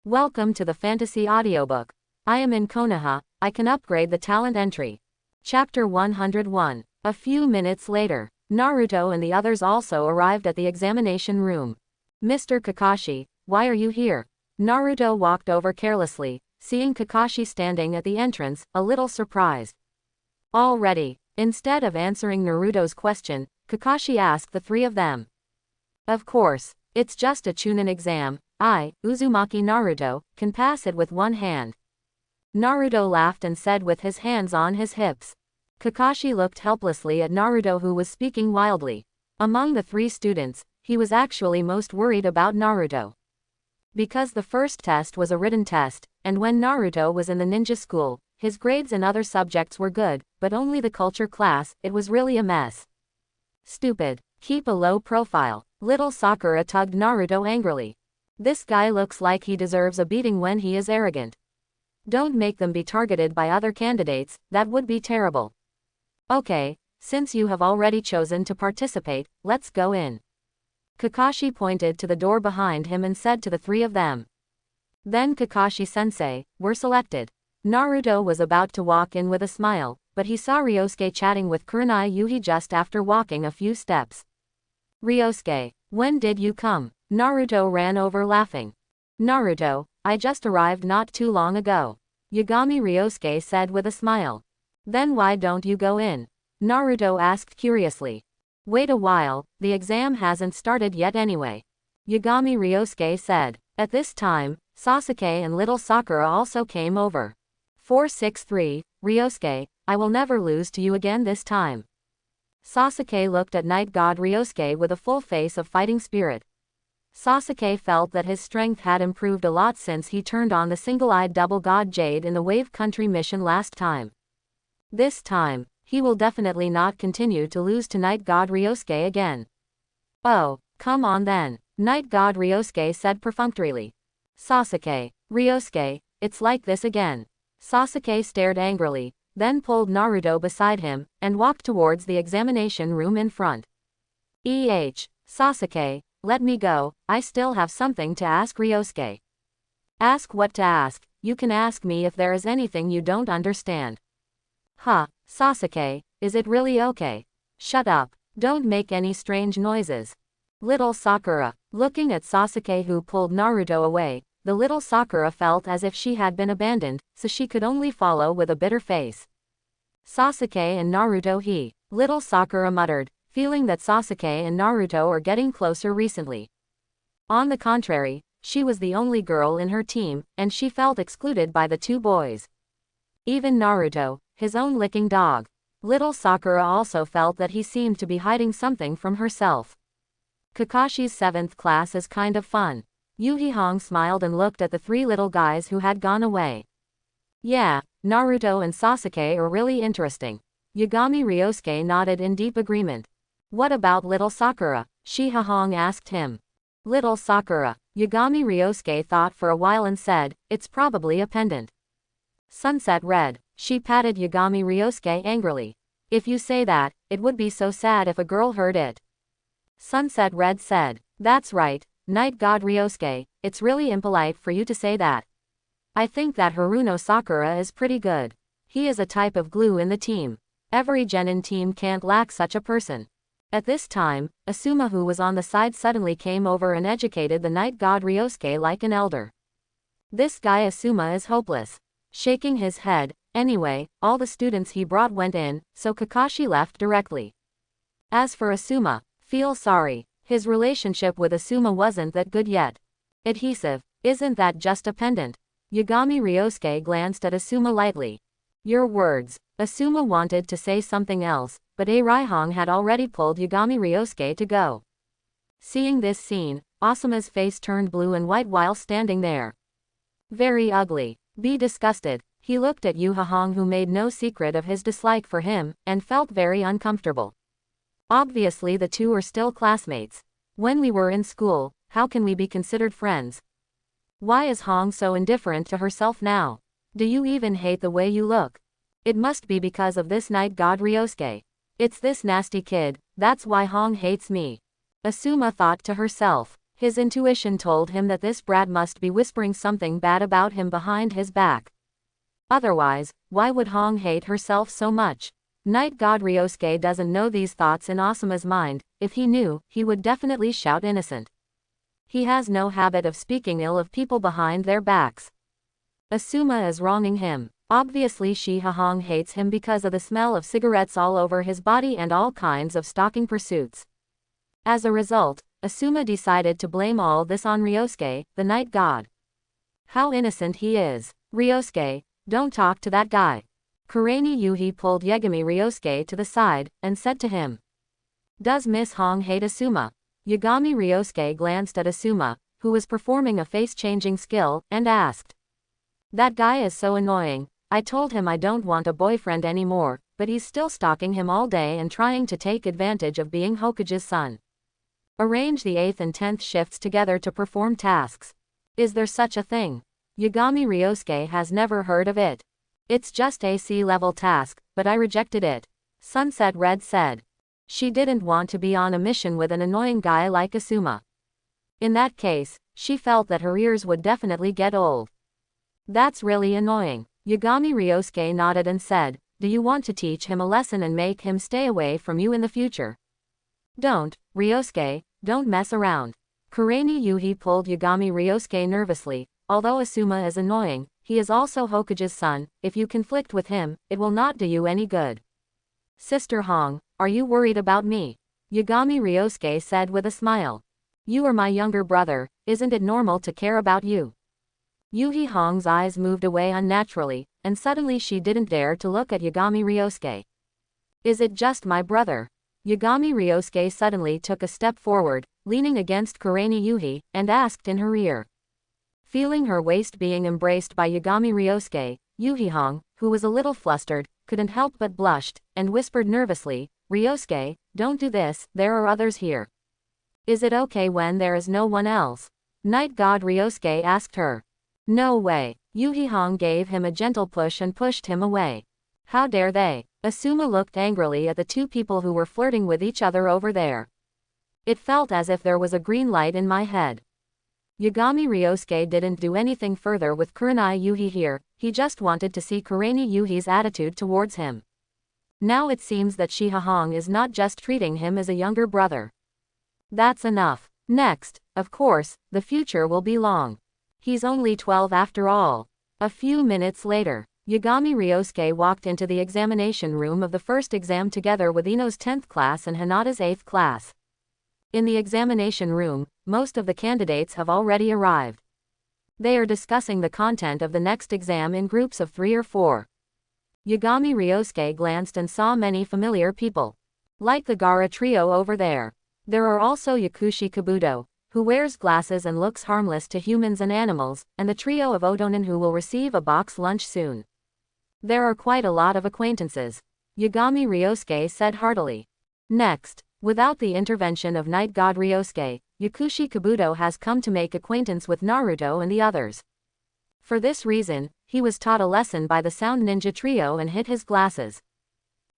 Welcome to the Fantasy Audiobook. I am in Konoha, I can upgrade the talent entry. Chapter 101. A few minutes later, Naruto and the others also arrived at the examination room. Mr. Kakashi, why are you here? Naruto walked over carelessly, seeing Kakashi standing at the entrance, a little surprised. All ready. Instead of answering Naruto's question, Kakashi asked the three of them. Of course, it's just a Chunin exam. I, Uzumaki Naruto, can pass it with one hand. Naruto laughed and said with his hands on his hips. Kakashi looked helplessly at Naruto, who was speaking wildly. Among the three students, he was actually most worried about Naruto. Because the first test was a written test, and when Naruto was in the ninja school, his grades in other subjects were good, but only the culture class, it was really a mess. Stupid. Keep a low profile. Little Sakura tugged Naruto angrily. This guy looks like he deserves a beating when he is arrogant. Don't make them be targeted by other candidates, that would be terrible. Okay, since you have already chosen to participate, let's go in. Kakashi pointed to the door behind him and said to the three of them. Then Kakashi-sensei, we're selected. Naruto was about to walk in with a smile, but he saw Ryosuke chatting with Kurenai Yuhi just after walking a few steps. Ryosuke, when did you come? Naruto ran over laughing. Naruto, I just arrived not too long ago. Yagami Ryosuke said with a smile. Then why don't you go in? Naruto asked curiously. Wait a while, the exam hasn't started yet anyway. Yagami Ryosuke said. At this time, Sasuke and little Sakura also came over. 463, Ryosuke, I will never lose to you again this time. Sasuke looked at Night God Ryosuke with a full face of fighting spirit. Sasuke felt that his strength had improved a lot since he turned on the single-eyed double god Jade in the Wave Country mission last time. This time, he will definitely not continue to lose to Night God Ryosuke again. Oh, come on then, Night God Ryosuke said perfunctorily. Sasuke, Ryosuke, it's like this again. Sasuke stared angrily, then pulled Naruto beside him, and walked towards the examination room in front. Sasuke, let me go, I still have something to ask Ryosuke. Ask what to ask, you can ask me if there is anything you don't understand. Huh, Sasuke, is it really okay? Shut up, don't make any strange noises. Little Sakura, looking at Sasuke who pulled Naruto away, the little Sakura felt as if she had been abandoned, so she could only follow with a bitter face. Sasuke and Naruto little Sakura muttered, feeling that Sasuke and Naruto are getting closer recently. On the contrary, she was the only girl in her team, and she felt excluded by the two boys. Even Naruto, his own licking dog. Little Sakura also felt that he seemed to be hiding something from herself. Kakashi's 7th class is kind of fun. Yuhi Hong smiled and looked at the three little guys who had gone away. Yeah, Naruto and Sasuke are really interesting. Yagami Ryosuke nodded in deep agreement. What about little Sakura? Shiha Hong asked him. Little Sakura, Yagami Ryosuke thought for a while and said, it's probably a pendant. Sunset Red, she patted Yagami Ryosuke angrily. If you say that, it would be so sad if a girl heard it. Sunset Red said, that's right, Night God Ryosuke, it's really impolite for you to say that. I think that Haruno Sakura is pretty good. He is a type of glue in the team. Every genin team can't lack such a person. At this time, Asuma, who was on the side, suddenly came over and educated the Night God Ryosuke like an elder. This guy Asuma is hopeless. Shaking his head, anyway, all the students he brought went in, so Kakashi left directly. As for Asuma, feel sorry, his relationship with Asuma wasn't that good yet. Adhesive, isn't that just a pendant? Yagami Ryosuke glanced at Asuma lightly. Your words. Asuma wanted to say something else, but Raihong had already pulled Yagami Ryosuke to go. Seeing this scene, Asuma's face turned blue and white while standing there. Very ugly. Be disgusted. He looked at Yuha Hong, who made no secret of his dislike for him, and felt very uncomfortable. Obviously the two are still classmates. When we were in school, how can we be considered friends? Why is Hong so indifferent to herself now? Do you even hate the way you look? It must be because of this Night God Ryosuke. It's this nasty kid, that's why Hong hates me. Asuma thought to herself. His intuition told him that this brat must be whispering something bad about him behind his back. Otherwise, why would Hong hate herself so much? Night God Ryosuke doesn't know these thoughts in Asuma's mind. If he knew, he would definitely shout innocent. He has no habit of speaking ill of people behind their backs. Asuma is wronging him. Obviously Hong hates him because of the smell of cigarettes all over his body and all kinds of stalking pursuits. As a result, Asuma decided to blame all this on Ryosuke, the night god. How innocent he is. Ryosuke, don't talk to that guy. Kurani Yuhi pulled Yagami Ryosuke to the side, and said to him. Does Miss Hong hate Asuma? Yagami Ryosuke glanced at Asuma, who was performing a face-changing skill, and asked. That guy is so annoying. I told him I don't want a boyfriend anymore, but he's still stalking him all day and trying to take advantage of being Hokage's son. Arrange the 8th and 10th shifts together to perform tasks. Is there such a thing? Yagami Ryosuke has never heard of it. It's just a C-level task, but I rejected it. Sunset Red said. She didn't want to be on a mission with an annoying guy like Asuma. In that case, she felt that her ears would definitely get old. That's really annoying. Yagami Ryosuke nodded and said, do you want to teach him a lesson and make him stay away from you in the future? Don't, Ryosuke, don't mess around. Kurani Yuhi pulled Yagami Ryosuke nervously. Although Asuma is annoying, he is also Hokage's son. If you conflict with him, it will not do you any good. Sister Hong, are you worried about me? Yagami Ryosuke said with a smile. You are my younger brother, isn't it normal to care about you? Yuhi Hong's eyes moved away unnaturally, and suddenly she didn't dare to look at Yagami Ryosuke. Is it just my brother? Yagami Ryosuke suddenly took a step forward, leaning against Kurani Yuhi, and asked in her ear. Feeling her waist being embraced by Yagami Ryosuke, Yuhi Hong, who was a little flustered, couldn't help but blushed, and whispered nervously, Ryosuke, don't do this, there are others here. Is it okay when there is no one else? Night God Ryosuke asked her. No way. Yuhi Hong gave him a gentle push and pushed him away. How dare they? Asuma looked angrily at the two people who were flirting with each other over there. It felt as if there was a green light in my head. Yagami Ryosuke didn't do anything further with Kurani Yuhi here, he just wanted to see Kurani Yuhi's attitude towards him. Now it seems that Hong is not just treating him as a younger brother. That's enough. Next, of course, the future will be long. He's only 12 after all. A few minutes later, Yagami Ryosuke walked into the examination room of the first exam together with Ino's 10th class and Hinata's 8th class. In the examination room, most of the candidates have already arrived. They are discussing the content of the next exam in groups of 3 or 4. Yagami Ryosuke glanced and saw many familiar people. Like the Gaara trio over there. There are also Yakushi Kabuto, who wears glasses and looks harmless to humans and animals, and the trio of Odonin who will receive a box lunch soon. There are quite a lot of acquaintances. Yagami Ryosuke said heartily. Next, without the intervention of Night God Ryosuke, Yakushi Kabuto has come to make acquaintance with Naruto and the others. For this reason, he was taught a lesson by the Sound Ninja trio and hit his glasses.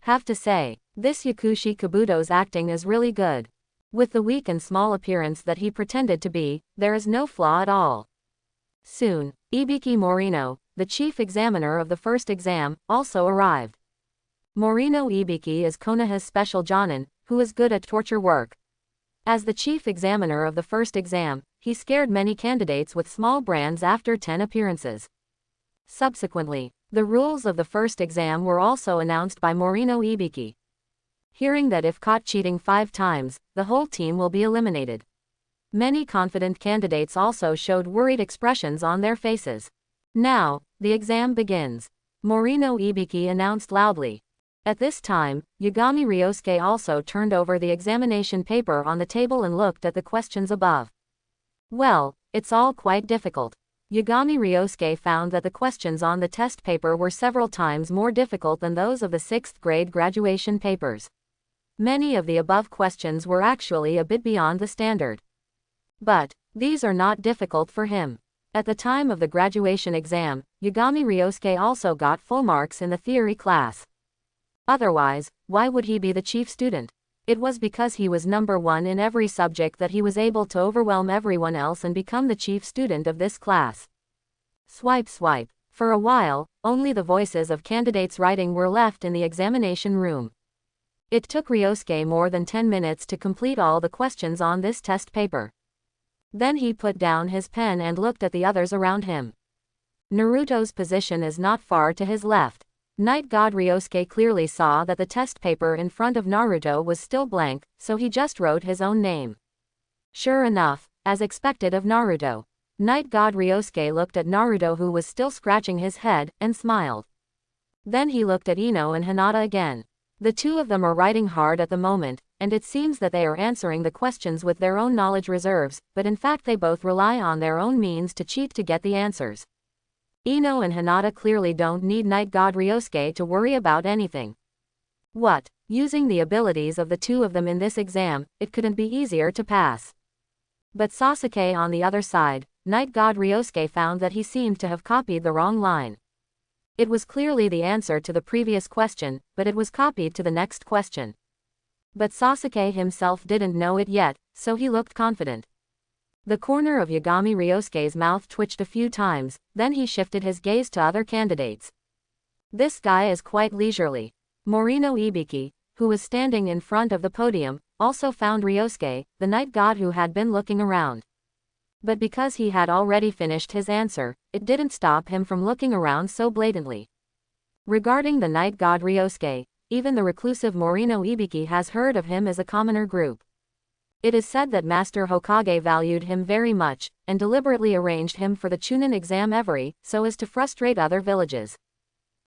Have to say, this Yakushi Kabuto's acting is really good. With the weak and small appearance that he pretended to be, there is no flaw at all. Soon, Ibiki Morino, the chief examiner of the first exam, also arrived. Morino Ibiki is Konoha's special jonin, who is good at torture work. As the chief examiner of the first exam, he scared many candidates with small brands after 10 appearances. Subsequently, the rules of the first exam were also announced by Morino Ibiki. Hearing that if caught cheating 5 times, the whole team will be eliminated. Many confident candidates also showed worried expressions on their faces. Now, the exam begins. Morino Ibiki announced loudly. At this time, Yagami Ryosuke also turned over the examination paper on the table and looked at the questions above. Well, it's all quite difficult. Yagami Ryosuke found that the questions on the test paper were several times more difficult than those of the 6th grade graduation papers. Many of the above questions were actually a bit beyond the standard. But, these are not difficult for him. At the time of the graduation exam, Yagami Ryosuke also got full marks in the theory class. Otherwise, why would he be the chief student? It was because he was number one in every subject that he was able to overwhelm everyone else and become the chief student of this class. Swipe swipe. For a while, only the voices of candidates writing were left in the examination room. It took Ryosuke more than 10 minutes to complete all the questions on this test paper. Then he put down his pen and looked at the others around him. Naruto's position is not far to his left. Night God Ryosuke clearly saw that the test paper in front of Naruto was still blank, so he just wrote his own name. Sure enough, as expected of Naruto, Night God Ryosuke looked at Naruto, who was still scratching his head, and smiled. Then he looked at Ino and Hinata again. The two of them are writing hard at the moment, and it seems that they are answering the questions with their own knowledge reserves, but in fact they both rely on their own means to cheat to get the answers. Ino and Hinata clearly don't need Night God Ryosuke to worry about anything. What? Using the abilities of the two of them in this exam, it couldn't be easier to pass. But Sasuke on the other side, Night God Ryosuke found that he seemed to have copied the wrong line. It was clearly the answer to the previous question, but it was copied to the next question. But Sasuke himself didn't know it yet, so he looked confident. The corner of Yagami Ryosuke's mouth twitched a few times, then he shifted his gaze to other candidates. This guy is quite leisurely. Morino Ibiki, who was standing in front of the podium, also found Ryosuke, the night god who had been looking around. But because he had already finished his answer, it didn't stop him from looking around so blatantly. Regarding the night god Ryosuke, even the reclusive Morino Ibiki has heard of him as a commoner group. It is said that Master Hokage valued him very much, and deliberately arranged him for the Chunin exam so as to frustrate other villages.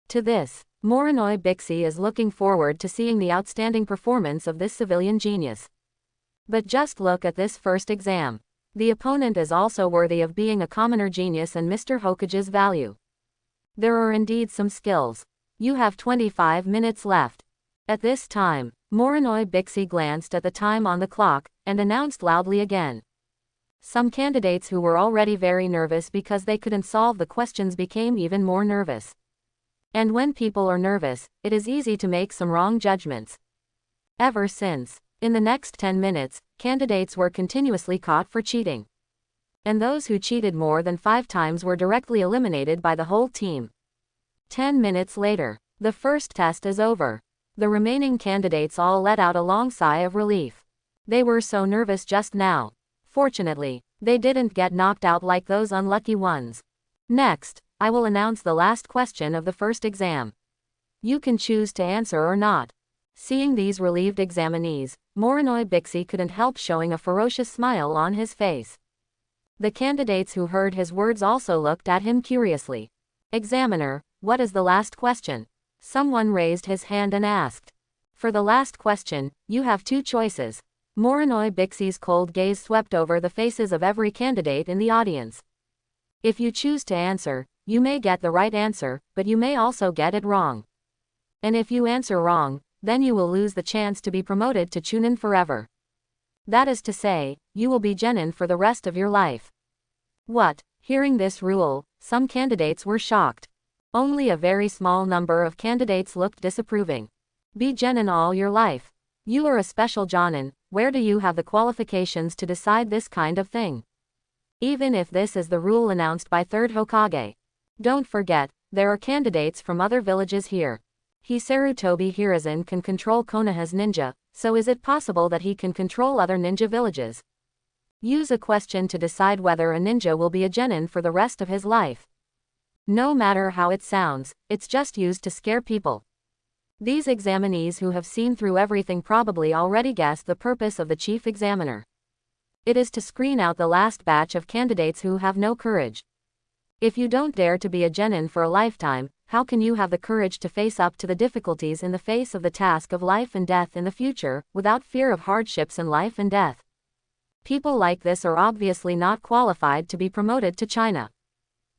To this, Morino Ibiki is looking forward to seeing the outstanding performance of this civilian genius. But just look at this first exam. The opponent is also worthy of being a commoner genius and Mr. Hokage's value. There are indeed some skills. You have 25 minutes left. At this time, Morino Ibiki glanced at the time on the clock, and announced loudly again. Some candidates who were already very nervous because they couldn't solve the questions became even more nervous. And when people are nervous, it is easy to make some wrong judgments. Ever since, in the next 10 minutes, candidates were continuously caught for cheating. And those who cheated more than 5 times were directly eliminated by the whole team. 10 minutes later, the first test is over. The remaining candidates all let out a long sigh of relief. They were so nervous just now. Fortunately, they didn't get knocked out like those unlucky ones. Next, I will announce the last question of the first exam. You can choose to answer or not. Seeing these relieved examinees, Morino Ibiki couldn't help showing a ferocious smile on his face. The candidates who heard his words also looked at him curiously. Examiner, what is the last question? Someone raised his hand and asked. For the last question, you have 2 choices. Morino Ibiki's cold gaze swept over the faces of every candidate in the audience. If you choose to answer, you may get the right answer, but you may also get it wrong. And if you answer wrong, then you will lose the chance to be promoted to Chunin forever. That is to say, you will be genin for the rest of your life. What? Hearing this rule, some candidates were shocked. Only a very small number of candidates looked disapproving. Be genin all your life. You are a special jonin, where do you have the qualifications to decide this kind of thing? Even if this is the rule announced by 3rd Hokage. Don't forget, there are candidates from other villages here. Hisarutobi Hiruzen can control Konoha's ninja, so is it possible that he can control other ninja villages? Use a question to decide whether a ninja will be a genin for the rest of his life. No matter how it sounds, it's just used to scare people. These examinees who have seen through everything probably already guessed the purpose of the chief examiner. It is to screen out the last batch of candidates who have no courage. If you don't dare to be a genin for a lifetime, how can you have the courage to face up to the difficulties in the face of the task of life and death in the future, without fear of hardships in life and death? People like this are obviously not qualified to be promoted to China.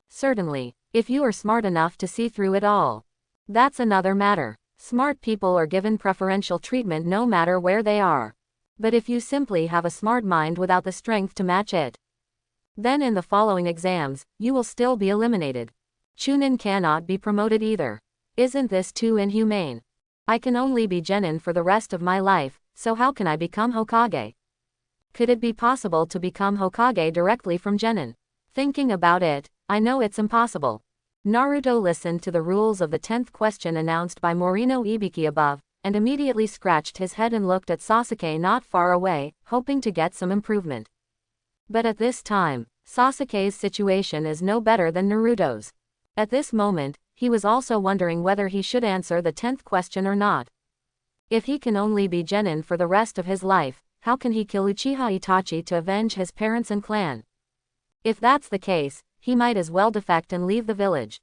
Certainly, if you are smart enough to see through it all. That's another matter. Smart people are given preferential treatment no matter where they are. But if you simply have a smart mind without the strength to match it, then in the following exams, you will still be eliminated. Chunin cannot be promoted either. Isn't this too inhumane? I can only be genin for the rest of my life, so how can I become Hokage? Could it be possible to become Hokage directly from genin? Thinking about it, I know it's impossible. Naruto listened to the rules of the 10th question announced by Morino Ibiki above, and immediately scratched his head and looked at Sasuke not far away, hoping to get some improvement. But at this time, Sasuke's situation is no better than Naruto's. At this moment, he was also wondering whether he should answer the 10th question or not. If he can only be genin for the rest of his life, how can he kill Uchiha Itachi to avenge his parents and clan? If that's the case, he might as well defect and leave the village.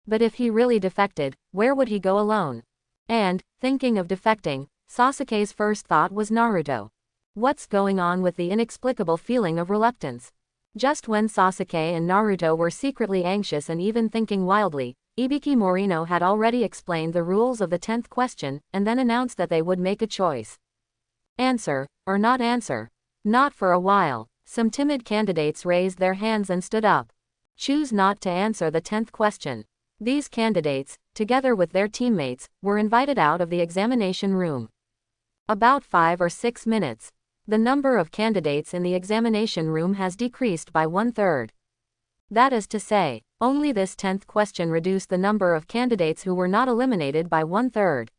But if he really defected, where would he go alone? And, thinking of defecting, Sasuke's first thought was Naruto. What's going on with the inexplicable feeling of reluctance? Just when Sasuke and Naruto were secretly anxious and even thinking wildly, Ibiki Morino had already explained the rules of the 10th question, and then announced that they would make a choice. Answer, or not answer. Not for a while. Some timid candidates raised their hands and stood up. Choose not to answer the 10th question. These candidates, together with their teammates, were invited out of the examination room. About 5 or 6 minutes. The number of candidates in the examination room has decreased by 1/3. That is to say, only this 10th question reduced the number of candidates who were not eliminated by 1/3.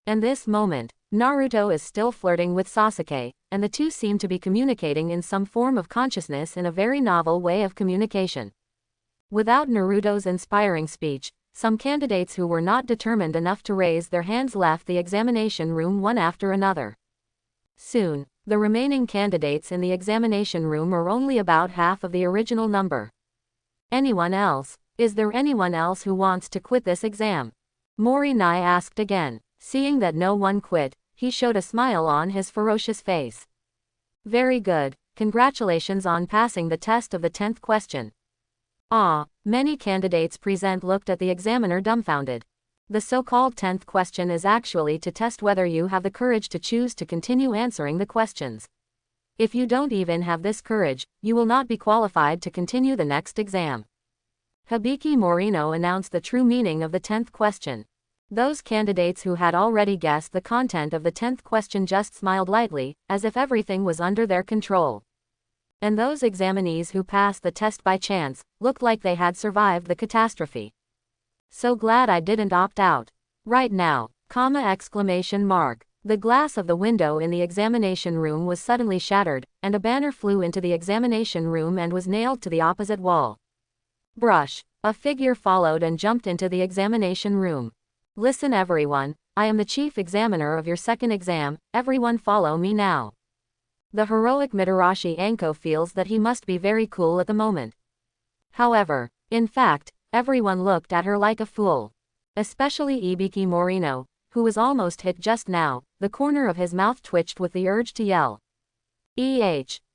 And this moment, Naruto is still flirting with Sasuke, and the two seem to be communicating in some form of consciousness in a very novel way of communication. Without Naruto's inspiring speech, some candidates who were not determined enough to raise their hands left the examination room one after another. Soon, the remaining candidates in the examination room are only about half of the original number. Anyone else? Is there anyone else who wants to quit this exam? Morinai asked again. Seeing that no one quit, he showed a smile on his ferocious face. Very good, congratulations on passing the test of the 10th question. Ah, many candidates present looked at the examiner dumbfounded. The so-called 10th question is actually to test whether you have the courage to choose to continue answering the questions. If you don't even have this courage, you will not be qualified to continue the next exam. Hibiki Morino announced the true meaning of the 10th question. Those candidates who had already guessed the content of the 10th question just smiled lightly, as if everything was under their control. And those examinees who passed the test by chance, looked like they had survived the catastrophe. So glad I didn't opt out. Right now, exclamation mark. The glass of the window in the examination room was suddenly shattered, and a banner flew into the examination room and was nailed to the opposite wall. Brush. A figure followed and jumped into the examination room. Listen everyone, I am the chief examiner of your second exam, everyone follow me now. The heroic Mitarashi Anko feels that he must be very cool at the moment. However, in fact, everyone looked at her like a fool. Especially Ibiki Morino, who was almost hit just now, the corner of his mouth twitched with the urge to yell.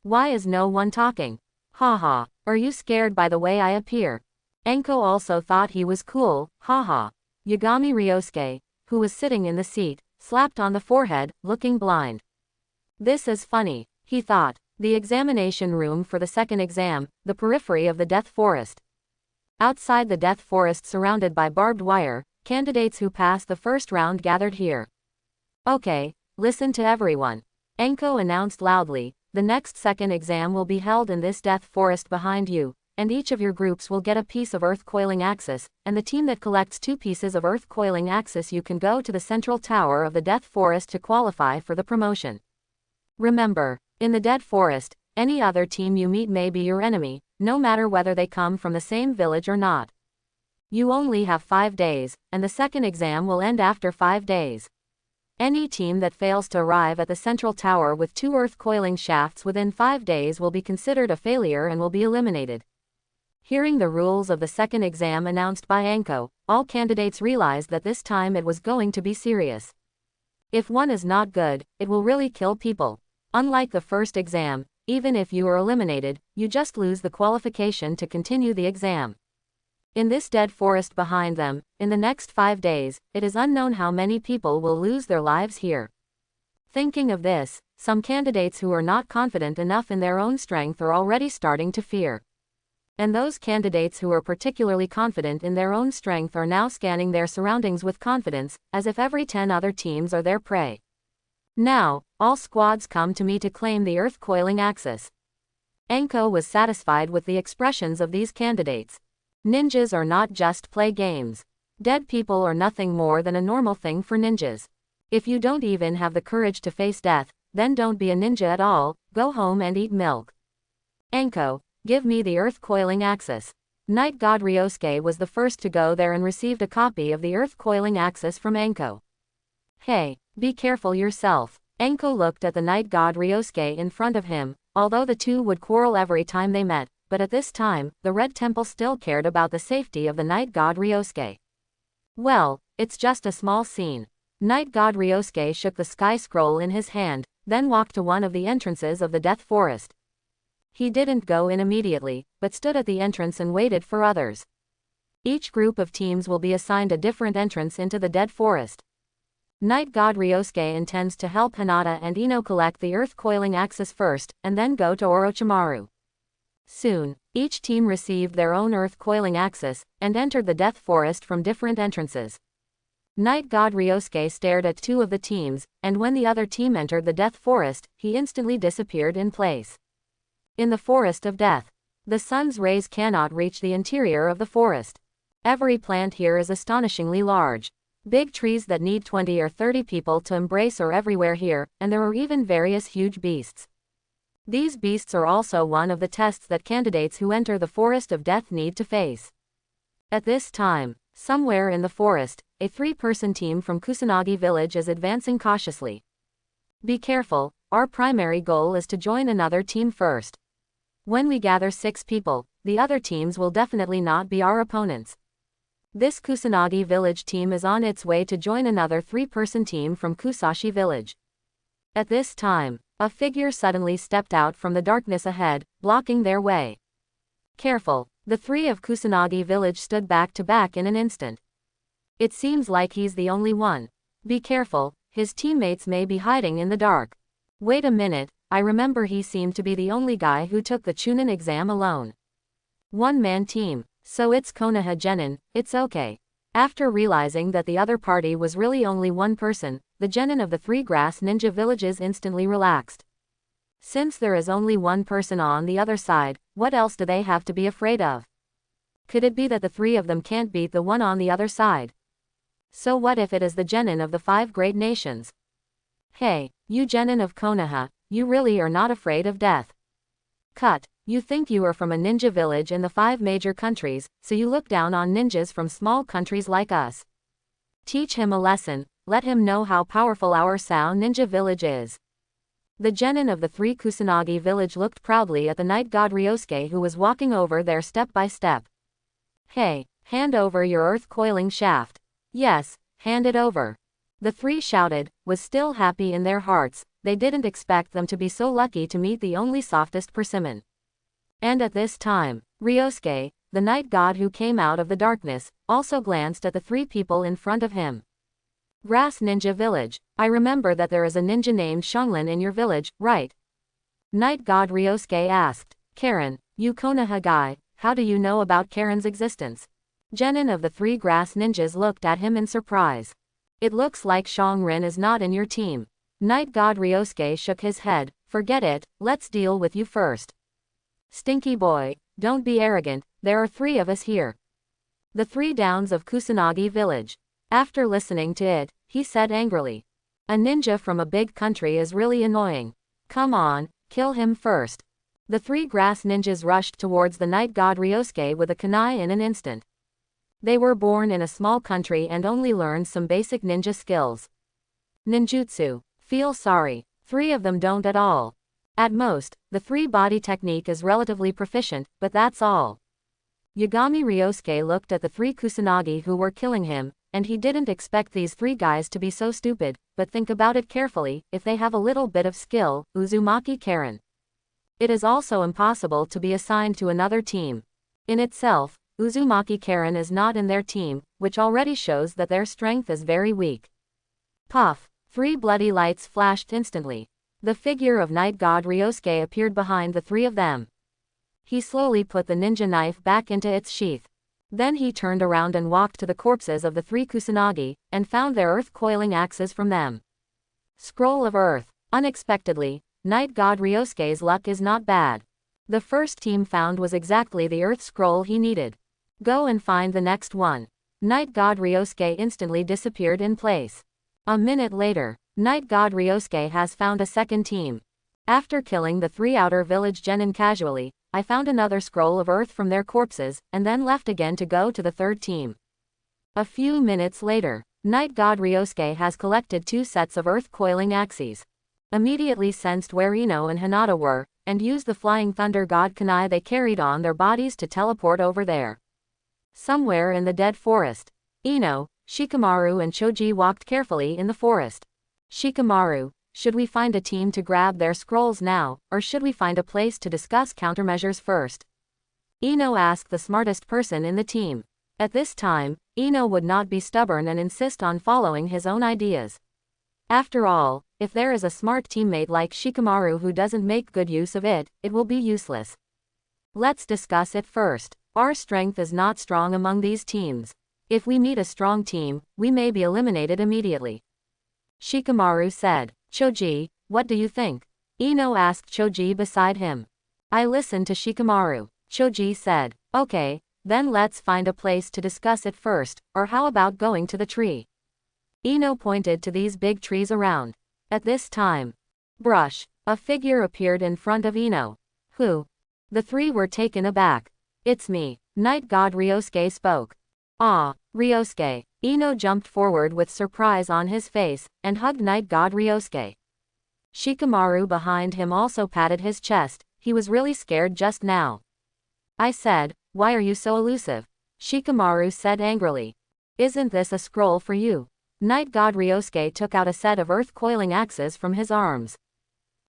Why is no one talking? Haha, are you scared by the way I appear? Anko also thought he was cool, haha. Yagami Ryosuke, who was sitting in the seat, slapped on the forehead, looking blind. This is funny, he thought. The examination room for the second exam, the periphery of the Death Forest. Outside the Death Forest surrounded by barbed wire, candidates who passed the first round gathered here. Okay, listen to everyone. Anko announced loudly, the next second exam will be held in this Death Forest behind you, and each of your groups will get a piece of earth coiling axis, and the team that collects 2 pieces of earth coiling axis you can go to the central tower of the Death Forest to qualify for the promotion. Remember, in the Dead Forest, any other team you meet may be your enemy, no matter whether they come from the same village or not. You only have 5 days, and the second exam will end after 5 days. Any team that fails to arrive at the central tower with 2 earth coiling shafts within 5 days will be considered a failure and will be eliminated. Hearing the rules of the second exam announced by Anko, all candidates realized that this time it was going to be serious. If one is not good, it will really kill people. Unlike the first exam, even if you are eliminated, you just lose the qualification to continue the exam. In this dead forest behind them, in the next 5 days, it is unknown how many people will lose their lives here. Thinking of this, some candidates who are not confident enough in their own strength are already starting to fear. And those candidates who are particularly confident in their own strength are now scanning their surroundings with confidence, as if every 10 other teams are their prey. Now, all squads come to me to claim the earth coiling axis. Enko was satisfied with the expressions of these candidates. Ninjas are not just play games. Dead people are nothing more than a normal thing for ninjas. If you don't even have the courage to face death, then don't be a ninja at all, go home and eat milk. Enko, give me the earth coiling axis. Night God Ryosuke was the first to go there and received a copy of the earth coiling axis from Enko. Hey, be careful yourself. Enko looked at the Night God Ryosuke in front of him, although the two would quarrel every time they met, but at this time, the Red Temple still cared about the safety of the Night God Ryosuke. Well, it's just a small scene. Night God Ryosuke shook the sky scroll in his hand, then walked to one of the entrances of the Death Forest. He didn't go in immediately, but stood at the entrance and waited for others. Each group of teams will be assigned a different entrance into the Dead Forest. Night God Ryosuke intends to help Hinata and Ino collect the earth coiling axis first, and then go to Orochimaru. Soon, each team received their own earth coiling axis, and entered the Death Forest from different entrances. Night God Ryosuke stared at two of the teams, and when the other team entered the Death Forest, he instantly disappeared in place. In the Forest of Death, the sun's rays cannot reach the interior of the forest. Every plant here is astonishingly large. Big trees that need 20 or 30 people to embrace are everywhere here, and there are even various huge beasts. These beasts are also one of the tests that candidates who enter the Forest of Death need to face. At this time, somewhere in the forest, a 3-person team from Kusanagi village is advancing cautiously. Be careful, our primary goal is to join another team first. When we gather 6 people, the other teams will definitely not be our opponents. This Kusanagi village team is on its way to join another 3-person team from Kusashi village. At this time, a figure suddenly stepped out from the darkness ahead, blocking their way. Careful, the 3 of Kusanagi village stood back to back in an instant. It seems like he's the only one. Be careful, his teammates may be hiding in the dark. Wait a minute, I remember he seemed to be the only guy who took the Chunin exam alone. One-man team, so it's Konoha Genin, it's okay. After realizing that the other party was really only one person, the genin of the 3 grass ninja villages instantly relaxed. Since there is only one person on the other side, what else do they have to be afraid of? Could it be that the 3 of them can't beat the one on the other side? So what if it is the genin of the 5 great nations? Hey, you genin of Konoha, you really are not afraid of death. Cut, you think you are from a ninja village in the 5 major countries, so you look down on ninjas from small countries like us. Teach him a lesson, let him know how powerful our Sao ninja village is. The genin of the 3 Kusanagi village looked proudly at the Night God Ryosuke who was walking over there step by step. Hey, hand over your earth coiling shaft. Yes, hand it over. The 3 shouted, was still happy in their hearts, they didn't expect them to be so lucky to meet the only softest persimmon. And at this time, Ryosuke, the night god who came out of the darkness, also glanced at the 3 people in front of him. Grass Ninja Village, I remember that there is a ninja named Shonglin in your village, right? Night God Ryosuke asked. Karen, you Konoha guy, how do you know about Karen's existence? Genin of the 3 grass ninjas looked at him in surprise. It looks like Shongrin is not in your team. Night God Ryosuke shook his head, forget it, let's deal with you first. Stinky boy, don't be arrogant, there are 3 of us here. The 3 downs of Kusanagi village. After listening to it, he said angrily. A ninja from a big country is really annoying. Come on, kill him first. The 3 grass ninjas rushed towards the night god Ryosuke with a kunai in an instant. They were born in a small country and only learned some basic ninja skills. Ninjutsu. Feel sorry, 3 of them don't at all. At most, the 3 body technique is relatively proficient, but that's all. Yagami Ryosuke looked at the 3 Kusanagi who were killing him, and he didn't expect these 3 guys to be so stupid, but think about it carefully, if they have a little bit of skill, Uzumaki Karen. It is also impossible to be assigned to another team. In itself, Uzumaki Karen is not in their team, which already shows that their strength is very weak. Puff, 3 bloody lights flashed instantly. The figure of Night God Ryosuke appeared behind the 3 of them. He slowly put the ninja knife back into its sheath. Then he turned around and walked to the corpses of the 3 Kusanagi, and found their earth coiling axes from them. Scroll of Earth. Unexpectedly, Night God Ryosuke's luck is not bad. The first team found was exactly the Earth scroll he needed. Go and find the next one. Night God Ryosuke instantly disappeared in place. A minute later, Night God Ryosuke has found a second team. After killing the 3 outer village genin casually, I found another scroll of Earth from their corpses, and then left again to go to the third team. A few minutes later, Night God Ryosuke has collected 2 sets of Earth coiling axes. Immediately sensed where Ino and Hinata were, and used the Flying Thunder God Kunai they carried on their bodies to teleport over there. Somewhere in the dead forest, Ino, Shikamaru and Choji walked carefully in the forest. Shikamaru, should we find a team to grab their scrolls now, or should we find a place to discuss countermeasures first? Ino asked the smartest person in the team. At this time, Ino would not be stubborn and insist on following his own ideas. After all, if there is a smart teammate like Shikamaru who doesn't make good use of it, it will be useless. Let's discuss it first. Our strength is not strong among these teams. If we meet a strong team, we may be eliminated immediately. Shikamaru said. Choji, what do you think? Ino asked Choji beside him. I listened to Shikamaru. Choji said, okay, then let's find a place to discuss it first, or how about going to the tree? Ino pointed to these big trees around. At this time, brush, a figure appeared in front of Ino. Who? The 3 were taken aback. It's me, Night God Ryosuke spoke. Ah, Ryosuke. Ino jumped forward with surprise on his face, and hugged Night God Ryosuke. Shikamaru behind him also patted his chest, he was really scared just now. I said, why are you so elusive? Shikamaru said angrily. Isn't this a scroll for you? Night God Ryosuke took out a set of earth coiling axes from his arms.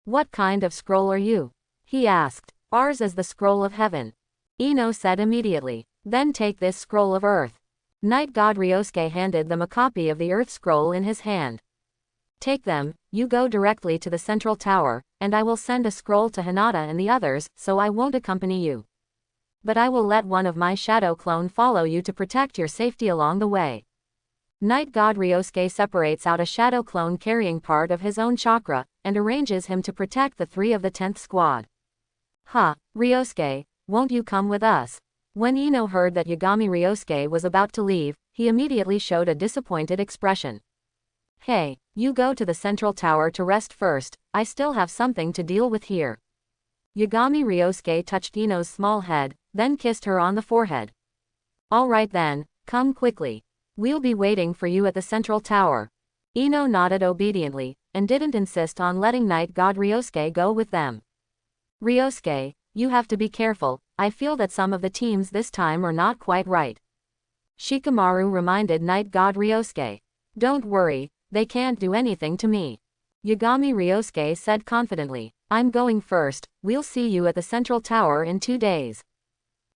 What kind of scroll are you? He asked. Ours is the scroll of heaven. Ino said immediately. Then take this scroll of earth. Night God Ryosuke handed them a copy of the Earth Scroll in his hand. Take them, you go directly to the central tower, and I will send a scroll to Hinata and the others, so I won't accompany you. But I will let one of my shadow clone follow you to protect your safety along the way. Night God Ryosuke separates out a shadow clone carrying part of his own chakra, and arranges him to protect the 3 of the 10th squad. Ryosuke, won't you come with us? When Ino heard that Yagami Ryosuke was about to leave, he immediately showed a disappointed expression. Hey, you go to the central tower to rest first, I still have something to deal with here. Yagami Ryosuke touched Ino's small head, then kissed her on the forehead. Alright then, come quickly. We'll be waiting for you at the central tower. Ino nodded obediently, and didn't insist on letting Night God Ryosuke go with them. Ryosuke, you have to be careful, I feel that some of the teams this time are not quite right. Shikamaru reminded Night God Ryosuke. Don't worry, they can't do anything to me. Yagami Ryosuke said confidently. I'm going first, we'll see you at the central tower in 2 days.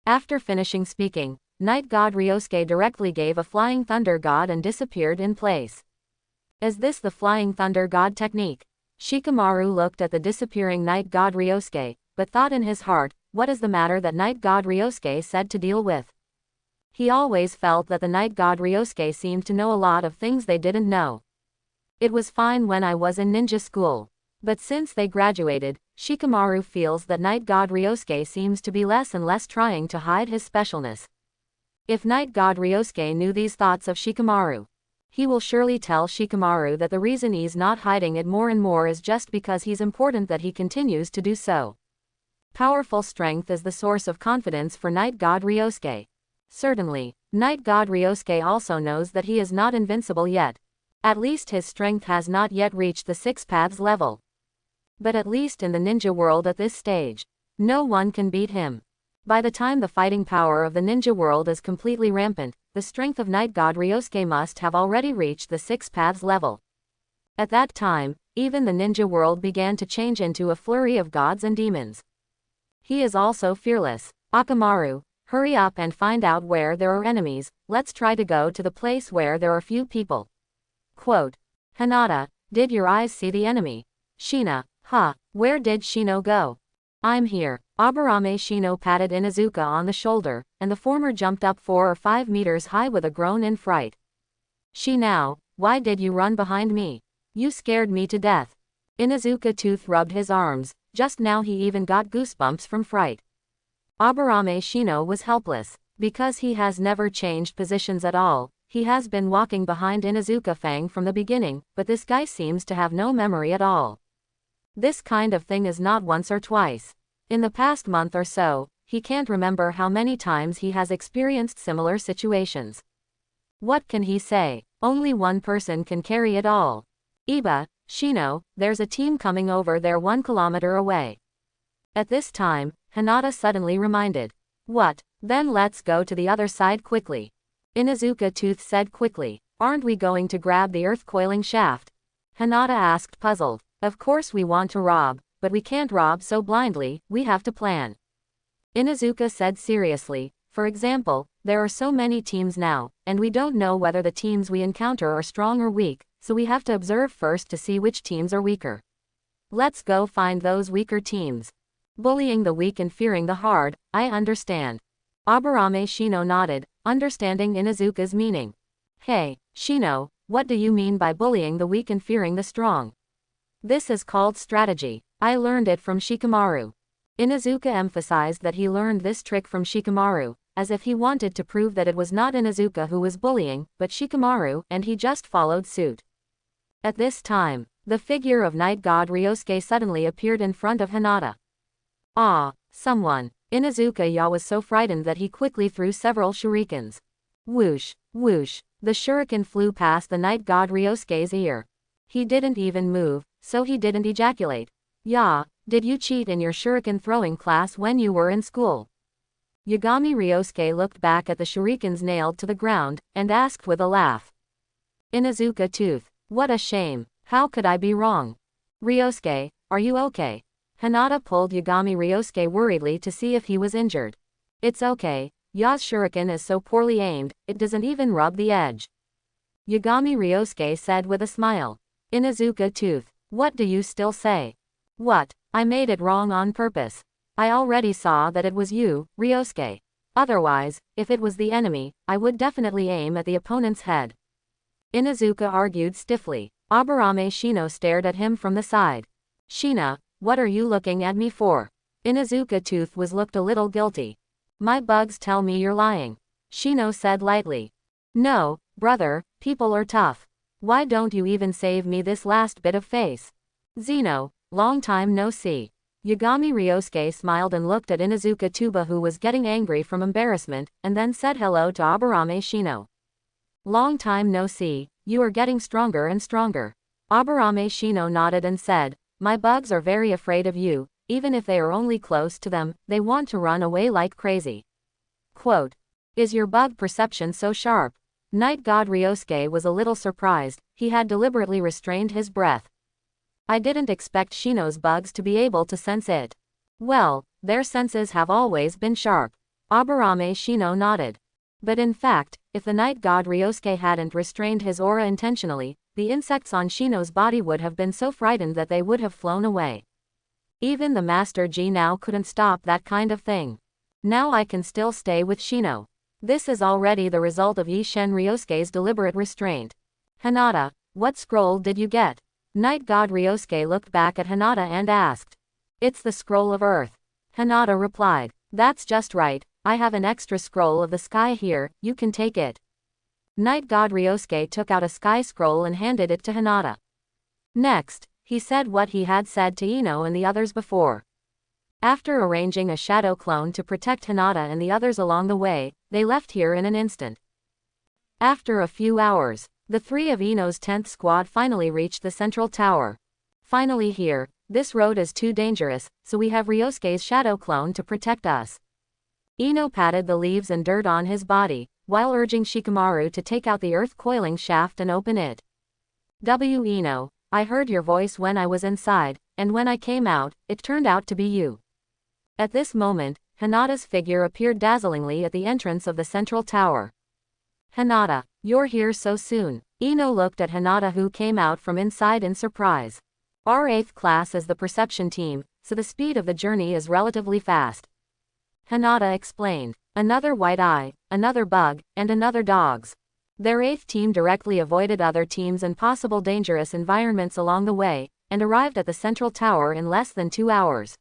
After finishing speaking, Night God Ryosuke directly gave a Flying Thunder God and disappeared in place. Is this the Flying Thunder God technique? Shikamaru looked at the disappearing Night God Ryosuke, but thought in his heart, what is the matter that Night God Ryosuke said to deal with? He always felt that the Night God Ryosuke seemed to know a lot of things they didn't know. It was fine when I was in ninja school. But since they graduated, Shikamaru feels that Night God Ryosuke seems to be less and less trying to hide his specialness. If Night God Ryosuke knew these thoughts of Shikamaru, he will surely tell Shikamaru that the reason he's not hiding it more and more is just because he's important that he continues to do so. Powerful strength is the source of confidence for Night God Ryosuke. Certainly, Night God Ryosuke also knows that he is not invincible yet. At least his strength has not yet reached the 6 paths level. But at least in the ninja world at this stage, no one can beat him. By the time the fighting power of the ninja world is completely rampant, the strength of Night God Ryosuke must have already reached the 6 paths level. At that time, even the ninja world began to change into a flurry of gods and demons. He is also fearless. Akamaru, hurry up and find out where there are enemies, let's try to go to the place where there are few people. Quote. Hinata, did your eyes see the enemy? Shina, where did Shino go? I'm here. Aburame Shino patted Inuzuka on the shoulder, and the former jumped up 4 or 5 meters high with a groan in fright. Shinao, why did you run behind me? You scared me to death. Inuzuka Tooth rubbed his arms. Just now he even got goosebumps from fright. Aburame Shino was helpless. Because he has never changed positions at all, he has been walking behind Inuzuka Fang from the beginning, but this guy seems to have no memory at all. This kind of thing is not once or twice. In the past month or so, he can't remember how many times he has experienced similar situations. What can he say? Only one person can carry it all. Iba, Shino, there's a team coming over there 1 kilometer away. At this time, Hinata suddenly reminded. What? Then let's go to the other side quickly. Inuzuka Tooth said quickly. Aren't we going to grab the earth coiling shaft? Hinata asked puzzled. Of course we want to rob, but we can't rob so blindly, we have to plan. Inuzuka said seriously. For example, there are so many teams now, and we don't know whether the teams we encounter are strong or weak, so we have to observe first to see which teams are weaker. Let's go find those weaker teams. Bullying the weak and fearing the hard, I understand. Aburame Shino nodded, understanding Inuzuka's meaning. Hey, Shino, what do you mean by bullying the weak and fearing the strong? This is called strategy. I learned it from Shikamaru. Inuzuka emphasized that he learned this trick from Shikamaru, as if he wanted to prove that it was not Inuzuka who was bullying, but Shikamaru, and he just followed suit. At this time, the figure of Night God Ryosuke suddenly appeared in front of Hinata. Ah, someone. Inuzuka Ya was so frightened that he quickly threw several shurikens. Whoosh, whoosh, the shuriken flew past the Night God Ryosuke's ear. He didn't even move, so he didn't ejaculate. Ya, did you cheat in your shuriken throwing class when you were in school? Yagami Ryosuke looked back at the shurikens nailed to the ground, and asked with a laugh. Inuzuka Tooth, what a shame, how could I be wrong? Ryosuke, are you okay? Hinata pulled Yagami Ryosuke worriedly to see if he was injured. It's okay, Ya's shuriken is so poorly aimed, it doesn't even rub the edge. Yagami Ryosuke said with a smile. Inuzuka Tooth, what do you still say? What? I made it wrong on purpose. I already saw that it was you, Ryosuke. Otherwise, if it was the enemy, I would definitely aim at the opponent's head. Inuzuka argued stiffly. Aburame Shino stared at him from the side. Shina, what are you looking at me for? Inuzuka Tooth was looked a little guilty. My bugs tell me you're lying. Shino said lightly. No, brother, people are tough. Why don't you even save me this last bit of face? Zeno, long time no see. Yagami Ryosuke smiled and looked at Inuzuka Tuba who was getting angry from embarrassment, and then said hello to Aburame Shino. Long time no see, you are getting stronger and stronger. Aburame Shino nodded and said, my bugs are very afraid of you, even if they are only close to them, they want to run away like crazy. Quote, is your bug perception so sharp? Night God Ryosuke was a little surprised, he had deliberately restrained his breath. I didn't expect Shino's bugs to be able to sense it. Well, their senses have always been sharp. Aburame Shino nodded. But in fact, if the Night God Ryosuke hadn't restrained his aura intentionally, the insects on Shino's body would have been so frightened that they would have flown away. Even the Master G now couldn't stop that kind of thing. Now I can still stay with Shino. This is already the result of Isshin Ryosuke's deliberate restraint. Hinata, what scroll did you get? Night God Ryosuke looked back at Hinata and asked. It's the scroll of earth. Hinata replied. That's just right, I have an extra scroll of the sky here, you can take it. Night God Ryosuke took out a sky scroll and handed it to Hinata. Next, he said what he had said to Ino and the others before. After arranging a shadow clone to protect Hinata and the others along the way, they left here in an instant. After a few hours, the three of Ino's 10th squad finally reached the central tower. Finally here, this road is too dangerous, so we have Ryosuke's shadow clone to protect us. Ino patted the leaves and dirt on his body, while urging Shikamaru to take out the earth coiling shaft and open it. Ino, I heard your voice when I was inside, and when I came out, it turned out to be you. At this moment, Hinata's figure appeared dazzlingly at the entrance of the central tower. Hinata, you're here so soon. Ino looked at Hinata who came out from inside in surprise. Our 8th class is the perception team, so the speed of the journey is relatively fast. Hinata explained. Another white eye, another bug, and another dogs. Their 8th team directly avoided other teams and possible dangerous environments along the way, and arrived at the central tower in less than 2 hours.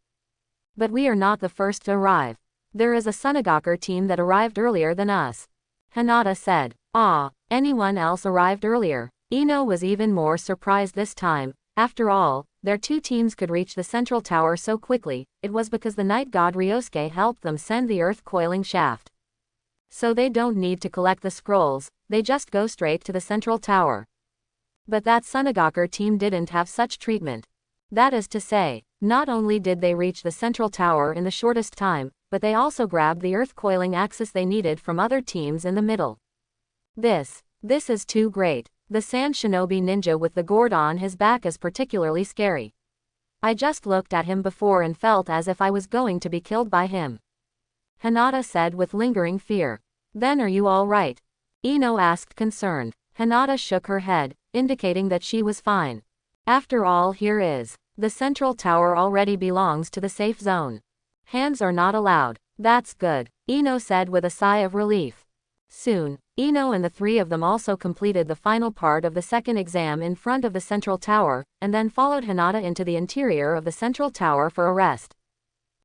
But we are not the first to arrive. There is a Sunagaker team that arrived earlier than us. Hinata said. Ah, anyone else arrived earlier? Ino was even more surprised this time. After all, their 2 teams could reach the central tower so quickly. It was because the night god Ryosuke helped them send the earth coiling shaft. So they don't need to collect the scrolls, they just go straight to the central tower. But that Sunagaker team didn't have such treatment. That is to say, not only did they reach the central tower in the shortest time, but they also grabbed the earth coiling axis they needed from other teams in the middle. This is too great. The sand shinobi ninja with the gourd on his back is particularly scary. I just looked at him before and felt as if I was going to be killed by him. Hinata said with lingering fear. Then are you all right? Ino asked concerned. Hinata shook her head, indicating that she was fine. After all, here is. The central tower already belongs to the safe zone. Hands are not allowed. That's good, Ino said with a sigh of relief. Soon, Ino and the 3 of them also completed the final part of the second exam in front of the central tower, and then followed Hinata into the interior of the central tower for a rest.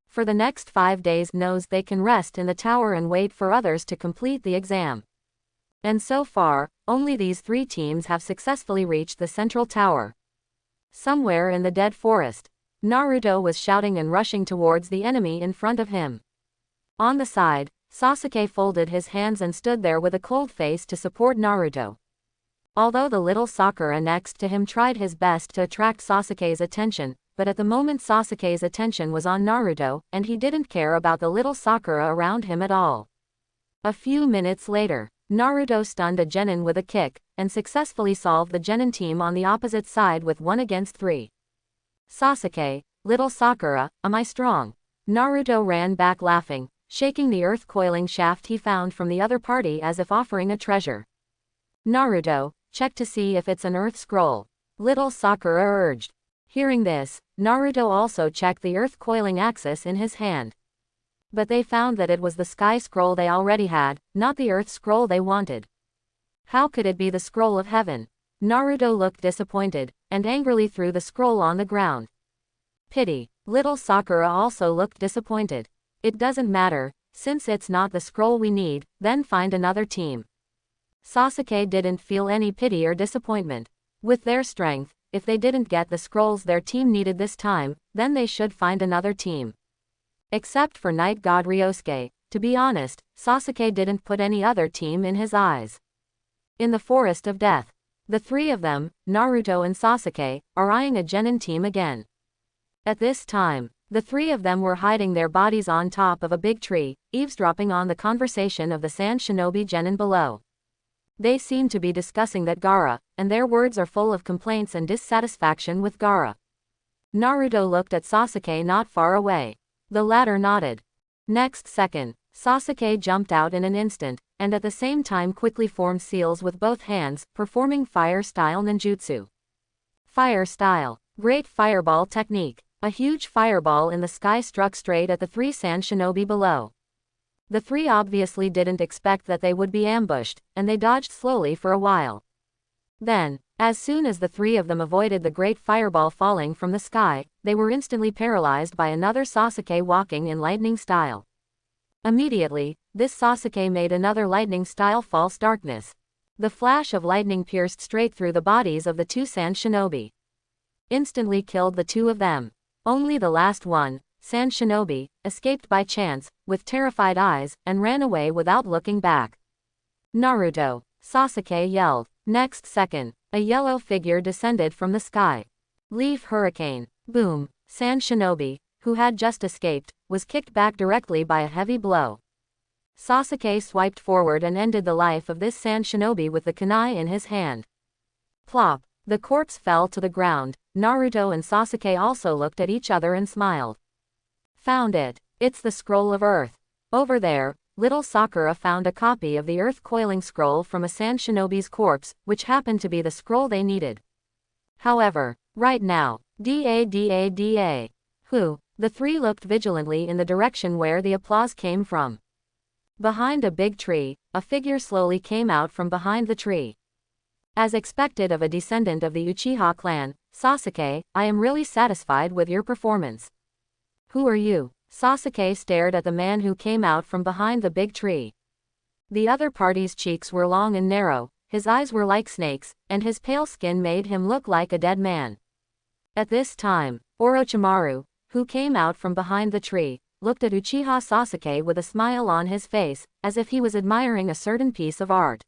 For the next 5 days they can rest in the tower and wait for others to complete the exam. And so far, only these 3 teams have successfully reached the central tower. Somewhere in the dead forest, Naruto was shouting and rushing towards the enemy in front of him. On the side, Sasuke folded his hands and stood there with a cold face to support Naruto. Although the little Sakura next to him tried his best to attract Sasuke's attention, but at the moment Sasuke's attention was on Naruto, and he didn't care about the little Sakura around him at all. A few minutes later, Naruto stunned a genin with a kick, and successfully solved the genin team on the opposite side with 1 against 3. Sasuke, little Sakura, am I strong? Naruto ran back laughing, shaking the earth coiling shaft he found from the other party as if offering a treasure. Naruto, check to see if it's an earth scroll, little Sakura urged. Hearing this, Naruto also checked the earth coiling axis in his hand. But they found that it was the sky scroll they already had, not the earth scroll they wanted. How could it be the scroll of heaven? Naruto looked disappointed, and angrily threw the scroll on the ground. Pity. Little Sakura also looked disappointed. It doesn't matter, since it's not the scroll we need, then find another team. Sasuke didn't feel any pity or disappointment. With their strength, if they didn't get the scrolls their team needed this time, then they should find another team. Except for Night God Ryosuke, to be honest, Sasuke didn't put any other team in his eyes. In the Forest of Death, the 3 of them, Naruto and Sasuke, are eyeing a genin team again. At this time, the 3 of them were hiding their bodies on top of a big tree, eavesdropping on the conversation of the sand shinobi genin below. They seem to be discussing that Gaara, and their words are full of complaints and dissatisfaction with Gaara. Naruto looked at Sasuke not far away. The latter nodded. Next second, Sasuke jumped out in an instant, and at the same time quickly formed seals with both hands, performing fire-style ninjutsu. Fire-style. Great fireball technique. A huge fireball in the sky struck straight at the 3 sand shinobi below. The 3 obviously didn't expect that they would be ambushed, and they dodged slowly for a while. Then, as soon as the 3 of them avoided the great fireball falling from the sky, they were instantly paralyzed by another Sasuke walking in lightning style. Immediately, this Sasuke made another lightning style false darkness. The flash of lightning pierced straight through the bodies of the 2 sand shinobi. Instantly killed the 2 of them. Only the last one, Sand Shinobi, escaped by chance, with terrified eyes, and ran away without looking back. Naruto, Sasuke yelled. Next second, a yellow figure descended from the sky. Leaf hurricane. Boom. Sand Shinobi, who had just escaped, was kicked back directly by a heavy blow. Sasuke swiped forward and ended the life of this Sand Shinobi with the kunai in his hand. Plop. The corpse fell to the ground. Naruto and Sasuke also looked at each other and smiled. Found it. It's the scroll of earth. Over there, little Sakura found a copy of the earth coiling scroll from a sand shinobi's corpse, which happened to be the scroll they needed. However, right now, Who? The 3 looked vigilantly in the direction where the applause came from. Behind a big tree, a figure slowly came out from behind the tree. As expected of a descendant of the Uchiha clan, Sasuke, I am really satisfied with your performance. Who are you? Sasuke stared at the man who came out from behind the big tree. The other party's cheeks were long and narrow, his eyes were like snakes, and his pale skin made him look like a dead man. At this time, Orochimaru, who came out from behind the tree, looked at Uchiha Sasuke with a smile on his face, as if he was admiring a certain piece of art.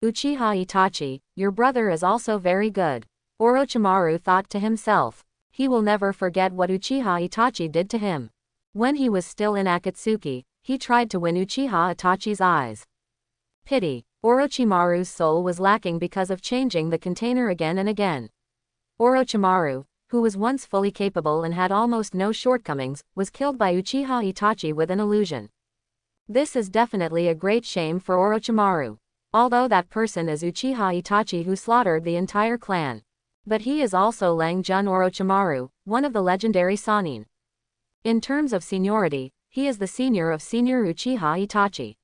Uchiha Itachi, your brother is also very good. Orochimaru thought to himself. He will never forget what Uchiha Itachi did to him. When he was still in Akatsuki, he tried to win Uchiha Itachi's eyes. Pity. Orochimaru's soul was lacking because of changing the container again and again. Orochimaru, who was once fully capable and had almost no shortcomings, was killed by Uchiha Itachi with an illusion. This is definitely a great shame for Orochimaru. Although that person is Uchiha Itachi who slaughtered the entire clan. But he is also Lang-jun Orochimaru, one of the legendary Sannin. In terms of seniority, he is the senior of senior Uchiha Itachi.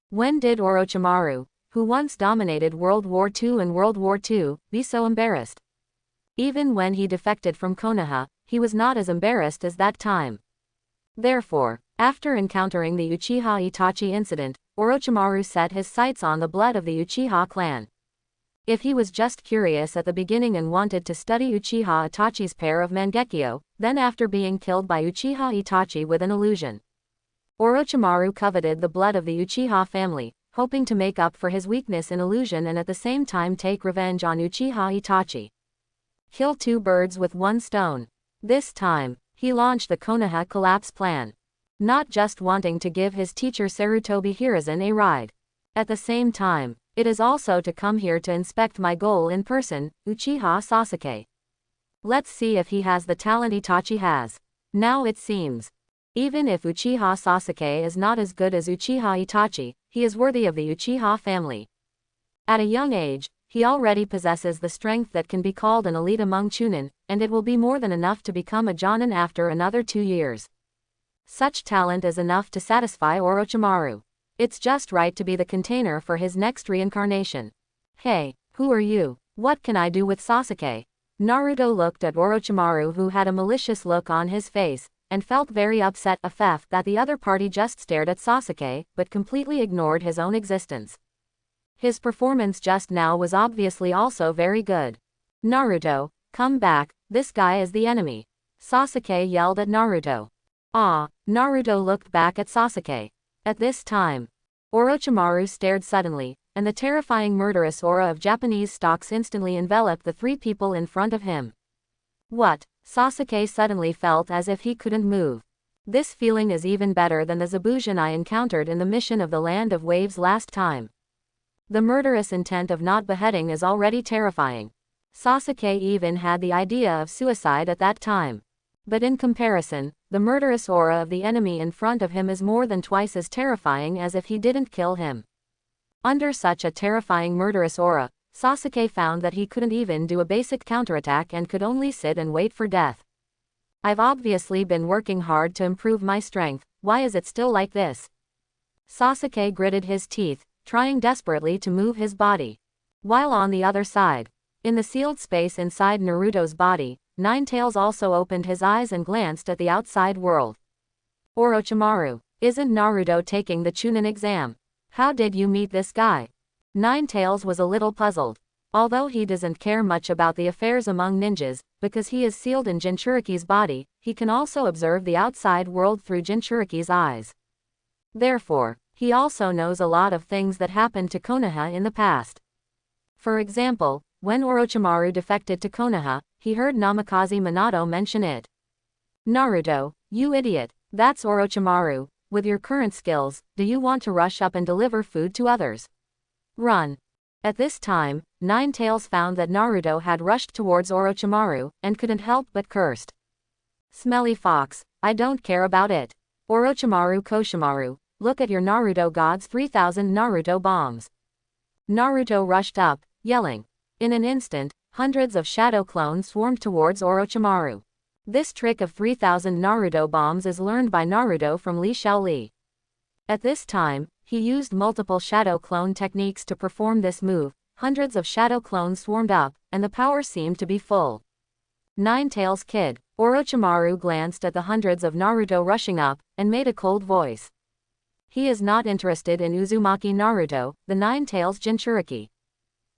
When did Orochimaru, who once dominated World War II and World War II, be so embarrassed? Even when he defected from Konoha, he was not as embarrassed as that time. Therefore, after encountering the Uchiha Itachi incident, Orochimaru set his sights on the blood of the Uchiha clan. If he was just curious at the beginning and wanted to study Uchiha Itachi's pair of Mangekyo, then after being killed by Uchiha Itachi with an illusion. Orochimaru coveted the blood of the Uchiha family, hoping to make up for his weakness in illusion and at the same time take revenge on Uchiha Itachi. Kill two birds with one stone. This time, he launched the Konoha collapse plan. Not just wanting to give his teacher Sarutobi Hiruzen a ride. At the same time, it is also to come here to inspect my goal in person, Uchiha Sasuke. Let's see if he has the talent Itachi has. Now it seems. Even if Uchiha Sasuke is not as good as Uchiha Itachi, he is worthy of the Uchiha family. At a young age, he already possesses the strength that can be called an elite among Chunin, and it will be more than enough to become a Jonin after another 2 years. Such talent is enough to satisfy Orochimaru. It's just right to be the container for his next reincarnation. Hey, who are you? What can I do with Sasuke? Naruto looked at Orochimaru who had a malicious look on his face, and felt very upset that the other party just stared at Sasuke, but completely ignored his own existence. His performance just now was obviously also very good. Naruto, come back, this guy is the enemy. Sasuke yelled at Naruto. Ah, Naruto looked back at Sasuke. At this time, Orochimaru stared suddenly, and the terrifying murderous aura of Japanese stocks instantly enveloped the 3 people in front of him. What? Sasuke suddenly felt as if he couldn't move. This feeling is even better than the Zabujan I encountered in the mission of the Land of Waves last time. The murderous intent of not beheading is already terrifying. Sasuke even had the idea of suicide at that time. But in comparison, the murderous aura of the enemy in front of him is more than twice as terrifying as if he didn't kill him. Under such a terrifying murderous aura, Sasuke found that he couldn't even do a basic counterattack and could only sit and wait for death. I've obviously been working hard to improve my strength, why is it still like this? Sasuke gritted his teeth, trying desperately to move his body. While on the other side, in the sealed space inside Naruto's body, Ninetales also opened his eyes and glanced at the outside world. Orochimaru, isn't Naruto taking the Chunin exam? How did you meet this guy? Ninetales was a little puzzled. Although he doesn't care much about the affairs among ninjas, because he is sealed in Jinchuriki's body, he can also observe the outside world through Jinchuriki's eyes. Therefore, he also knows a lot of things that happened to Konoha in the past. For example, when Orochimaru defected to Konoha, he heard Namikaze Minato mention it. Naruto, you idiot, that's Orochimaru. With your current skills, do you want to rush up and deliver food to others? Run. At this time, Ninetales found that Naruto had rushed towards Orochimaru, and couldn't help but cursed. Smelly fox, I don't care about it. Orochimaru Koshimaru, look at your Naruto God's 3000 Naruto bombs. Naruto rushed up, yelling. In an instant, hundreds of shadow clones swarmed towards Orochimaru. This trick of 3000 Naruto bombs is learned by Naruto from Li Shaoli. At this time, he used multiple shadow clone techniques to perform this move. Hundreds of shadow clones swarmed up, and the power seemed to be full. Nine-Tails Kid. Orochimaru glanced at the hundreds of Naruto rushing up, and made a cold voice. He is not interested in Uzumaki Naruto, the Nine-Tails Jinchuriki.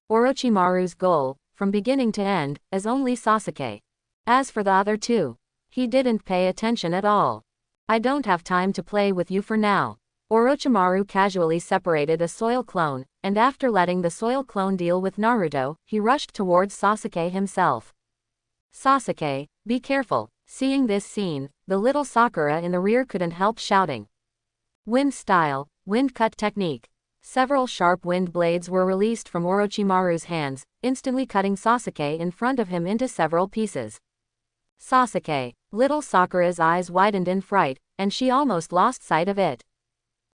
Orochimaru's goal, from beginning to end, is only Sasuke. As for the other two, he didn't pay attention at all. I don't have time to play with you for now. Orochimaru casually separated a soil clone, and after letting the soil clone deal with Naruto, he rushed towards Sasuke himself. Sasuke, be careful. Seeing this scene, the little Sakura in the rear couldn't help shouting. Wind style, wind cut technique. Several sharp wind blades were released from Orochimaru's hands, instantly cutting Sasuke in front of him into several pieces. Sasuke. Little Sakura's eyes widened in fright, and she almost lost sight of it.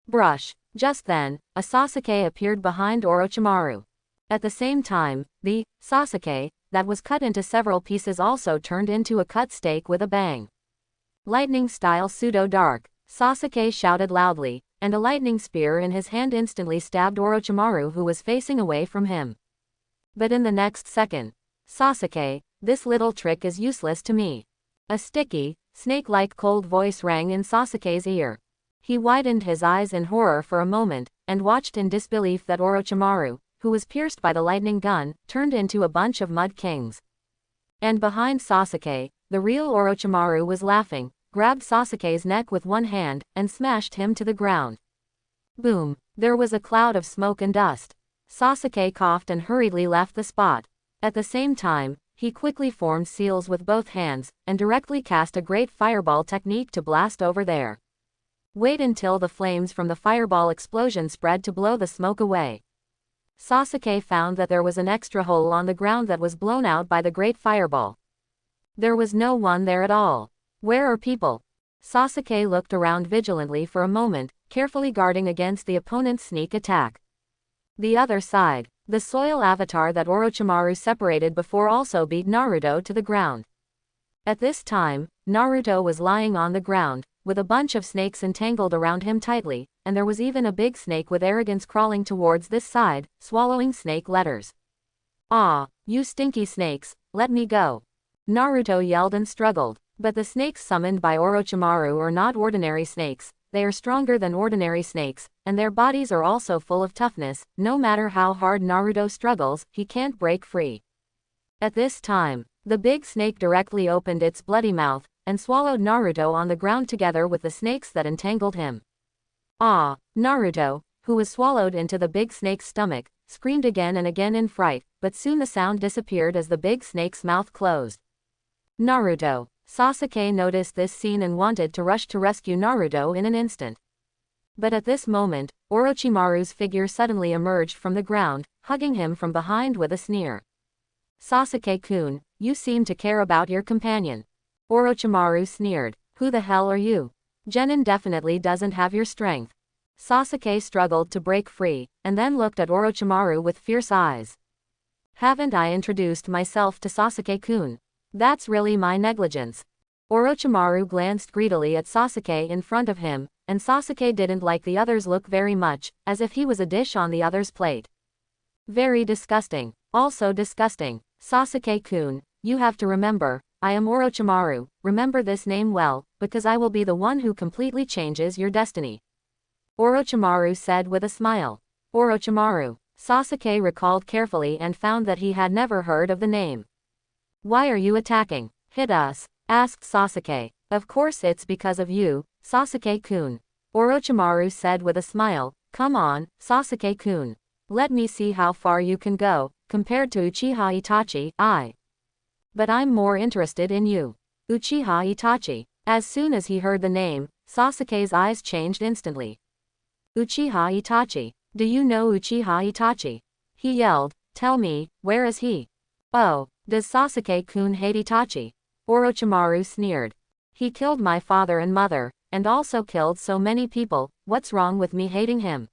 Brush. Just then, a Sasuke appeared behind Orochimaru. At the same time, the Sasuke that was cut into several pieces also turned into a cut steak with a bang. Lightning style pseudo dark. Sasuke shouted loudly, and a lightning spear in his hand instantly stabbed Orochimaru, who was facing away from him. But in the next second, Sasuke, this little trick is useless to me. A sticky, snake-like cold voice rang in Sasuke's ear. He widened his eyes in horror for a moment, and watched in disbelief that Orochimaru, who was pierced by the lightning gun, turned into a bunch of mud kings. And behind Sasuke, the real Orochimaru was laughing, grabbed Sasuke's neck with one hand, and smashed him to the ground. Boom! There was a cloud of smoke and dust. Sasuke coughed and hurriedly left the spot. At the same time, he quickly formed seals with both hands, and directly cast a great fireball technique to blast over there. Wait until the flames from the fireball explosion spread to blow the smoke away. Sasuke found that there was an extra hole on the ground that was blown out by the great fireball. There was no one there at all. Where are people? Sasuke looked around vigilantly for a moment, carefully guarding against the opponent's sneak attack. The other side, the soil avatar that Orochimaru separated before also beat Naruto to the ground. At this time, Naruto was lying on the ground, with a bunch of snakes entangled around him tightly, and there was even a big snake with arrogance crawling towards this side, swallowing snake letters. Ah, you stinky snakes, let me go. Naruto yelled and struggled. But the snakes summoned by Orochimaru are not ordinary snakes, they are stronger than ordinary snakes, and their bodies are also full of toughness. No matter how hard Naruto struggles, he can't break free. At this time, the big snake directly opened its bloody mouth, and swallowed Naruto on the ground together with the snakes that entangled him. Ah! Naruto, who was swallowed into the big snake's stomach, screamed again and again in fright, but soon the sound disappeared as the big snake's mouth closed. Naruto. Sasuke noticed this scene and wanted to rush to rescue Naruto in an instant. But at this moment, Orochimaru's figure suddenly emerged from the ground, hugging him from behind with a sneer. Sasuke-kun, you seem to care about your companion. Orochimaru sneered. Who the hell are you? Genin definitely doesn't have your strength. Sasuke struggled to break free, and then looked at Orochimaru with fierce eyes. Haven't I introduced myself to Sasuke-kun? That's really my negligence. Orochimaru glanced greedily at Sasuke in front of him, and Sasuke didn't like the other's look very much, as if he was a dish on the other's plate. Very disgusting. Also disgusting. Sasuke-kun, you have to remember, I am Orochimaru, remember this name well, because I will be the one who completely changes your destiny. Orochimaru said with a smile. Orochimaru. Sasuke recalled carefully and found that he had never heard of the name. Why are you attacking? Hit us, asked Sasuke. Of course it's because of you, Sasuke-kun. Orochimaru said with a smile. Come on, Sasuke-kun. Let me see how far you can go, compared to Uchiha Itachi. But I'm more interested in you. Uchiha Itachi. As soon as he heard the name, Sasuke's eyes changed instantly. Uchiha Itachi. Do you know Uchiha Itachi? He yelled. Tell me, where is he? Oh, does Sasuke-kun hate Itachi? Orochimaru sneered. He killed my father and mother, and also killed so many people, what's wrong with me hating him?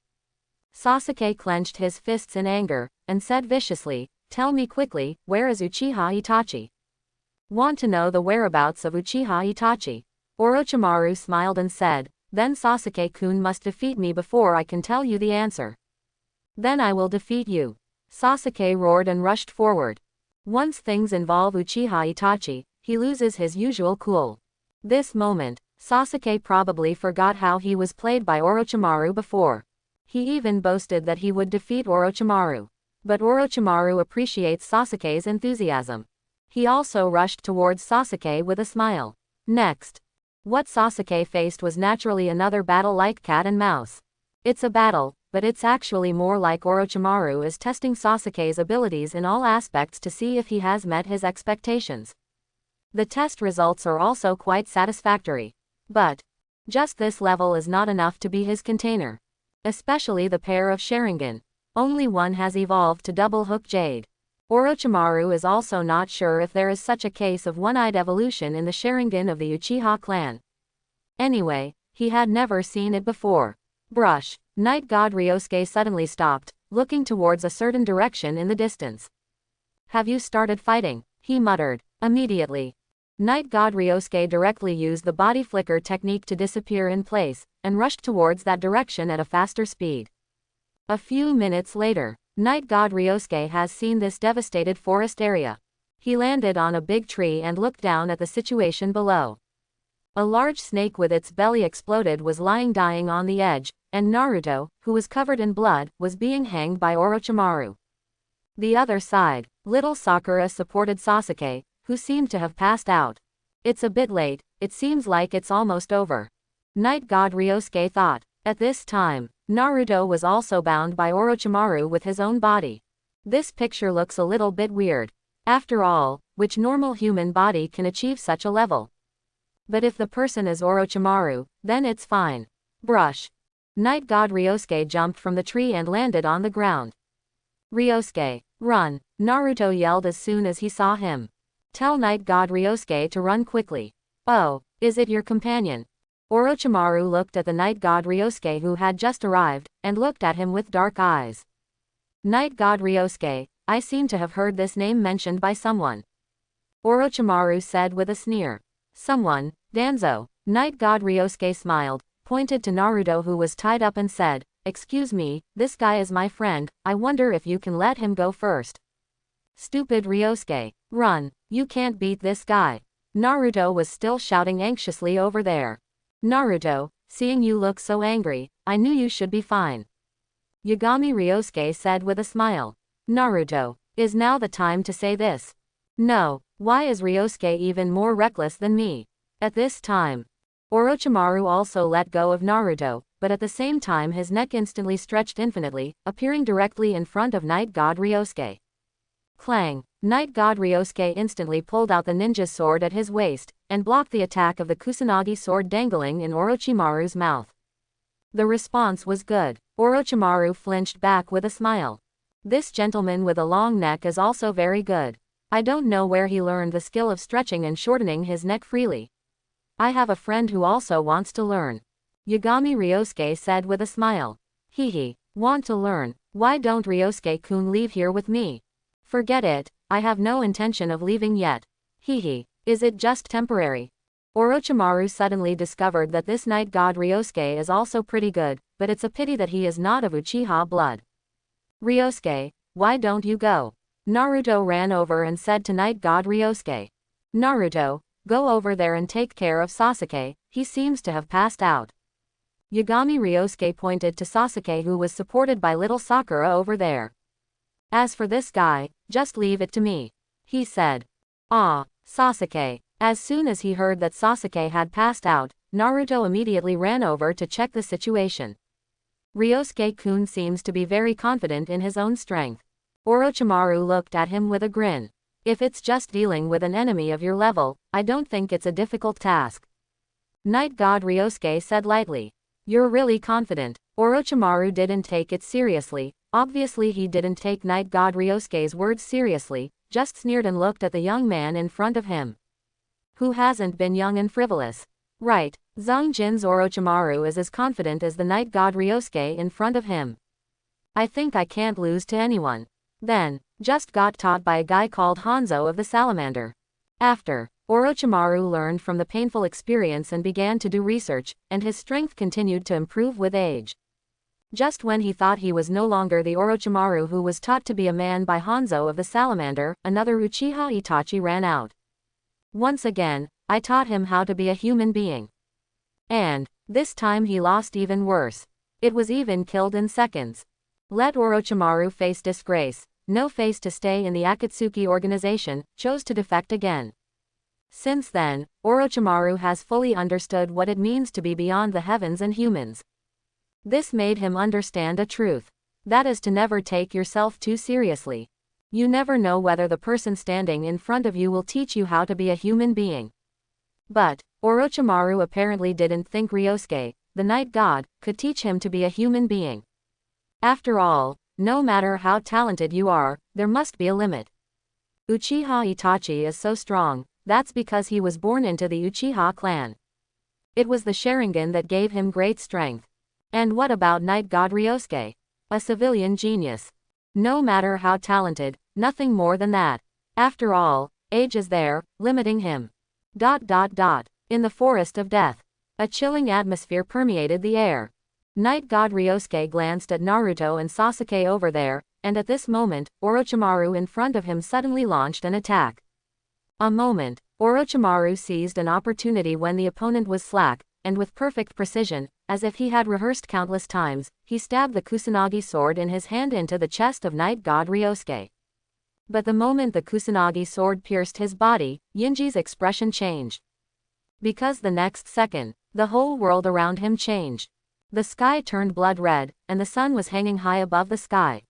Sasuke clenched his fists in anger, and said viciously, tell me quickly, where is Uchiha Itachi? Want to know the whereabouts of Uchiha Itachi? Orochimaru smiled and said, Then Sasuke-kun must defeat me before I can tell you the answer. Then I will defeat you. Sasuke roared and rushed forward. Once things involve Uchiha Itachi, he loses his usual cool. This moment, Sasuke probably forgot how he was played by Orochimaru before. He even boasted that he would defeat Orochimaru. But Orochimaru appreciates Sasuke's enthusiasm. He also rushed towards Sasuke with a smile. Next, what Sasuke faced was naturally another battle like cat and mouse. It's a battle, but it's actually more like Orochimaru is testing Sasuke's abilities in all aspects to see if he has met his expectations. The test results are also quite satisfactory. But just this level is not enough to be his container. Especially the pair of Sharingan. Only one has evolved to double hook Jade. Orochimaru is also not sure if there is such a case of one-eyed evolution in the Sharingan of the Uchiha clan. Anyway, he had never seen it before. Brush. Night God Ryosuke suddenly stopped, looking towards a certain direction in the distance. Have you started fighting? He muttered. Immediately, Night God Ryosuke directly used the body flicker technique to disappear in place, and rushed towards that direction at a faster speed. A few minutes later, Night God Ryosuke has seen this devastated forest area. He landed on a big tree and looked down at the situation below. A large snake with its belly exploded was lying dying on the edge, and Naruto, who was covered in blood, was being hanged by Orochimaru. The other side, little Sakura supported Sasuke, who seemed to have passed out. It's a bit late, it seems like it's almost over. Night God Ryosuke thought. At this time, Naruto was also bound by Orochimaru with his own body. This picture looks a little bit weird. After all, which normal human body can achieve such a level? But if the person is Orochimaru, then it's fine. Brush. Night God Ryosuke jumped from the tree and landed on the ground. Ryosuke, run, Naruto yelled as soon as he saw him. Tell Night God Ryosuke to run quickly. Oh, is it your companion? Orochimaru looked at the Night God Ryosuke who had just arrived, and looked at him with dark eyes. Night God Ryosuke, I seem to have heard this name mentioned by someone. Orochimaru said with a sneer. Someone, Danzo. Night God Ryosuke smiled, pointed to Naruto who was tied up and said, excuse me, this guy is my friend, I wonder if you can let him go first. Stupid Ryosuke, run, you can't beat this guy. Naruto was still shouting anxiously over there. Naruto, seeing you look so angry, I knew you should be fine. Yagami Ryosuke said with a smile. Naruto, is now the time to say this? No, why is Ryosuke even more reckless than me? At this time, Orochimaru also let go of Naruto, but at the same time his neck instantly stretched infinitely, appearing directly in front of Night God Ryosuke. Clang! Night God Ryosuke instantly pulled out the ninja sword at his waist, and blocked the attack of the Kusanagi sword dangling in Orochimaru's mouth. The response was good. Orochimaru flinched back with a smile. This gentleman with a long neck is also very good. I don't know where he learned the skill of stretching and shortening his neck freely. I have a friend who also wants to learn. Yagami Ryosuke said with a smile. Hehe, want to learn, why don't Ryosuke-kun leave here with me? Forget it, I have no intention of leaving yet. Hehe, is it just temporary? Orochimaru suddenly discovered that this Night God Ryosuke is also pretty good, but it's a pity that he is not of Uchiha blood. Ryosuke, why don't you go? Naruto ran over and said to Night God Ryosuke. Naruto, go over there and take care of Sasuke, he seems to have passed out. Yagami Ryosuke pointed to Sasuke who was supported by little Sakura over there. As for this guy, just leave it to me, he said. Ah, Sasuke. As soon as he heard that Sasuke had passed out, Naruto immediately ran over to check the situation. Ryosuke-kun seems to be very confident in his own strength. Orochimaru looked at him with a grin. If it's just dealing with an enemy of your level, I don't think it's a difficult task. Night God Ryosuke said lightly. You're really confident. Orochimaru didn't take it seriously. Obviously he didn't take Night God Ryosuke's words seriously, just sneered and looked at the young man in front of him. Who hasn't been young and frivolous? Right, Zanjin's Orochimaru is as confident as the Night God Ryosuke in front of him. I think I can't lose to anyone. Then, just got taught by a guy called Hanzo of the Salamander. After, Orochimaru learned from the painful experience and began to do research, and his strength continued to improve with age. Just when he thought he was no longer the Orochimaru who was taught to be a man by Hanzo of the Salamander, another Uchiha Itachi ran out. Once again, I taught him how to be a human being. And, this time he lost even worse. It was even killed in seconds. Let Orochimaru face disgrace. No face to stay in the Akatsuki organization, chose to defect again. Since then, Orochimaru has fully understood what it means to be beyond the heavens and humans. This made him understand a truth. That is to never take yourself too seriously. You never know whether the person standing in front of you will teach you how to be a human being. But, Orochimaru apparently didn't think Ryosuke, the night god, could teach him to be a human being. After all, no matter how talented you are, there must be a limit. Uchiha Itachi is so strong, that's because he was born into the Uchiha clan. It was the Sharingan that gave him great strength. And what about Night God Ryosuke? A civilian genius. No matter how talented, nothing more than that. After all, age is there, limiting him. In the forest of death, a chilling atmosphere permeated the air. Night God Ryosuke glanced at Naruto and Sasuke over there, and at this moment, Orochimaru in front of him suddenly launched an attack. A moment, Orochimaru seized an opportunity when the opponent was slack, and with perfect precision, as if he had rehearsed countless times, he stabbed the Kusanagi sword in his hand into the chest of Night God Ryosuke. But the moment the Kusanagi sword pierced his body, Yinji's expression changed. Because the next second, the whole world around him changed. The sky turned blood red, and the sun was hanging high above the sky.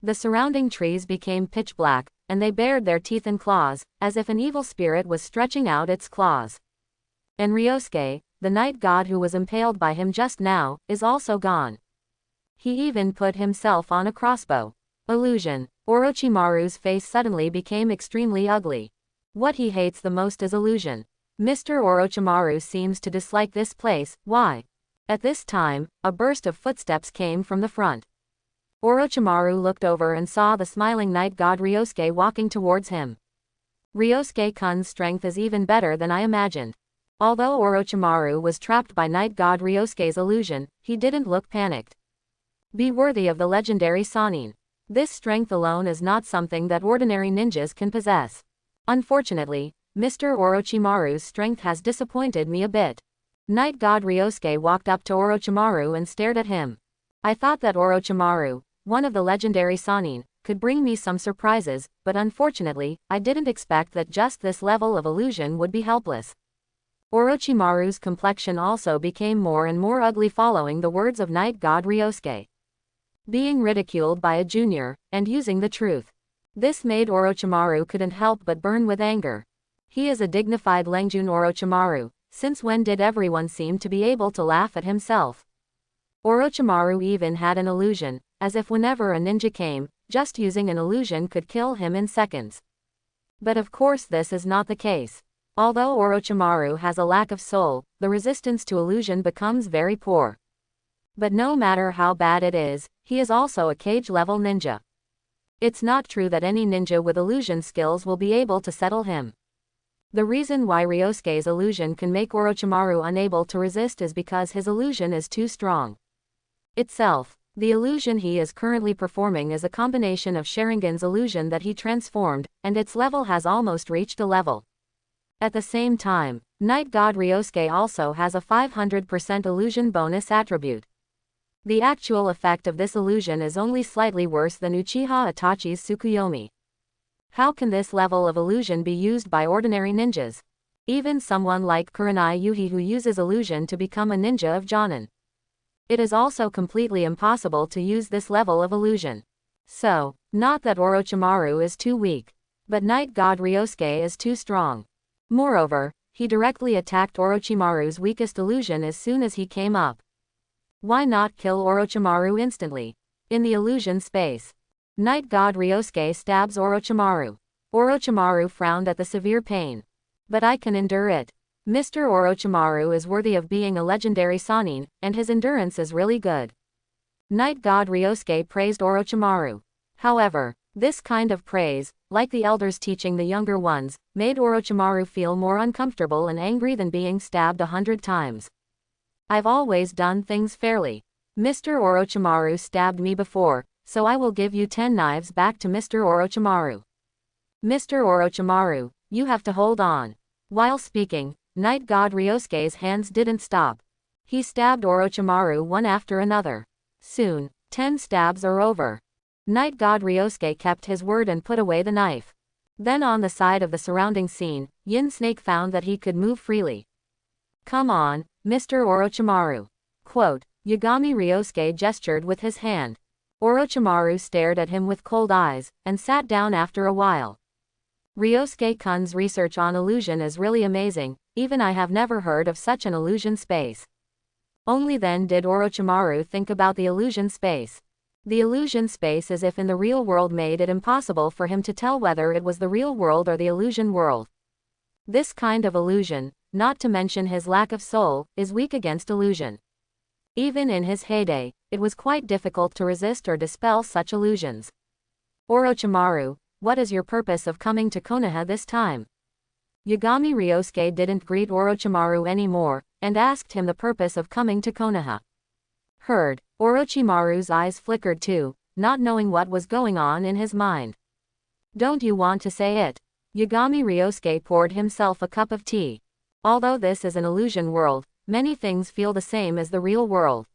The surrounding trees became pitch black, and they bared their teeth and claws, as if an evil spirit was stretching out its claws. And Ryosuke, the night god who was impaled by him just now, is also gone. He even put himself on a crossbow. Illusion. Orochimaru's face suddenly became extremely ugly. What he hates the most is illusion. Mr. Orochimaru seems to dislike this place, why? At this time, a burst of footsteps came from the front. Orochimaru looked over and saw the smiling night god Ryosuke walking towards him. Ryosuke-kun's strength is even better than I imagined. Although Orochimaru was trapped by night god Ryosuke's illusion, he didn't look panicked. Be worthy of the legendary Sannin. This strength alone is not something that ordinary ninjas can possess. Unfortunately, Mr. Orochimaru's strength has disappointed me a bit. Night god Ryosuke walked up to Orochimaru and stared at him. I thought that Orochimaru, one of the legendary Sannin, could bring me some surprises, but unfortunately, I didn't expect that just this level of illusion would be helpless. Orochimaru's complexion also became more and more ugly following the words of night god Ryosuke. Being ridiculed by a junior, and using the truth. This made Orochimaru couldn't help but burn with anger. He is a dignified Lengjun Orochimaru. Since when did everyone seem to be able to laugh at himself? Orochimaru even had an illusion, as if whenever a ninja came, just using an illusion could kill him in seconds. But of course this is not the case. Although Orochimaru has a lack of soul, the resistance to illusion becomes very poor. But no matter how bad it is, he is also a cage-level ninja. It's not true that any ninja with illusion skills will be able to settle him. The reason why Ryosuke's illusion can make Orochimaru unable to resist is because his illusion is too strong. Itself, the illusion he is currently performing is a combination of Sharingan's illusion that he transformed, and its level has almost reached a level. At the same time, Night God Ryosuke also has a 500% illusion bonus attribute. The actual effect of this illusion is only slightly worse than Uchiha Itachi's Tsukuyomi. How can this level of illusion be used by ordinary ninjas? Even someone like Kurenai Yuhi who uses illusion to become a ninja of Jonin. It is also completely impossible to use this level of illusion. So, not that Orochimaru is too weak, but Night God Ryosuke is too strong. Moreover, he directly attacked Orochimaru's weakest illusion as soon as he came up. Why not kill Orochimaru instantly? In the illusion space, Night God Ryosuke stabs Orochimaru. Orochimaru frowned at the severe pain. But I can endure it. Mr. Orochimaru is worthy of being a legendary Sannin, and his endurance is really good. Night God Ryosuke praised Orochimaru. However, this kind of praise, like the elders teaching the younger ones, made Orochimaru feel more uncomfortable and angry than being stabbed 100 times. I've always done things fairly. Mr. Orochimaru stabbed me before, so I will give you 10 knives back to Mr. Orochimaru. Mr. Orochimaru, you have to hold on. While speaking, Night God Ryosuke's hands didn't stop. He stabbed Orochimaru one after another. Soon, 10 stabs are over. Night God Ryosuke kept his word and put away the knife. Then on the side of the surrounding scene, Yin Snake found that he could move freely. Come on, Mr. Orochimaru. Quote, Yagami Ryosuke gestured with his hand. Orochimaru stared at him with cold eyes, and sat down after a while. Ryosuke-kun's research on illusion is really amazing, even I have never heard of such an illusion space. Only then did Orochimaru think about the illusion space. The illusion space as if in the real world made it impossible for him to tell whether it was the real world or the illusion world. This kind of illusion, not to mention his lack of soul, is weak against illusion. Even in his heyday, it was quite difficult to resist or dispel such illusions. Orochimaru, what is your purpose of coming to Konoha this time? Yagami Ryosuke didn't greet Orochimaru anymore, and asked him the purpose of coming to Konoha. Heard, Orochimaru's eyes flickered too, not knowing what was going on in his mind. Don't you want to say it? Yagami Ryosuke poured himself a cup of tea. Although this is an illusion world, many things feel the same as the real world.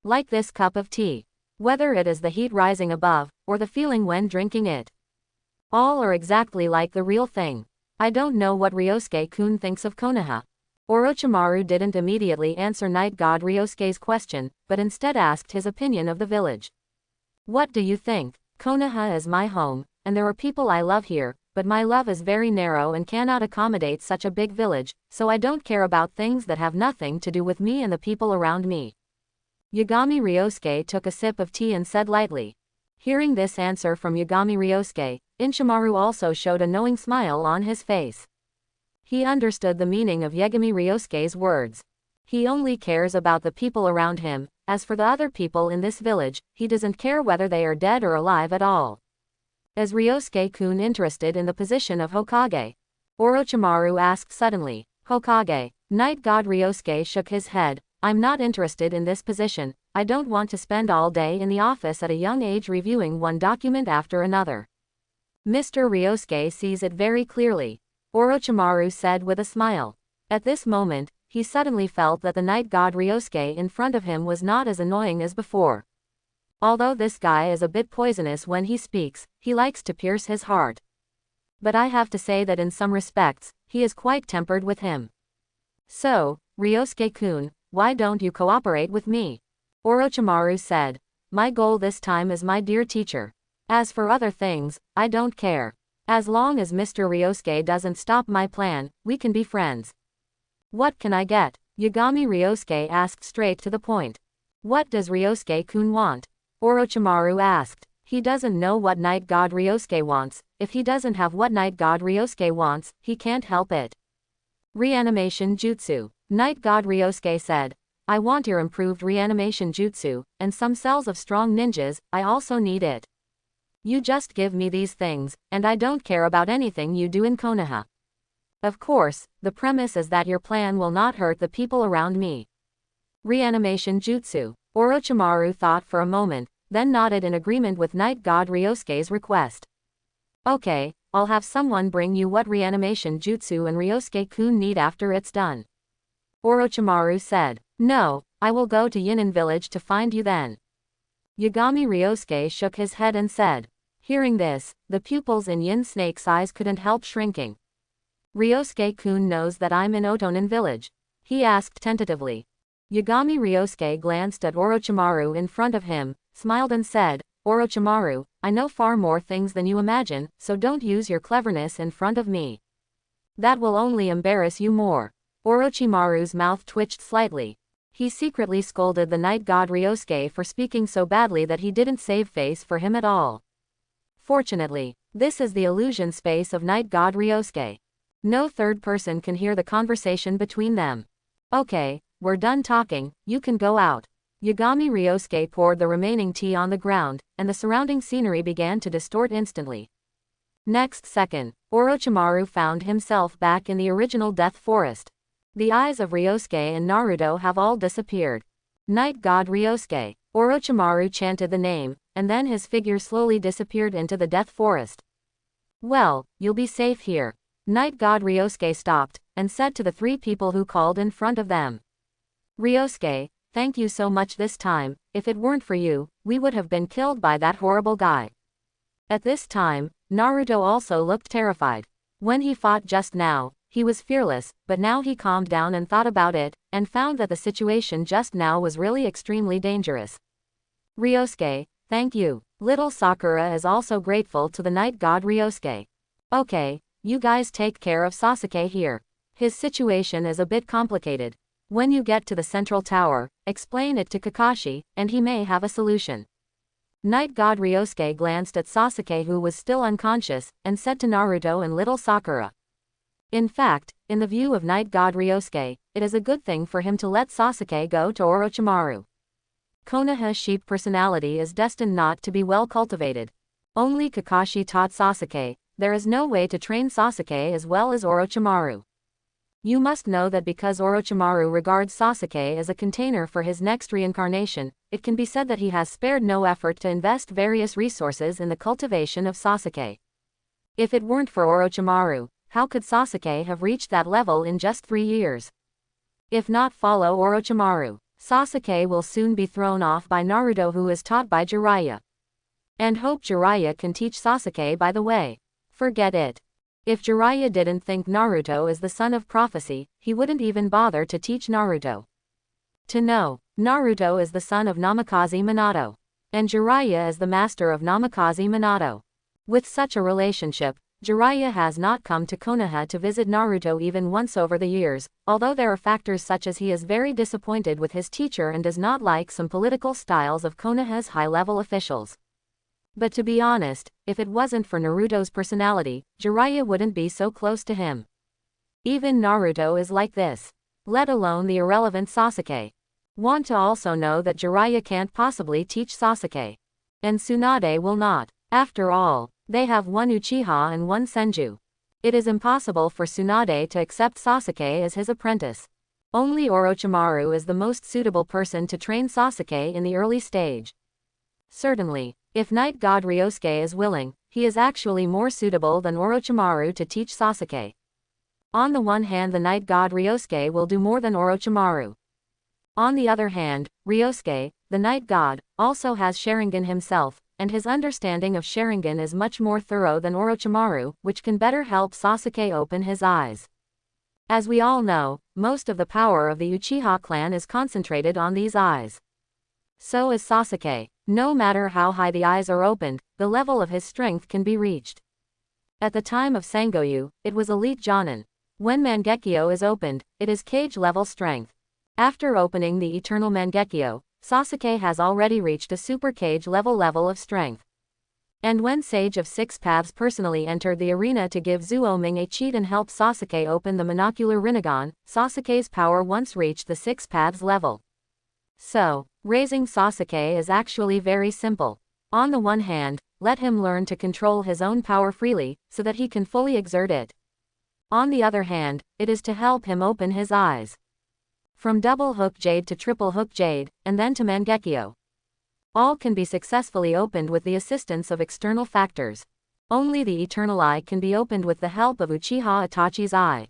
Like this cup of tea. Whether it is the heat rising above, or the feeling when drinking it. All are exactly like the real thing. I don't know what Ryosuke-kun thinks of Konoha. Orochimaru didn't immediately answer Night God Ryosuke's question, but instead asked his opinion of the village. What do you think? Konoha is my home, and there are people I love here, but my love is very narrow and cannot accommodate such a big village, so I don't care about things that have nothing to do with me and the people around me. Yagami Ryosuke took a sip of tea and said lightly. Hearing this answer from Yagami Ryosuke, Orochimaru also showed a knowing smile on his face. He understood the meaning of Yagami Ryosuke's words. He only cares about the people around him, as for the other people in this village, he doesn't care whether they are dead or alive at all. Is Ryosuke-kun interested in the position of Hokage? Orochimaru asked suddenly. Hokage. Night God Ryosuke shook his head. I'm not interested in this position. I don't want to spend all day in the office at a young age reviewing one document after another. Mr. Ryosuke sees it very clearly. Orochimaru said with a smile. At this moment, he suddenly felt that the Night God Ryosuke in front of him was not as annoying as before. Although this guy is a bit poisonous when he speaks, he likes to pierce his heart. But I have to say that in some respects, he is quite tempered with him. So, Ryosuke-kun, why don't you cooperate with me? Orochimaru said. My goal this time is my dear teacher. As for other things, I don't care. As long as Mr. Ryosuke doesn't stop my plan, we can be friends. What can I get? Yagami Ryosuke asked straight to the point. What does Ryosuke-kun want? Orochimaru asked. He doesn't know what Night God Ryosuke wants. If he doesn't have what Night God Ryosuke wants, he can't help it. Reanimation Jutsu. Night God Ryosuke said. I want your improved reanimation jutsu, and some cells of strong ninjas, I also need it. You just give me these things, and I don't care about anything you do in Konoha. Of course, the premise is that your plan will not hurt the people around me. Reanimation jutsu. Orochimaru thought for a moment, then nodded in agreement with Night God Ryosuke's request. Okay, I'll have someone bring you what reanimation jutsu and Ryosuke-kun need after it's done. Orochimaru said. No, I will go to Yinin village to find you then. Yagami Ryosuke shook his head and said. Hearing this, the pupils in Yin Snake's eyes couldn't help shrinking. Ryosuke-kun knows that I'm in Otonin village. He asked tentatively. Yagami Ryosuke glanced at Orochimaru in front of him, smiled and said, Orochimaru, I know far more things than you imagine, so don't use your cleverness in front of me. That will only embarrass you more. Orochimaru's mouth twitched slightly. He secretly scolded the Night God Ryosuke for speaking so badly that he didn't save face for him at all. Fortunately, this is the illusion space of Night God Ryosuke. No third person can hear the conversation between them. Okay, we're done talking, you can go out. Yagami Ryosuke poured the remaining tea on the ground, and the surrounding scenery began to distort instantly. Next second, Orochimaru found himself back in the original Death Forest. The eyes of Ryosuke and Naruto have all disappeared. Night God Ryosuke. Orochimaru chanted the name, and then his figure slowly disappeared into the Death Forest. Well, you'll be safe here. Night God Ryosuke stopped, and said to the three people who called in front of them. Ryosuke, thank you so much this time. If it weren't for you, we would have been killed by that horrible guy. At this time, Naruto also looked terrified. When he fought just now, he was fearless, but now he calmed down and thought about it, and found that the situation just now was really extremely dangerous. Ryosuke, thank you. Little Sakura is also grateful to the Night God Ryosuke. Okay, you guys take care of Sasuke here. His situation is a bit complicated. When you get to the central tower, explain it to Kakashi, and he may have a solution. Night God Ryosuke glanced at Sasuke, who was still unconscious, and said to Naruto and little Sakura. In fact, in the view of Night God Ryosuke, it is a good thing for him to let Sasuke go to Orochimaru. Konoha's sheep personality is destined not to be well cultivated. Only Kakashi taught Sasuke. There is no way to train Sasuke as well as Orochimaru. You must know that because Orochimaru regards Sasuke as a container for his next reincarnation, it can be said that he has spared no effort to invest various resources in the cultivation of Sasuke. If it weren't for Orochimaru, how could Sasuke have reached that level in just 3 years? If not follow Orochimaru, Sasuke will soon be thrown off by Naruto, who is taught by Jiraiya. And hope Jiraiya can teach Sasuke by the way. Forget it. If Jiraiya didn't think Naruto is the son of prophecy, he wouldn't even bother to teach Naruto. To know, Naruto is the son of Namikaze Minato. And Jiraiya is the master of Namikaze Minato. With such a relationship, Jiraiya has not come to Konoha to visit Naruto even once over the years, although there are factors such as he is very disappointed with his teacher and does not like some political styles of Konoha's high-level officials. But to be honest, if it wasn't for Naruto's personality, Jiraiya wouldn't be so close to him. Even Naruto is like this. Let alone the irrelevant Sasuke. Want to also know that Jiraiya can't possibly teach Sasuke. And Tsunade will not. After all, they have one Uchiha and one Senju. It is impossible for Tsunade to accept Sasuke as his apprentice. Only Orochimaru is the most suitable person to train Sasuke in the early stage. Certainly, if Night God Ryosuke is willing, he is actually more suitable than Orochimaru to teach Sasuke. On the one hand, the Night God Ryosuke will do more than Orochimaru. On the other hand, Ryosuke, the Night God, also has Sharingan himself, and his understanding of Sharingan is much more thorough than Orochimaru, which can better help Sasuke open his eyes. As we all know, most of the power of the Uchiha clan is concentrated on these eyes. So is Sasuke. No matter how high the eyes are opened, the level of his strength can be reached. At the time of Sangoyu, it was elite Jonin. When Mangekyo is opened, it is cage-level strength. After opening the Eternal Mangekyo, Sasuke has already reached a super cage-level of strength. And when Sage of Six Paths personally entered the arena to give Zuoming a cheat and help Sasuke open the Monocular Rinnegan, Sasuke's power once reached the Six Paths level. So, raising Sasuke is actually very simple. On the one hand, let him learn to control his own power freely, so that he can fully exert it. On the other hand, it is to help him open his eyes. From Double Hook Jade to Triple Hook Jade, and then to Mangekyo. All can be successfully opened with the assistance of external factors. Only the Eternal Eye can be opened with the help of Uchiha Itachi's eye.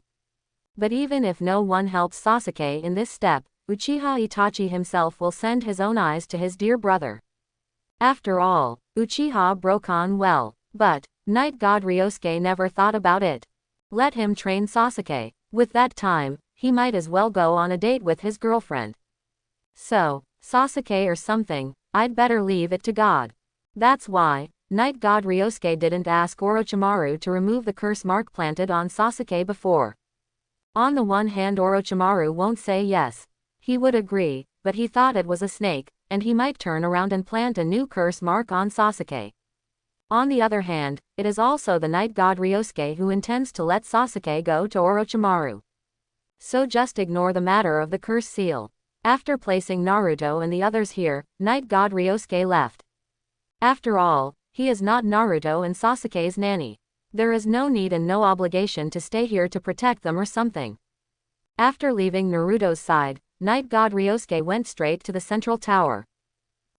But even if no one helps Sasuke in this step, Uchiha Itachi himself will send his own eyes to his dear brother. After all, Uchiha broke on well, but Night God Ryosuke never thought about it. Let him train Sasuke. With that time, he might as well go on a date with his girlfriend. So, Sasuke or something, I'd better leave it to God. That's why Night God Ryosuke didn't ask Orochimaru to remove the curse mark planted on Sasuke before. On the one hand, Orochimaru won't say yes. He would agree, but he thought it was a snake, and he might turn around and plant a new curse mark on Sasuke. On the other hand, it is also the Night God Ryosuke who intends to let Sasuke go to Orochimaru. So just ignore the matter of the curse seal. After placing Naruto and the others here, Night God Ryosuke left. After all, he is not Naruto and Sasuke's nanny. There is no need and no obligation to stay here to protect them or something. After leaving Naruto's side, Night God Ryosuke went straight to the central tower.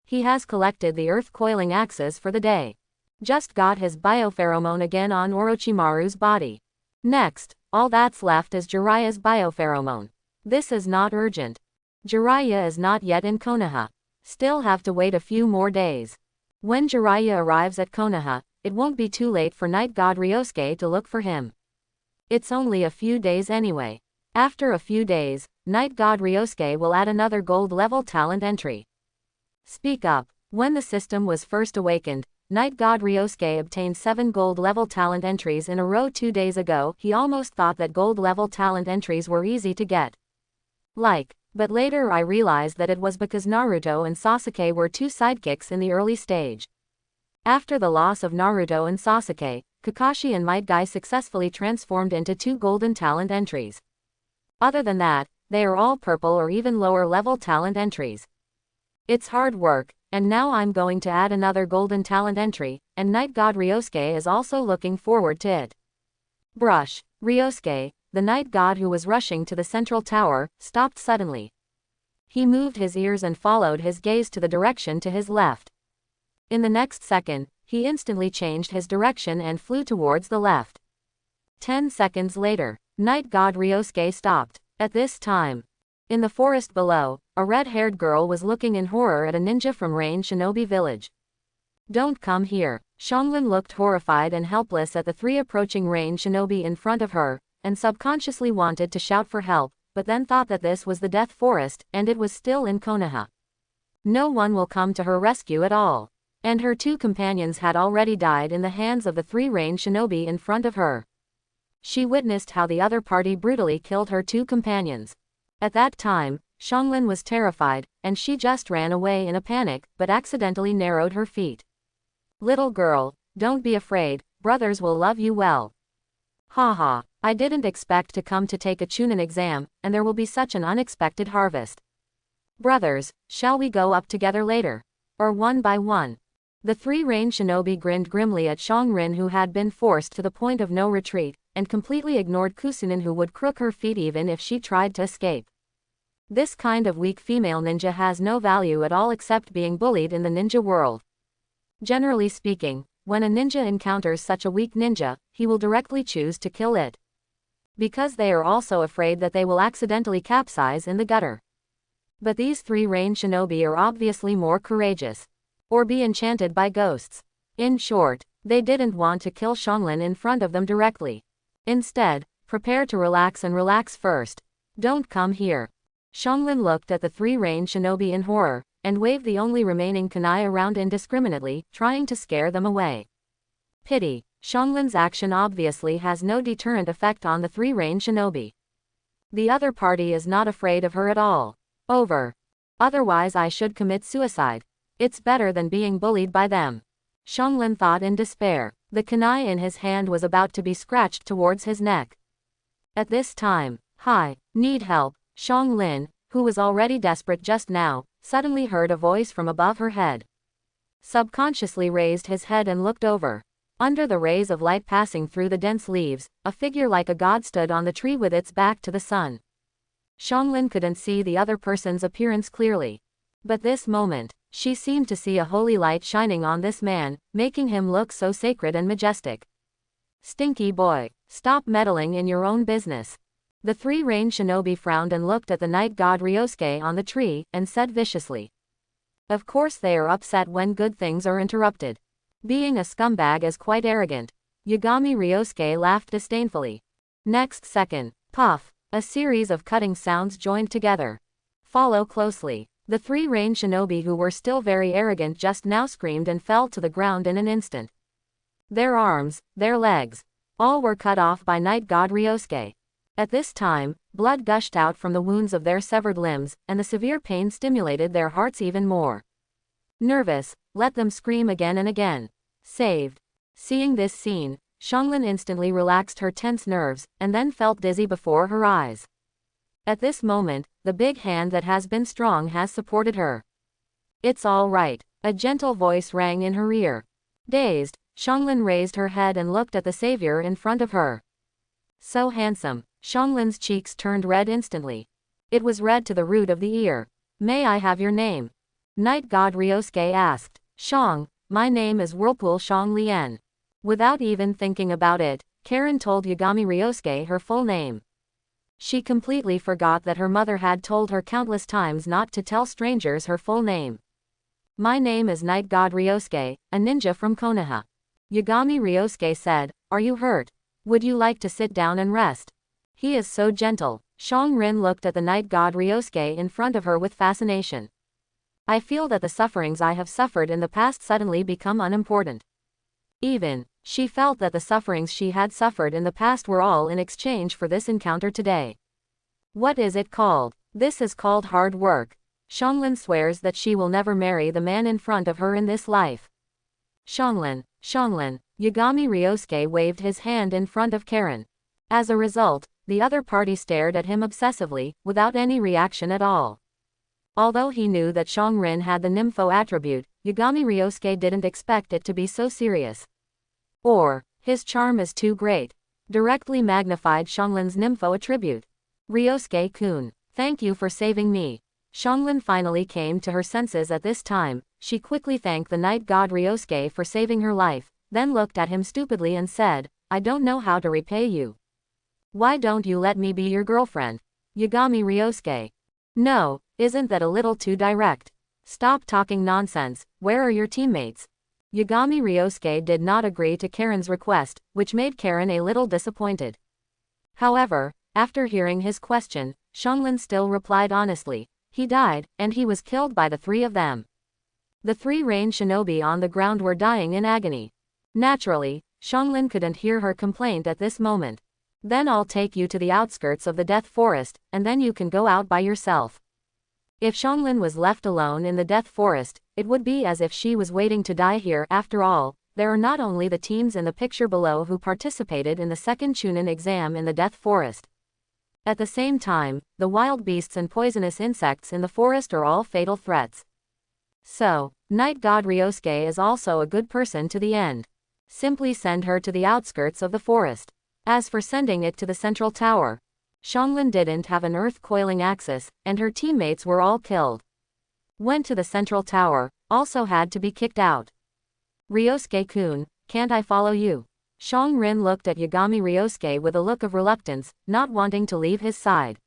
He has collected the earth coiling axes for the day. Just got his biopheromone again on Orochimaru's body. Next, all that's left is Jiraiya's biopheromone. This is not urgent. Jiraiya is not yet in Konoha. Still have to wait a few more days. When Jiraiya arrives at Konoha, it won't be too late for Night God Ryosuke to look for him. It's only a few days anyway. After a few days, Night God Ryosuke will add another gold level talent entry. Speak up. When the system was first awakened, Night God Ryosuke obtained 7 gold level talent entries in a row 2 days ago. He almost thought that gold level talent entries were easy to get. But later I realized that it was because Naruto and Sasuke were 2 sidekicks in the early stage. After the loss of Naruto and Sasuke, Kakashi and Might Guy successfully transformed into 2 golden talent entries. Other than that, they are all purple or even lower level talent entries. It's hard work, and now I'm going to add another golden talent entry, and Night God Ryosuke is also looking forward to it. Brush. Ryosuke, the night god who was rushing to the central tower, stopped suddenly. He moved his ears and followed his gaze to the direction to his left. In the next second, he instantly changed his direction and flew towards the left. 10 seconds later, Night God Ryosuke stopped. At this time, in the forest below, a red-haired girl was looking in horror at a ninja from Rain Shinobi Village. Don't come here. Xianglin looked horrified and helpless at the 3 approaching Rain Shinobi in front of her, and subconsciously wanted to shout for help, but then thought that this was the Death Forest, and it was still in Konoha. No one will come to her rescue at all. And her 2 companions had already died in the hands of the 3 Rain Shinobi in front of her. She witnessed how the other party brutally killed her 2 companions. At that time, Xianglin was terrified, and she just ran away in a panic, but accidentally narrowed her feet. Little girl, don't be afraid, brothers will love you well. Haha, I didn't expect to come to take a Chunin exam, and there will be such an unexpected harvest. Brothers, shall we go up together later? Or one by one? The 3 Rain Shinobi grinned grimly at Xianglin, who had been forced to the point of no retreat, and completely ignored Kusunin, who would crook her feet even if she tried to escape. This kind of weak female ninja has no value at all except being bullied in the ninja world. Generally speaking, when a ninja encounters such a weak ninja, he will directly choose to kill it. Because they are also afraid that they will accidentally capsize in the gutter. But these 3 Rain Shinobi are obviously more courageous. Or be enchanted by ghosts. In short, they didn't want to kill Xianglin in front of them directly. Instead, prepare to relax and relax first. Don't come here. Xianglin looked at the 3 Rain Shinobi in horror, and waved the only remaining kunai around indiscriminately, trying to scare them away. Pity. Xianglin's action obviously has no deterrent effect on the 3 Rain Shinobi. The other party is not afraid of her at all. Over. Otherwise I should commit suicide. It's better than being bullied by them. Xianglin thought in despair. The kunai in his hand was about to be scratched towards his neck. At this time, "Hi, need help." Xianglin, who was already desperate just now, suddenly heard a voice from above her head. Subconsciously raised his head and looked over. Under the rays of light passing through the dense leaves, a figure like a god stood on the tree with its back to the sun. Xianglin couldn't see the other person's appearance clearly. But this moment, she seemed to see a holy light shining on this man, making him look so sacred and majestic. Stinky boy, stop meddling in your own business. The 3 Rain Shinobi frowned and looked at the night god Ryosuke on the tree, and said viciously. Of course they are upset when good things are interrupted. Being a scumbag is quite arrogant. Yagami Ryosuke laughed disdainfully. Next second, puff, a series of cutting sounds joined together. Follow closely. The 3 Rain Shinobi, who were still very arrogant just now, screamed and fell to the ground in an instant. Their arms, their legs, all were cut off by night god Ryosuke. At this time, blood gushed out from the wounds of their severed limbs, and the severe pain stimulated their hearts even more. Nervous, let them scream again and again. Saved. Seeing this scene, Xianglin instantly relaxed her tense nerves, and then felt dizzy before her eyes. At this moment, the big hand that has been strong has supported her. It's all right. A gentle voice rang in her ear. Dazed, Xianglin raised her head and looked at the savior in front of her. So handsome. Xianglin's cheeks turned red instantly. It was red to the root of the ear. May I have your name? Night God Ryosuke asked. Shang, my name is Whirlpool Shang Lian. Without even thinking about it, Karen told Yagami Ryosuke her full name. She completely forgot that her mother had told her countless times not to tell strangers her full name. My name is Night God Ryosuke, a ninja from Konoha. Yagami Ryosuke said, are you hurt? Would you like to sit down and rest? He is so gentle. Shang Rin looked at the Night God Ryosuke in front of her with fascination. I feel that the sufferings I have suffered in the past suddenly become unimportant. She felt that the sufferings she had suffered in the past were all in exchange for this encounter today. What is it called? This is called hard work. Xianglin swears that she will never marry the man in front of her in this life. Xianglin, Yagami Ryosuke waved his hand in front of Karen. As a result, the other party stared at him obsessively, without any reaction at all. Although he knew that Shang Rin had the nympho attribute, Yagami Ryosuke didn't expect it to be so serious. Or, his charm is too great. Directly magnified Xianglin's nympho attribute. Ryosuke-kun, thank you for saving me. Xianglin finally came to her senses at this time. She quickly thanked the Night God Ryosuke for saving her life, then looked at him stupidly and said, I don't know how to repay you. Why don't you let me be your girlfriend? Yagami Ryosuke. No, isn't that a little too direct? Stop talking nonsense, where are your teammates? Yagami Ryosuke did not agree to Karen's request, which made Karen a little disappointed. However, after hearing his question, Xianglin still replied honestly. He died, and he was killed by the three of them. The three rain shinobi on the ground were dying in agony. Naturally, Xianglin couldn't hear her complaint at this moment. Then I'll take you to the outskirts of the Death Forest, and then you can go out by yourself. If Xianglin was left alone in the Death Forest, it would be as if she was waiting to die here. After all, there are not only the teams in the picture below who participated in the second Chunin exam in the Death Forest. At the same time, the wild beasts and poisonous insects in the forest are all fatal threats. So, Night God Ryosuke is also a good person to the end. Simply send her to the outskirts of the forest. As for sending it to the central tower, Xianglin didn't have an earth-coiling axis, and her teammates were all killed. Went to the central tower, also had to be kicked out. Ryosuke-kun, can't I follow you? Shang Rin looked at Yagami Ryosuke with a look of reluctance, not wanting to leave his side.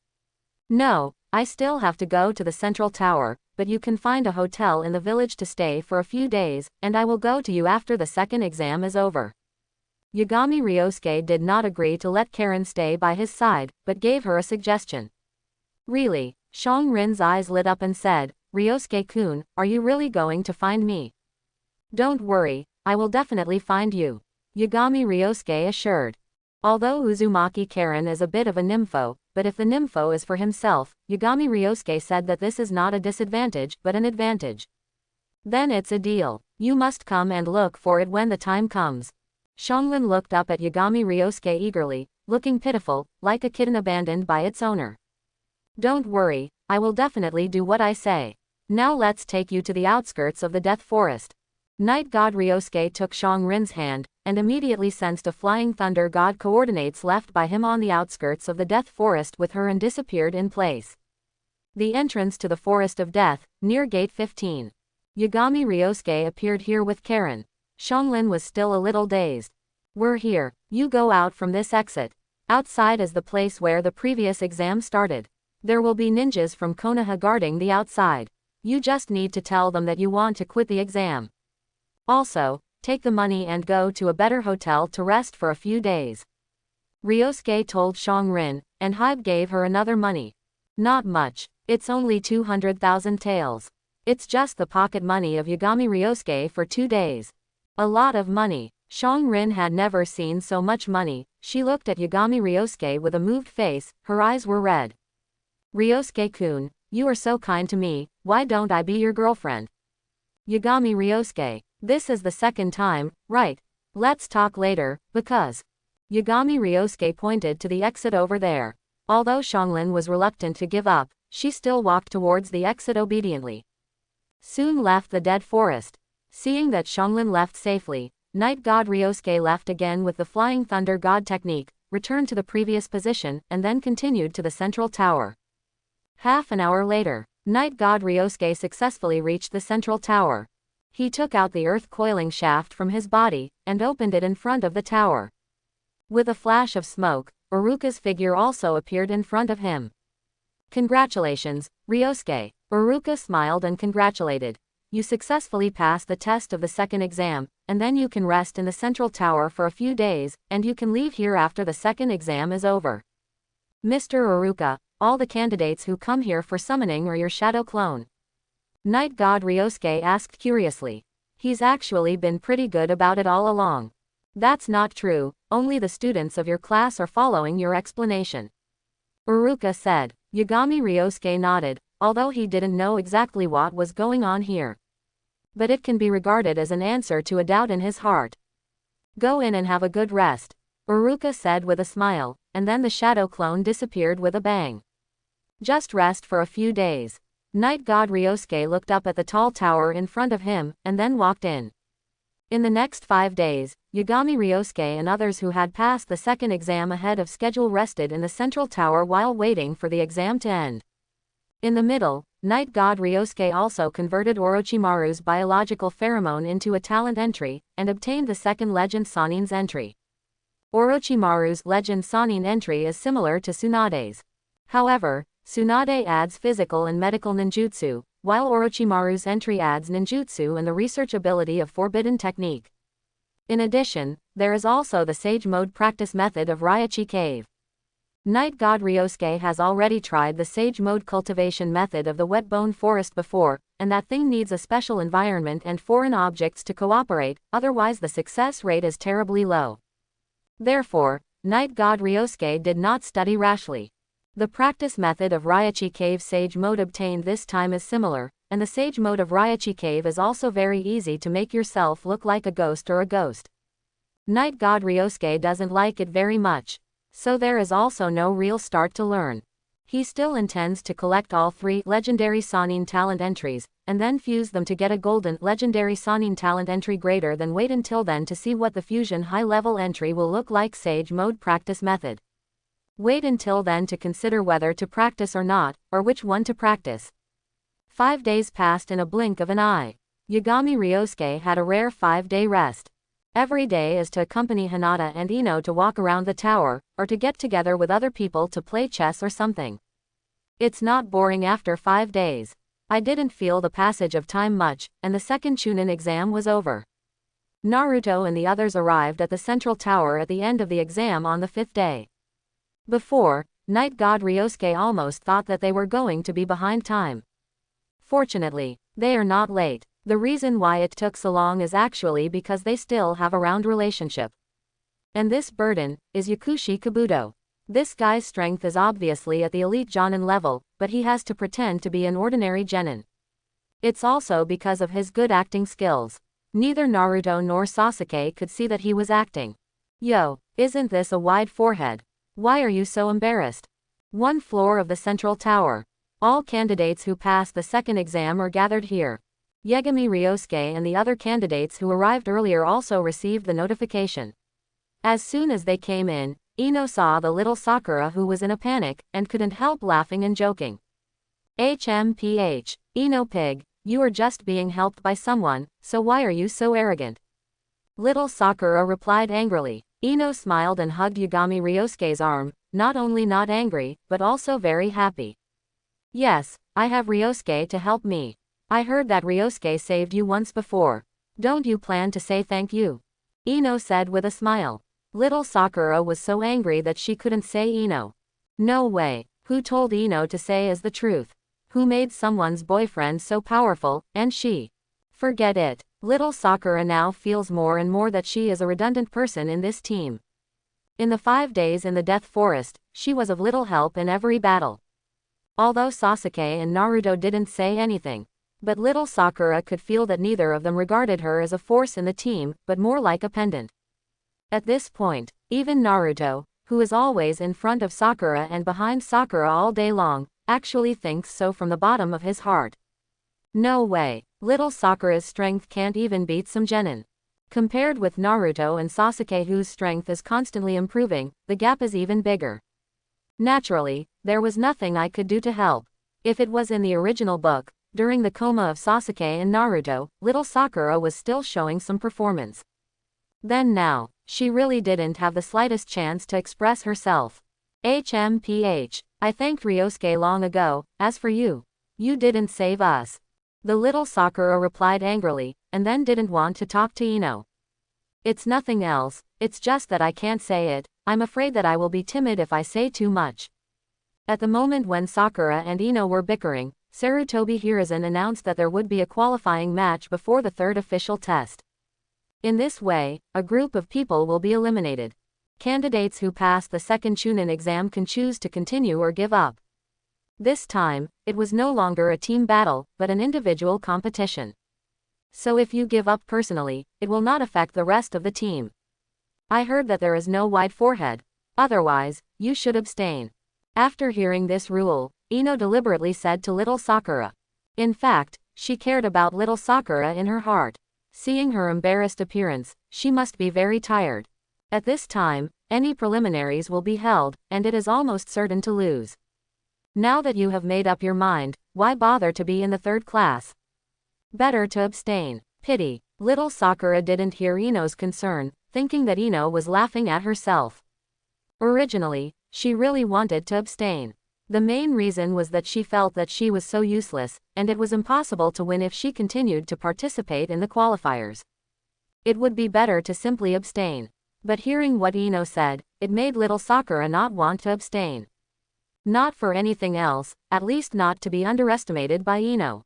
No, I still have to go to the central tower, but you can find a hotel in the village to stay for a few days, and I will go to you after the second exam is over. Yagami Ryosuke did not agree to let Karen stay by his side, but gave her a suggestion. Really? Shang Rin's eyes lit up and said, Ryosuke-kun, are you really going to find me? Don't worry, I will definitely find you. Yagami Ryosuke assured. Although Uzumaki Karen is a bit of a nympho, but if the nympho is for himself, Yagami Ryosuke said that this is not a disadvantage but an advantage. Then it's a deal. You must come and look for it when the time comes. Xianglin looked up at Yagami Ryosuke eagerly, looking pitiful, like a kitten abandoned by its owner. Don't worry, I will definitely do what I say. Now let's take you to the outskirts of the Death Forest. Night God Ryosuke took Shang Rin's hand, and immediately sensed a flying thunder god coordinates left by him on the outskirts of the Death Forest with her and disappeared in place. The entrance to the Forest of Death, near Gate 15. Yagami Ryosuke appeared here with Karen. Xianglin was still a little dazed. We're here, you go out from this exit. Outside is the place where the previous exam started. There will be ninjas from Konoha guarding the outside. You just need to tell them that you want to quit the exam. Also, take the money and go to a better hotel to rest for a few days. Ryosuke told Shang Rin, and Hybe gave her another money. Not much, it's only 200,000 taels. It's just the pocket money of Yagami Ryosuke for 2 days. A lot of money. Shang Rin had never seen so much money. She looked at Yagami Ryosuke with a moved face, her eyes were red. Ryosuke-kun, you are so kind to me, why don't I be your girlfriend? Yagami Ryosuke, this is the second time, right? Let's talk later, because. Yagami Ryosuke pointed to the exit over there. Although Xianglin was reluctant to give up, she still walked towards the exit obediently. Soon left the dead forest. Seeing that Xianglin left safely, Night God Ryosuke left again with the Flying Thunder God technique, returned to the previous position, and then continued to the central tower. Half an hour later, Night God Ryosuke successfully reached the central tower. He took out the earth coiling shaft from his body, and opened it in front of the tower. With a flash of smoke, Uruka's figure also appeared in front of him. Congratulations, Ryosuke. Uruka smiled and congratulated. You successfully passed the test of the second exam, and then you can rest in the central tower for a few days, and you can leave here after the second exam is over. Mr. Uruka, all the candidates who come here for summoning are your shadow clone. Night God Ryosuke asked curiously. He's actually been pretty good about it all along. That's not true, only the students of your class are following your explanation. Uruka said. Yagami Ryosuke nodded, although he didn't know exactly what was going on here. But it can be regarded as an answer to a doubt in his heart. Go in and have a good rest, Uruka said with a smile, and then the shadow clone disappeared with a bang. Just rest for a few days. Night God Ryosuke looked up at the tall tower in front of him, and then walked in. In the next 5 days, Yagami Ryosuke and others who had passed the second exam ahead of schedule rested in the central tower while waiting for the exam to end. In the middle, Night God Ryosuke also converted Orochimaru's biological pheromone into a talent entry, and obtained the second Legend Sannin's entry. Orochimaru's Legend Sannin entry is similar to Tsunade's. However, Tsunade adds physical and medical ninjutsu, while Orochimaru's entry adds ninjutsu and the research ability of forbidden technique. In addition, there is also the Sage Mode practice method of Raichi Cave. Night God Ryosuke has already tried the Sage Mode cultivation method of the Wetbone Forest before, and that thing needs a special environment and foreign objects to cooperate, otherwise the success rate is terribly low. Therefore, Night God Ryosuke did not study rashly. The practice method of Raichi Cave Sage Mode obtained this time is similar, and the Sage Mode of Raichi Cave is also very easy to make yourself look like a ghost or a ghost. Night God Ryosuke doesn't like it very much, so there is also no real start to learn. He still intends to collect all 3 legendary Sannin talent entries, and then fuse them to get a golden legendary Sannin talent entry greater than wait until then to see what the fusion high-level entry will look like Sage Mode practice method. Wait until then to consider whether to practice or not, or which one to practice. 5 days passed in a blink of an eye. Yagami Ryosuke had a rare 5-day rest. Every day is to accompany Hinata and Ino to walk around the tower, or to get together with other people to play chess or something. It's not boring after 5 days. I didn't feel the passage of time much, and the second Chunin exam was over. Naruto and the others arrived at the central tower at the end of the exam on the 5th day. Before, Night God Ryosuke almost thought that they were going to be behind time. Fortunately, they are not late. The reason why it took so long is actually because they still have a round relationship. And this burden is Yakushi Kabuto. This guy's strength is obviously at the elite Jonin level, but he has to pretend to be an ordinary genin. It's also because of his good acting skills. Neither Naruto nor Sasuke could see that he was acting. Yo, isn't this a wide forehead? Why are you so embarrassed? 1 floor of the central tower. All candidates who passed the second exam are gathered here. Yagami Ryosuke and the other candidates who arrived earlier also received the notification. As soon as they came in, Ino saw the little Sakura who was in a panic, and couldn't help laughing and joking. HMPH, Ino Pig, you are just being helped by someone, so why are you so arrogant? Little Sakura replied angrily. Ino smiled and hugged Yagami Ryosuke's arm, not only not angry, but also very happy. Yes, I have Ryosuke to help me. I heard that Ryosuke saved you once before. Don't you plan to say thank you? Ino said with a smile. Little Sakura was so angry that she couldn't say Ino. No way. Who told Ino to say is the truth? Who made someone's boyfriend so powerful, and she? Forget it. Little Sakura now feels more and more that she is a redundant person in this team. In the 5 days in the Death Forest, she was of little help in every battle. Although Sasuke and Naruto didn't say anything, but little Sakura could feel that neither of them regarded her as a force in the team, but more like a pendant. At this point, even Naruto, who is always in front of Sakura and behind Sakura all day long, actually thinks so from the bottom of his heart. No way. Little Sakura's strength can't even beat some genin. Compared with Naruto and Sasuke, whose strength is constantly improving, the gap is even bigger. Naturally, there was nothing I could do to help. If it was in the original book, during the coma of Sasuke and Naruto, little Sakura was still showing some performance. Then now, she really didn't have the slightest chance to express herself. HMPH. I thanked Ryosuke long ago. As for you, you didn't save us. The little Sakura replied angrily, and then didn't want to talk to Ino. It's nothing else, it's just that I can't say it. I'm afraid that I will be timid if I say too much. At the moment when Sakura and Ino were bickering, Sarutobi Hiruzen announced that there would be a qualifying match before the third official test. In this way, a group of people will be eliminated. Candidates who pass the second Chunin exam can choose to continue or give up. This time, it was no longer a team battle, but an individual competition. So if you give up personally, it will not affect the rest of the team. I heard that there is no wide forehead. Otherwise, you should abstain. After hearing this rule, Ino deliberately said to little Sakura. In fact, she cared about little Sakura in her heart. Seeing her embarrassed appearance, she must be very tired. At this time, any preliminaries will be held, and it is almost certain to lose. Now that you have made up your mind, why bother to be in the third class? Better to abstain. Pity. Little Sakura didn't hear Ino's concern, thinking that Ino was laughing at herself. Originally, she really wanted to abstain. The main reason was that she felt that she was so useless, and it was impossible to win if she continued to participate in the qualifiers. It would be better to simply abstain. But hearing what Ino said, it made little Sakura not want to abstain. Not for anything else, at least not to be underestimated by Ino.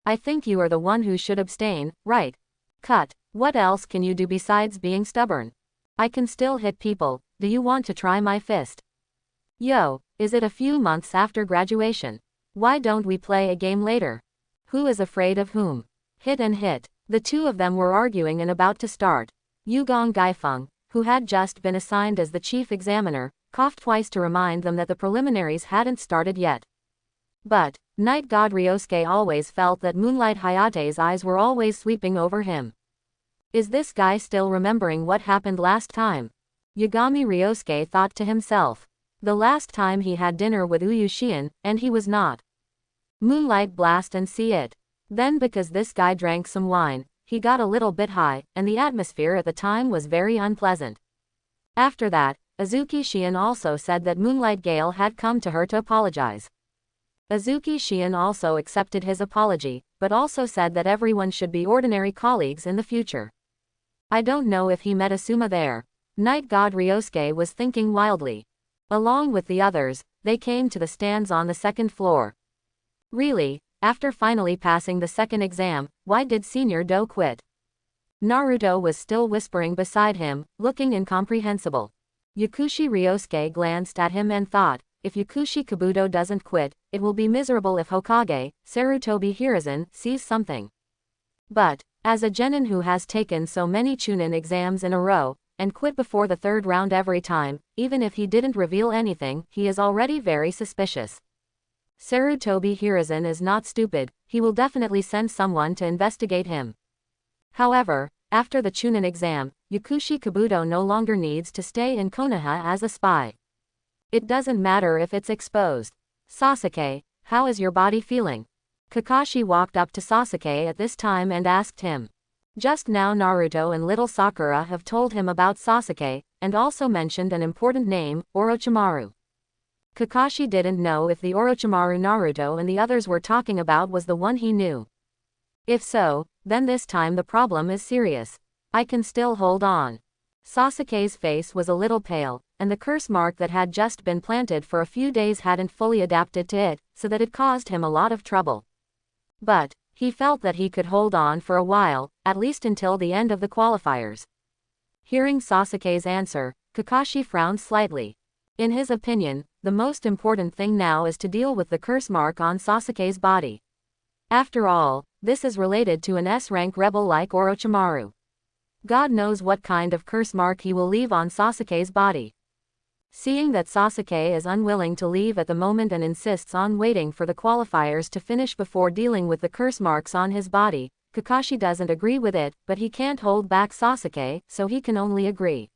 I think you are the one who should abstain, right? Cut. What else can you do besides being stubborn? I can still hit people. Do you want to try my fist? Yo, is it a few months after graduation? Why don't we play a game later? Who is afraid of whom? Hit and hit. The two of them were arguing and about to start. Yugong Gaifeng, who had just been assigned as the chief examiner, coughed twice to remind them that the preliminaries hadn't started yet. But, Night God Ryosuke always felt that Moonlight Hayate's eyes were always sweeping over him. Is this guy still remembering what happened last time? Yagami Ryosuke thought to himself. The last time he had dinner with Uyushiin, and he was not. Moonlight blast and see it. Then because this guy drank some wine, he got a little bit high, and the atmosphere at the time was very unpleasant. After that, Azuki Shion also said that Moonlight Gale had come to her to apologize. Azuki Shion also accepted his apology, but also said that everyone should be ordinary colleagues in the future. I don't know if he met Asuma there. Night God Ryosuke was thinking wildly. Along with the others, they came to the stands on the second floor. Really, after finally passing the second exam, why did Senior Do quit? Naruto was still whispering beside him, looking incomprehensible. Yakushi Ryosuke glanced at him and thought, if Yakushi Kabuto doesn't quit, it will be miserable if Hokage, Sarutobi Hiruzen, sees something. But, as a genin who has taken so many Chunin exams in a row, and quit before the third round every time, even if he didn't reveal anything, he is already very suspicious. Sarutobi Hiruzen is not stupid, he will definitely send someone to investigate him. However, after the Chunin exam, Yakushi Kabuto no longer needs to stay in Konoha as a spy. It doesn't matter if it's exposed. Sasuke, how is your body feeling? Kakashi walked up to Sasuke at this time and asked him. Just now Naruto and little Sakura have told him about Sasuke, and also mentioned an important name, Orochimaru. Kakashi didn't know if the Orochimaru Naruto and the others were talking about was the one he knew. If so, then this time the problem is serious. I can still hold on. Sasuke's face was a little pale, and the curse mark that had just been planted for a few days hadn't fully adapted to it, so that it caused him a lot of trouble. But, he felt that he could hold on for a while, at least until the end of the qualifiers. Hearing Sasuke's answer, Kakashi frowned slightly. In his opinion, the most important thing now is to deal with the curse mark on Sasuke's body. After all, this is related to an S-rank rebel like Orochimaru. God knows what kind of curse mark he will leave on Sasuke's body. Seeing that Sasuke is unwilling to leave at the moment and insists on waiting for the qualifiers to finish before dealing with the curse marks on his body, Kakashi doesn't agree with it, but he can't hold back Sasuke, so he can only agree.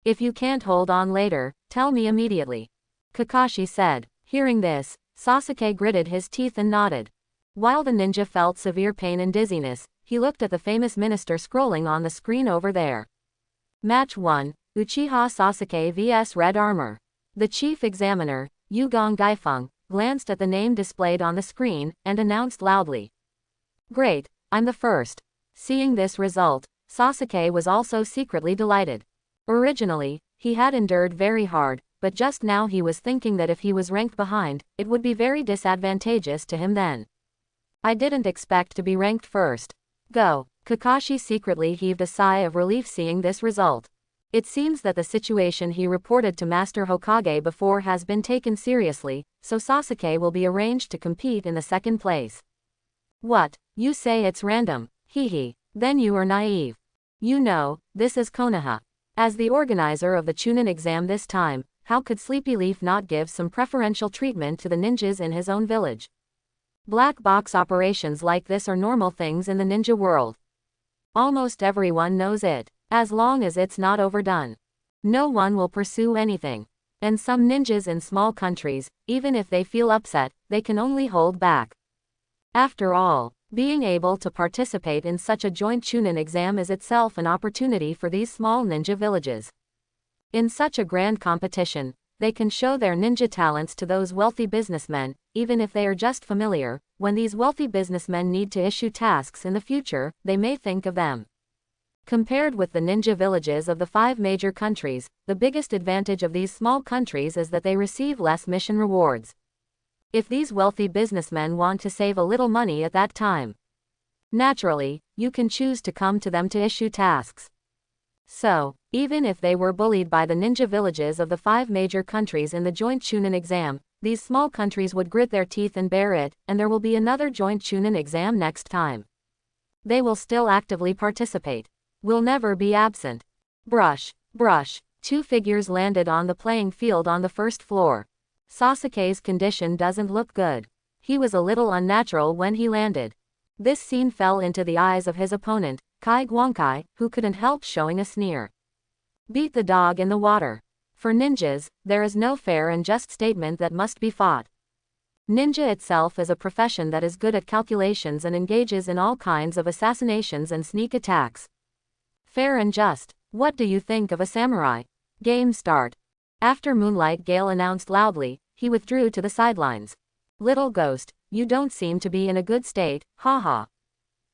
If you can't hold on later, tell me immediately. Kakashi said. Hearing this, Sasuke gritted his teeth and nodded. While the ninja felt severe pain and dizziness, he looked at the famous minister scrolling on the screen over there. Match 1, Uchiha Sasuke vs Red Armor. The chief examiner, Yugong Gaifeng, glanced at the name displayed on the screen, and announced loudly. Great, I'm the first. Seeing this result, Sasuke was also secretly delighted. Originally, he had endured very hard, but just now he was thinking that if he was ranked behind, it would be very disadvantageous to him then. I didn't expect to be ranked first. Go. Kakashi secretly heaved a sigh of relief seeing this result. It seems that the situation he reported to Master Hokage before has been taken seriously, so Sasuke will be arranged to compete in the second place. What? You say it's random? Hehe. Then you are naive. You know, this is Konoha. As the organizer of the Chunin exam this time, how could Sleepy Leaf not give some preferential treatment to the ninjas in his own village? Black box operations like this are normal things in the ninja world. Almost everyone knows it, as long as it's not overdone. No one will pursue anything. And some ninjas in small countries, even if they feel upset, they can only hold back. After all, being able to participate in such a joint Chunin exam is itself an opportunity for these small ninja villages. In such a grand competition, they can show their ninja talents to those wealthy businessmen, even if they are just familiar. When these wealthy businessmen need to issue tasks in the future, they may think of them. Compared with the ninja villages of the 5 major countries, the biggest advantage of these small countries is that they receive less mission rewards. If these wealthy businessmen want to save a little money at that time, naturally, you can choose to come to them to issue tasks. So, even if they were bullied by the ninja villages of the 5 major countries in the joint Chunin exam, these small countries would grit their teeth and bear it, and there will be another joint Chunin exam next time. They will still actively participate. Will never be absent. Brush, brush. 2 figures landed on the playing field on the first floor. Sasuke's condition doesn't look good. He was a little unnatural when he landed. This scene fell into the eyes of his opponent, Kai Guangkai, who couldn't help showing a sneer. Beat the dog in the water. For ninjas, there is no fair and just statement that must be fought. Ninja itself is a profession that is good at calculations and engages in all kinds of assassinations and sneak attacks. Fair and just. What do you think of a samurai? Game start. After Moonlight Gale announced loudly, he withdrew to the sidelines. Little ghost, you don't seem to be in a good state, haha.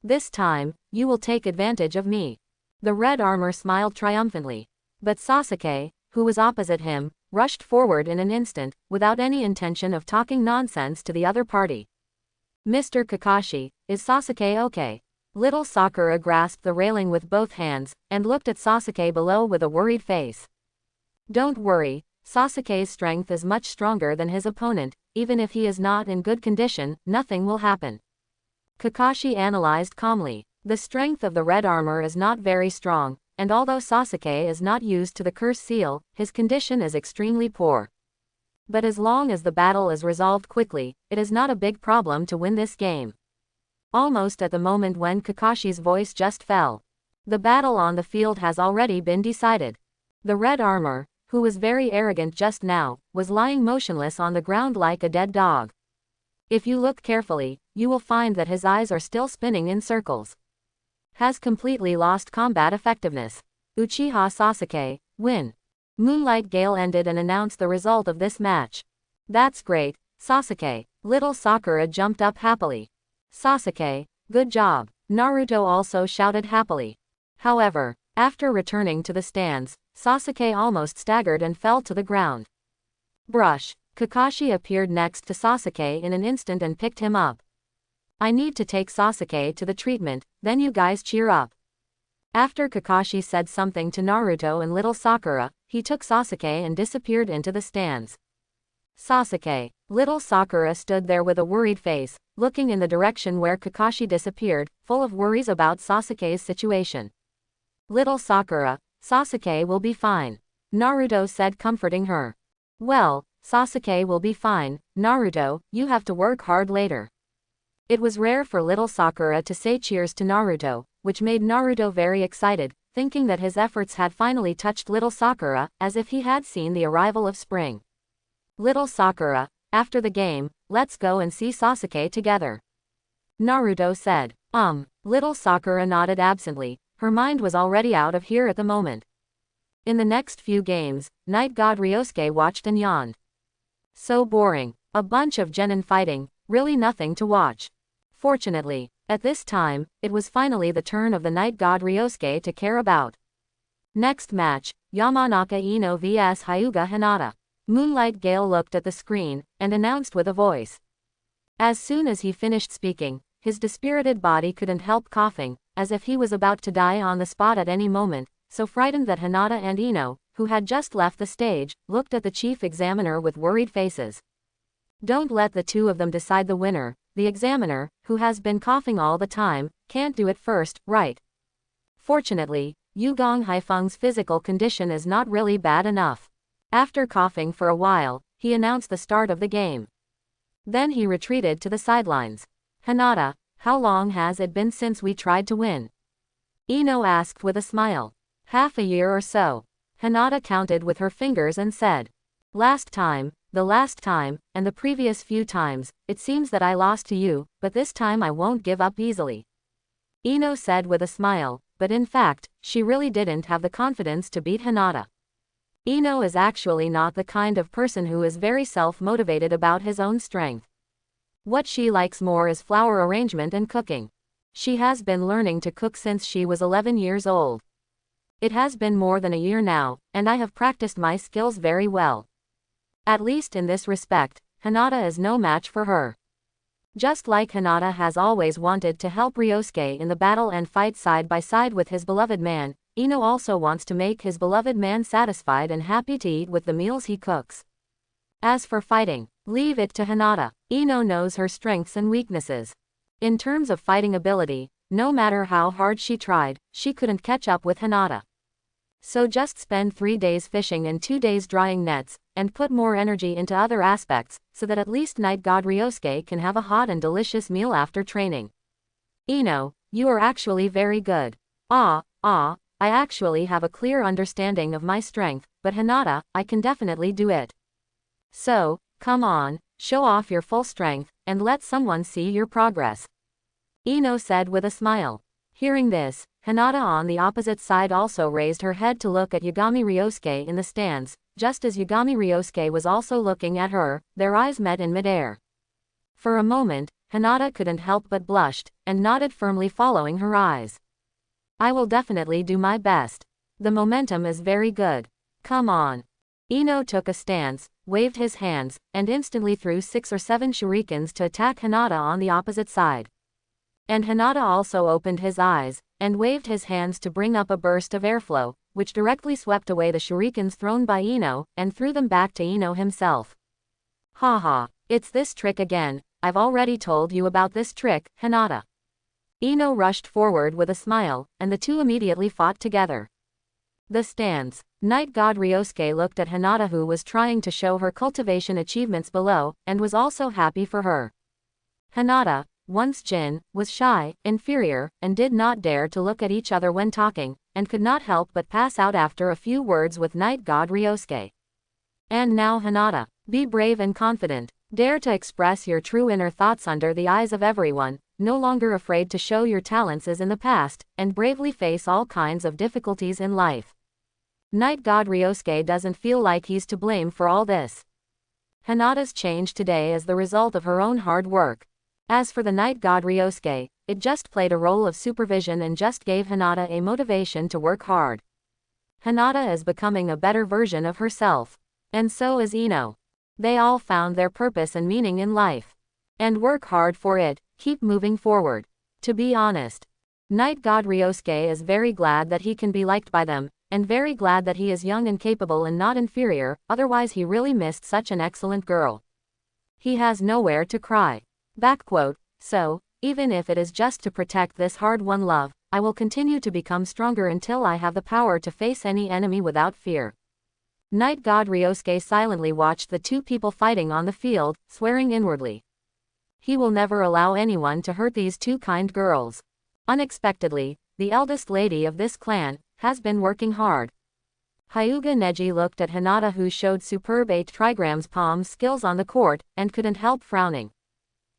This time, you will take advantage of me. The red armor smiled triumphantly. But Sasuke, who was opposite him, rushed forward in an instant, without any intention of talking nonsense to the other party. Mr. Kakashi, is Sasuke okay? Little Sakura grasped the railing with both hands, and looked at Sasuke below with a worried face. Don't worry, Sasuke's strength is much stronger than his opponent, even if he is not in good condition, nothing will happen. Kakashi analyzed calmly. The strength of the red armor is not very strong, and although Sasuke is not used to the curse seal, his condition is extremely poor. But as long as the battle is resolved quickly, it is not a big problem to win this game. Almost at the moment when Kakashi's voice just fell. The battle on the field has already been decided. The red armor, who was very arrogant just now, was lying motionless on the ground like a dead dog. If you look carefully, you will find that his eyes are still spinning in circles. Has completely lost combat effectiveness. Uchiha Sasuke, win. Moonlight Gale ended and announced the result of this match. That's great, Sasuke. Little Sakura jumped up happily. Sasuke, good job. Naruto also shouted happily. However, after returning to the stands, Sasuke almost staggered and fell to the ground. Brush. Kakashi appeared next to Sasuke in an instant and picked him up. I need to take Sasuke to the treatment, then you guys cheer up. After Kakashi said something to Naruto and little Sakura, he took Sasuke and disappeared into the stands. Sasuke. Little Sakura stood there with a worried face, looking in the direction where Kakashi disappeared, full of worries about Sasuke's situation. Little Sakura, Sasuke will be fine. Naruto said, comforting her. Well, Sasuke will be fine, Naruto, you have to work hard later. It was rare for little Sakura to say cheers to Naruto, which made Naruto very excited, thinking that his efforts had finally touched little Sakura, as if he had seen the arrival of spring. Little Sakura, after the game, let's go and see Sasuke together, Naruto said. Little Sakura nodded absently, her mind was already out of here at the moment. In the next few games, Night God Ryosuke watched and yawned. So boring. A bunch of genin fighting, really nothing to watch. Fortunately, at this time, it was finally the turn of the Night God Ryosuke to care about. Next match, Yamanaka Ino vs Hyuga Hinata. Moonlight Gale looked at the screen, and announced with a voice. As soon as he finished speaking, his dispirited body couldn't help coughing, as if he was about to die on the spot at any moment, so frightened that Hinata and Ino, who had just left the stage, looked at the chief examiner with worried faces. Don't let the two of them decide the winner. The examiner, who has been coughing all the time, can't do it first, right? Fortunately, Yugong Haifeng's physical condition is not really bad enough. After coughing for a while, he announced the start of the game. Then he retreated to the sidelines. Hinata, how long has it been since we tried to win? Ino asked with a smile. Half a year or so. Hinata counted with her fingers and said. Last time, the last time, and the previous few times, it seems that I lost to you, but this time I won't give up easily. Ino said with a smile, but in fact, she really didn't have the confidence to beat Hinata. Ino is actually not the kind of person who is very self-motivated about his own strength. What she likes more is flower arrangement and cooking. She has been learning to cook since she was 11 years old. It has been more than a year now, and I have practiced my skills very well. At least in this respect, Hinata is no match for her. Just like Hinata has always wanted to help Ryosuke in the battle and fight side by side with his beloved man, Ino also wants to make his beloved man satisfied and happy to eat with the meals he cooks. As for fighting, leave it to Hinata. Ino knows her strengths and weaknesses. In terms of fighting ability, no matter how hard she tried, she couldn't catch up with Hinata. So just spend 3 days fishing and 2 days drying nets, and put more energy into other aspects, so that at least Night God Ryosuke can have a hot and delicious meal after training. Ino, you are actually very good. I actually have a clear understanding of my strength, but Hinata, I can definitely do it. So, come on, show off your full strength, and let someone see your progress. Ino said with a smile. Hearing this, Hinata on the opposite side also raised her head to look at Yagami Ryosuke in the stands. Just as Yagami Ryosuke was also looking at her, their eyes met in midair. For a moment, Hinata couldn't help but blushed, and nodded firmly following her eyes. I will definitely do my best. The momentum is very good. Come on. Ino took a stance, waved his hands, and instantly threw 6 or 7 shurikens to attack Hinata on the opposite side. And Hinata also opened his eyes, and waved his hands to bring up a burst of airflow, which directly swept away the shurikens thrown by Ino, and threw them back to Ino himself. Haha, it's this trick again. I've already told you about this trick, Hinata. Ino rushed forward with a smile, and the two immediately fought together. The stands. Night God Ryosuke looked at Hinata, who was trying to show her cultivation achievements below, and was also happy for her. Hinata, once Jin, was shy, inferior, and did not dare to look at each other when talking, and could not help but pass out after a few words with Night God Ryosuke. And now Hinata, be brave and confident. Dare to express your true inner thoughts under the eyes of everyone, no longer afraid to show your talents as in the past, and bravely face all kinds of difficulties in life. Night God Ryosuke doesn't feel like he's to blame for all this. Hinata's change today is the result of her own hard work. As for the Night God Ryosuke, it just played a role of supervision and just gave Hinata a motivation to work hard. Hinata is becoming a better version of herself. And so is Ino. They all found their purpose and meaning in life. And work hard for it, keep moving forward. To be honest, Night God Ryosuke is very glad that he can be liked by them, and very glad that he is young and capable and not inferior, otherwise he really missed such an excellent girl. He has nowhere to cry. So, even if it is just to protect this hard-won love, I will continue to become stronger until I have the power to face any enemy without fear. Night God Ryosuke silently watched the two people fighting on the field, swearing inwardly. He will never allow anyone to hurt these two kind girls. Unexpectedly, the eldest lady of this clan has been working hard. Hyuga Neji looked at Hinata, who showed superb 8 trigrams palm skills on the court, and couldn't help frowning.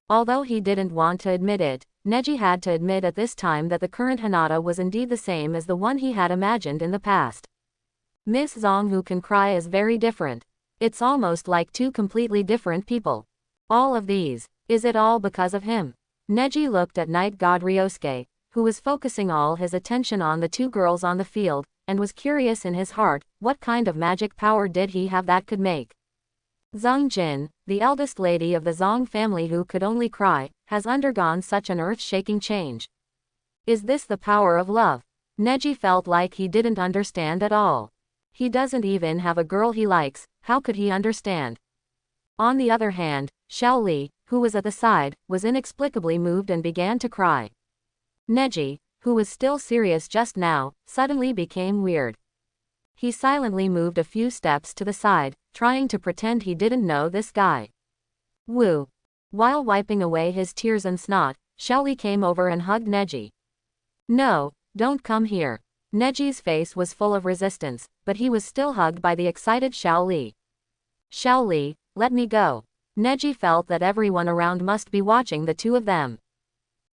Although he didn't want to admit it, Neji had to admit at this time that the current Hinata was indeed the same as the one he had imagined in the past. Miss Zong, who can cry, is very different. It's almost like two completely different people. All of these, is it all because of him? Neji looked at Night God Ryosuke, who was focusing all his attention on the two girls on the field, and was curious in his heart, what kind of magic power did he have that could make Zong Jin, the eldest lady of the Zong family who could only cry, has undergone such an earth-shaking change. Is this the power of love? Neji felt like he didn't understand at all. He doesn't even have a girl he likes, how could he understand? On the other hand, Xiao Li, who was at the side, was inexplicably moved and began to cry. Neji, who was still serious just now, suddenly became weird. He silently moved a few steps to the side, trying to pretend he didn't know this guy. Woo! While wiping away his tears and snot, Xiao Li came over and hugged Neji. No, don't come here. Neji's face was full of resistance, but he was still hugged by the excited Xiao Li. Xiao Li, let me go. Neji felt that everyone around must be watching the two of them.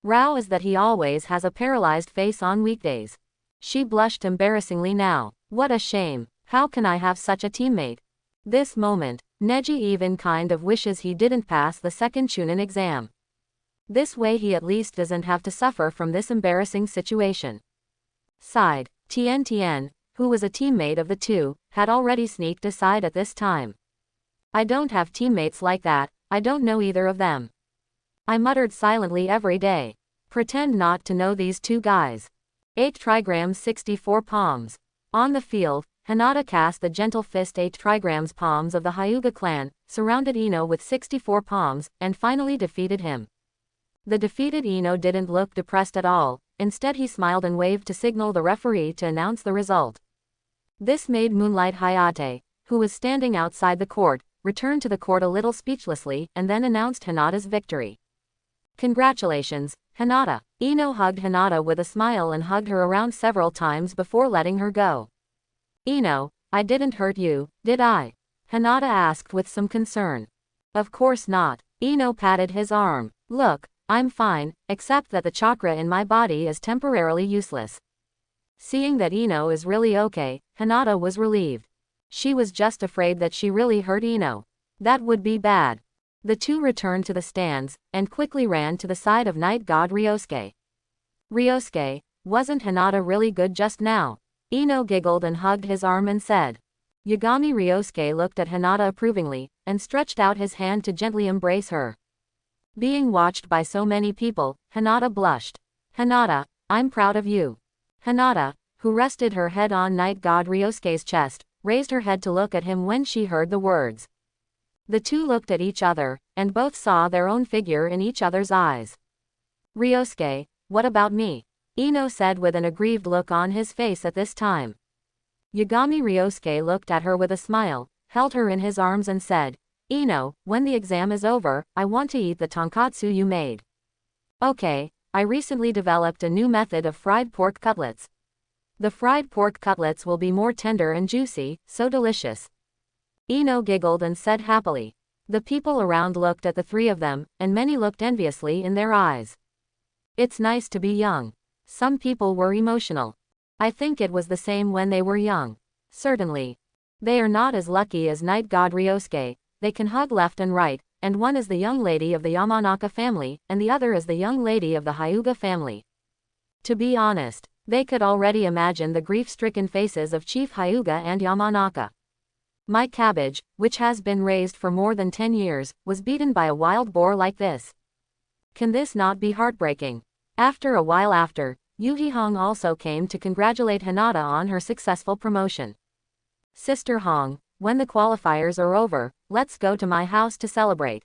Rao is that he always has a paralyzed face on weekdays. She blushed embarrassingly now. What a shame. How can I have such a teammate? This moment, Neji even kind of wishes he didn't pass the second Chunin exam. This way he at least doesn't have to suffer from this embarrassing situation. Sighed. Tian Tian, who was a teammate of the two, had already sneaked aside at this time. I don't have teammates like that, I don't know either of them. I muttered silently every day. Pretend not to know these two guys. 8 trigrams 64 palms. On the field, Hinata cast the gentle fist 8 trigrams palms of the Hyuga clan, surrounded Ino with 64 palms, and finally defeated him. The defeated Ino didn't look depressed at all, instead he smiled and waved to signal the referee to announce the result. This made Moonlight Hayate, who was standing outside the court, return to the court a little speechlessly, and then announced Hinata's victory. Congratulations, Hinata. Ino hugged Hinata with a smile and hugged her around several times before letting her go. Ino, I didn't hurt you, did I? Hinata asked with some concern. Of course not. Ino patted his arm. Look, I'm fine, except that the chakra in my body is temporarily useless. Seeing that Ino is really okay, Hinata was relieved. She was just afraid that she really hurt Ino. That would be bad. The two returned to the stands, and quickly ran to the side of Night God Ryosuke. Ryosuke, wasn't Hinata really good just now? Ino giggled and hugged his arm and said. Yagami Ryosuke looked at Hinata approvingly, and stretched out his hand to gently embrace her. Being watched by so many people, Hinata blushed. Hinata, I'm proud of you. Hinata, who rested her head on Night God Ryosuke's chest, raised her head to look at him when she heard the words. The two looked at each other, and both saw their own figure in each other's eyes. Ryosuke, what about me? Ino said with an aggrieved look on his face at this time. Yagami Ryosuke looked at her with a smile, held her in his arms and said, Ino, when the exam is over, I want to eat the tonkatsu you made. Okay, I recently developed a new method of fried pork cutlets. The fried pork cutlets will be more tender and juicy, so delicious. Ino giggled and said happily. The people around looked at the three of them, and many looked enviously in their eyes. It's nice to be young. Some people were emotional. I think it was the same when they were young. Certainly. They are not as lucky as Night God Ryosuke, they can hug left and right, and one is the young lady of the Yamanaka family, and the other is the young lady of the Hyuga family. To be honest, they could already imagine the grief-stricken faces of Chief Hyuga and Yamanaka. My cabbage, which has been raised for more than 10 years, was beaten by a wild boar like this. Can this not be heartbreaking? After a while after, Yuhi Hong also came to congratulate Hinata on her successful promotion. Sister Hong, when the qualifiers are over, let's go to my house to celebrate.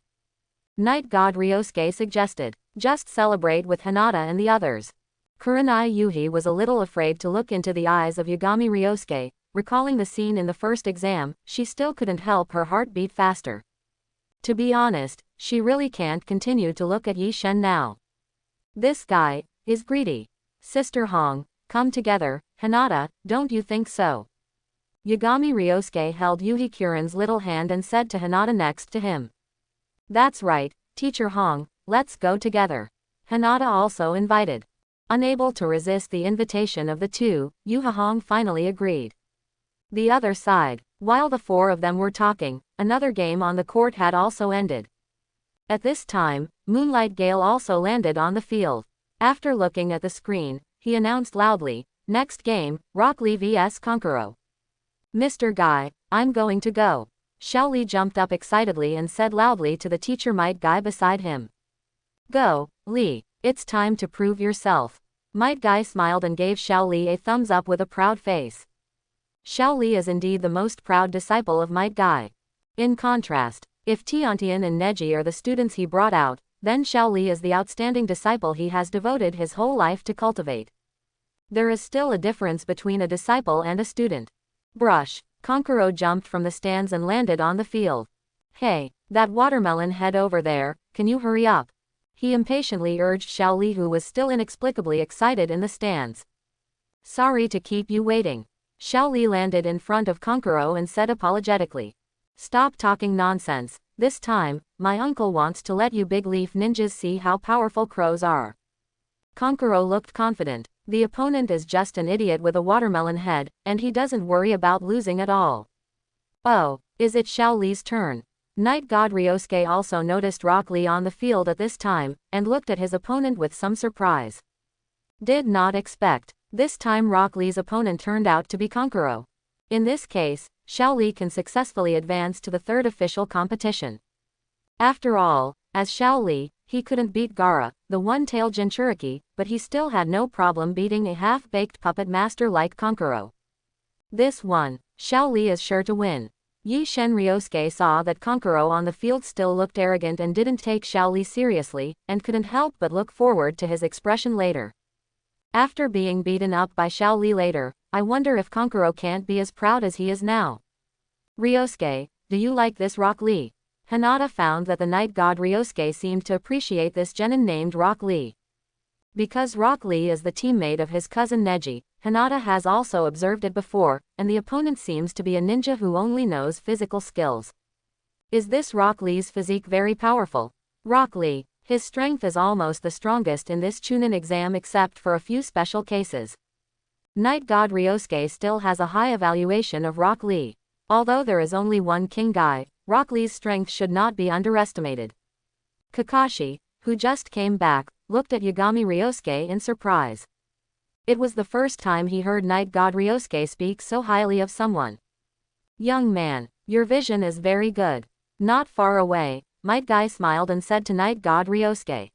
Night God Ryosuke suggested. Just celebrate with Hinata and the others. Kurenai Yuhi was a little afraid to look into the eyes of Yagami Ryosuke. Recalling the scene in the first exam, she still couldn't help her heart beat faster. To be honest, She really can't continue to look at Yi Shen now. This guy is greedy. Sister Hong, come together. Hinata, don't you think so? Yagami Ryosuke held Yuhi Kuren's little hand and said to Hinata next to him. That's right, Teacher Hong, let's go together. Hinata also invited. Unable to resist the invitation of the two, Yuha Hong finally agreed. The other side, while the four of them were talking, another game on the court had also ended. At this time, Moonlight Gale also landed on the field. After looking at the screen, he announced loudly, next game, Rock Lee vs Konkuro. Mr. Guy, I'm going to go. Xiao Li jumped up excitedly and said loudly to the teacher Might Guy beside him. Go, Li, it's time to prove yourself. Might Guy smiled and gave Xiao Li a thumbs up with a proud face. Xiao Li is indeed the most proud disciple of Might Guy. In contrast, if Tiantian and Neji are the students he brought out, then Xiao Li is the outstanding disciple he has devoted his whole life to cultivate. There is still a difference between a disciple and a student. Brush. Konkuro jumped from the stands and landed on the field. Hey, that watermelon head over there, can you hurry up? He impatiently urged Xiao Li, who was still inexplicably excited in the stands. Sorry to keep you waiting. Xiao Li landed in front of Konkuro and said apologetically. Stop talking nonsense. This time, my uncle wants to let you big leaf ninjas see how powerful crows are. Konkuro looked confident. The opponent is just an idiot with a watermelon head, and he doesn't worry about losing at all. Oh, is it Xiao Li's turn? Night God Ryosuke also noticed Rock Lee on the field at this time, and looked at his opponent with some surprise. Did not expect. This time Rock Lee's opponent turned out to be Konkuro. In this case, Xiao Li can successfully advance to the third official competition. After all, as Xiao Li, he couldn't beat Gaara, the one-tailed Jinchuriki, but he still had no problem beating a half-baked puppet master like Konkuro. This one, Xiao Li is sure to win. Yi Shen Ryosuke saw that Konkuro on the field still looked arrogant and didn't take Xiao Li seriously, and couldn't help but look forward to his expression later. After being beaten up by Xiao Li later, I wonder if Konkuro can't be as proud as he is now. Ryosuke, do you like this Rock Lee? Hinata found that the Night God Ryosuke seemed to appreciate this genin named Rock Lee. Because Rock Lee is the teammate of his cousin Neji, Hinata has also observed it before, and the opponent seems to be a ninja who only knows physical skills. Is this Rock Lee's physique very powerful? Rock Lee, his strength is almost the strongest in this Chunin exam except for a few special cases. Night God Ryosuke still has a high evaluation of Rock Lee. Although there is only one King Guy, Rock Lee's strength should not be underestimated. Kakashi, who just came back, looked at Yagami Ryosuke in surprise. It was the first time he heard Night God Ryosuke speak so highly of someone. Young man, your vision is very good. Not far away, Might Guy smiled and said to Night God Ryosuke.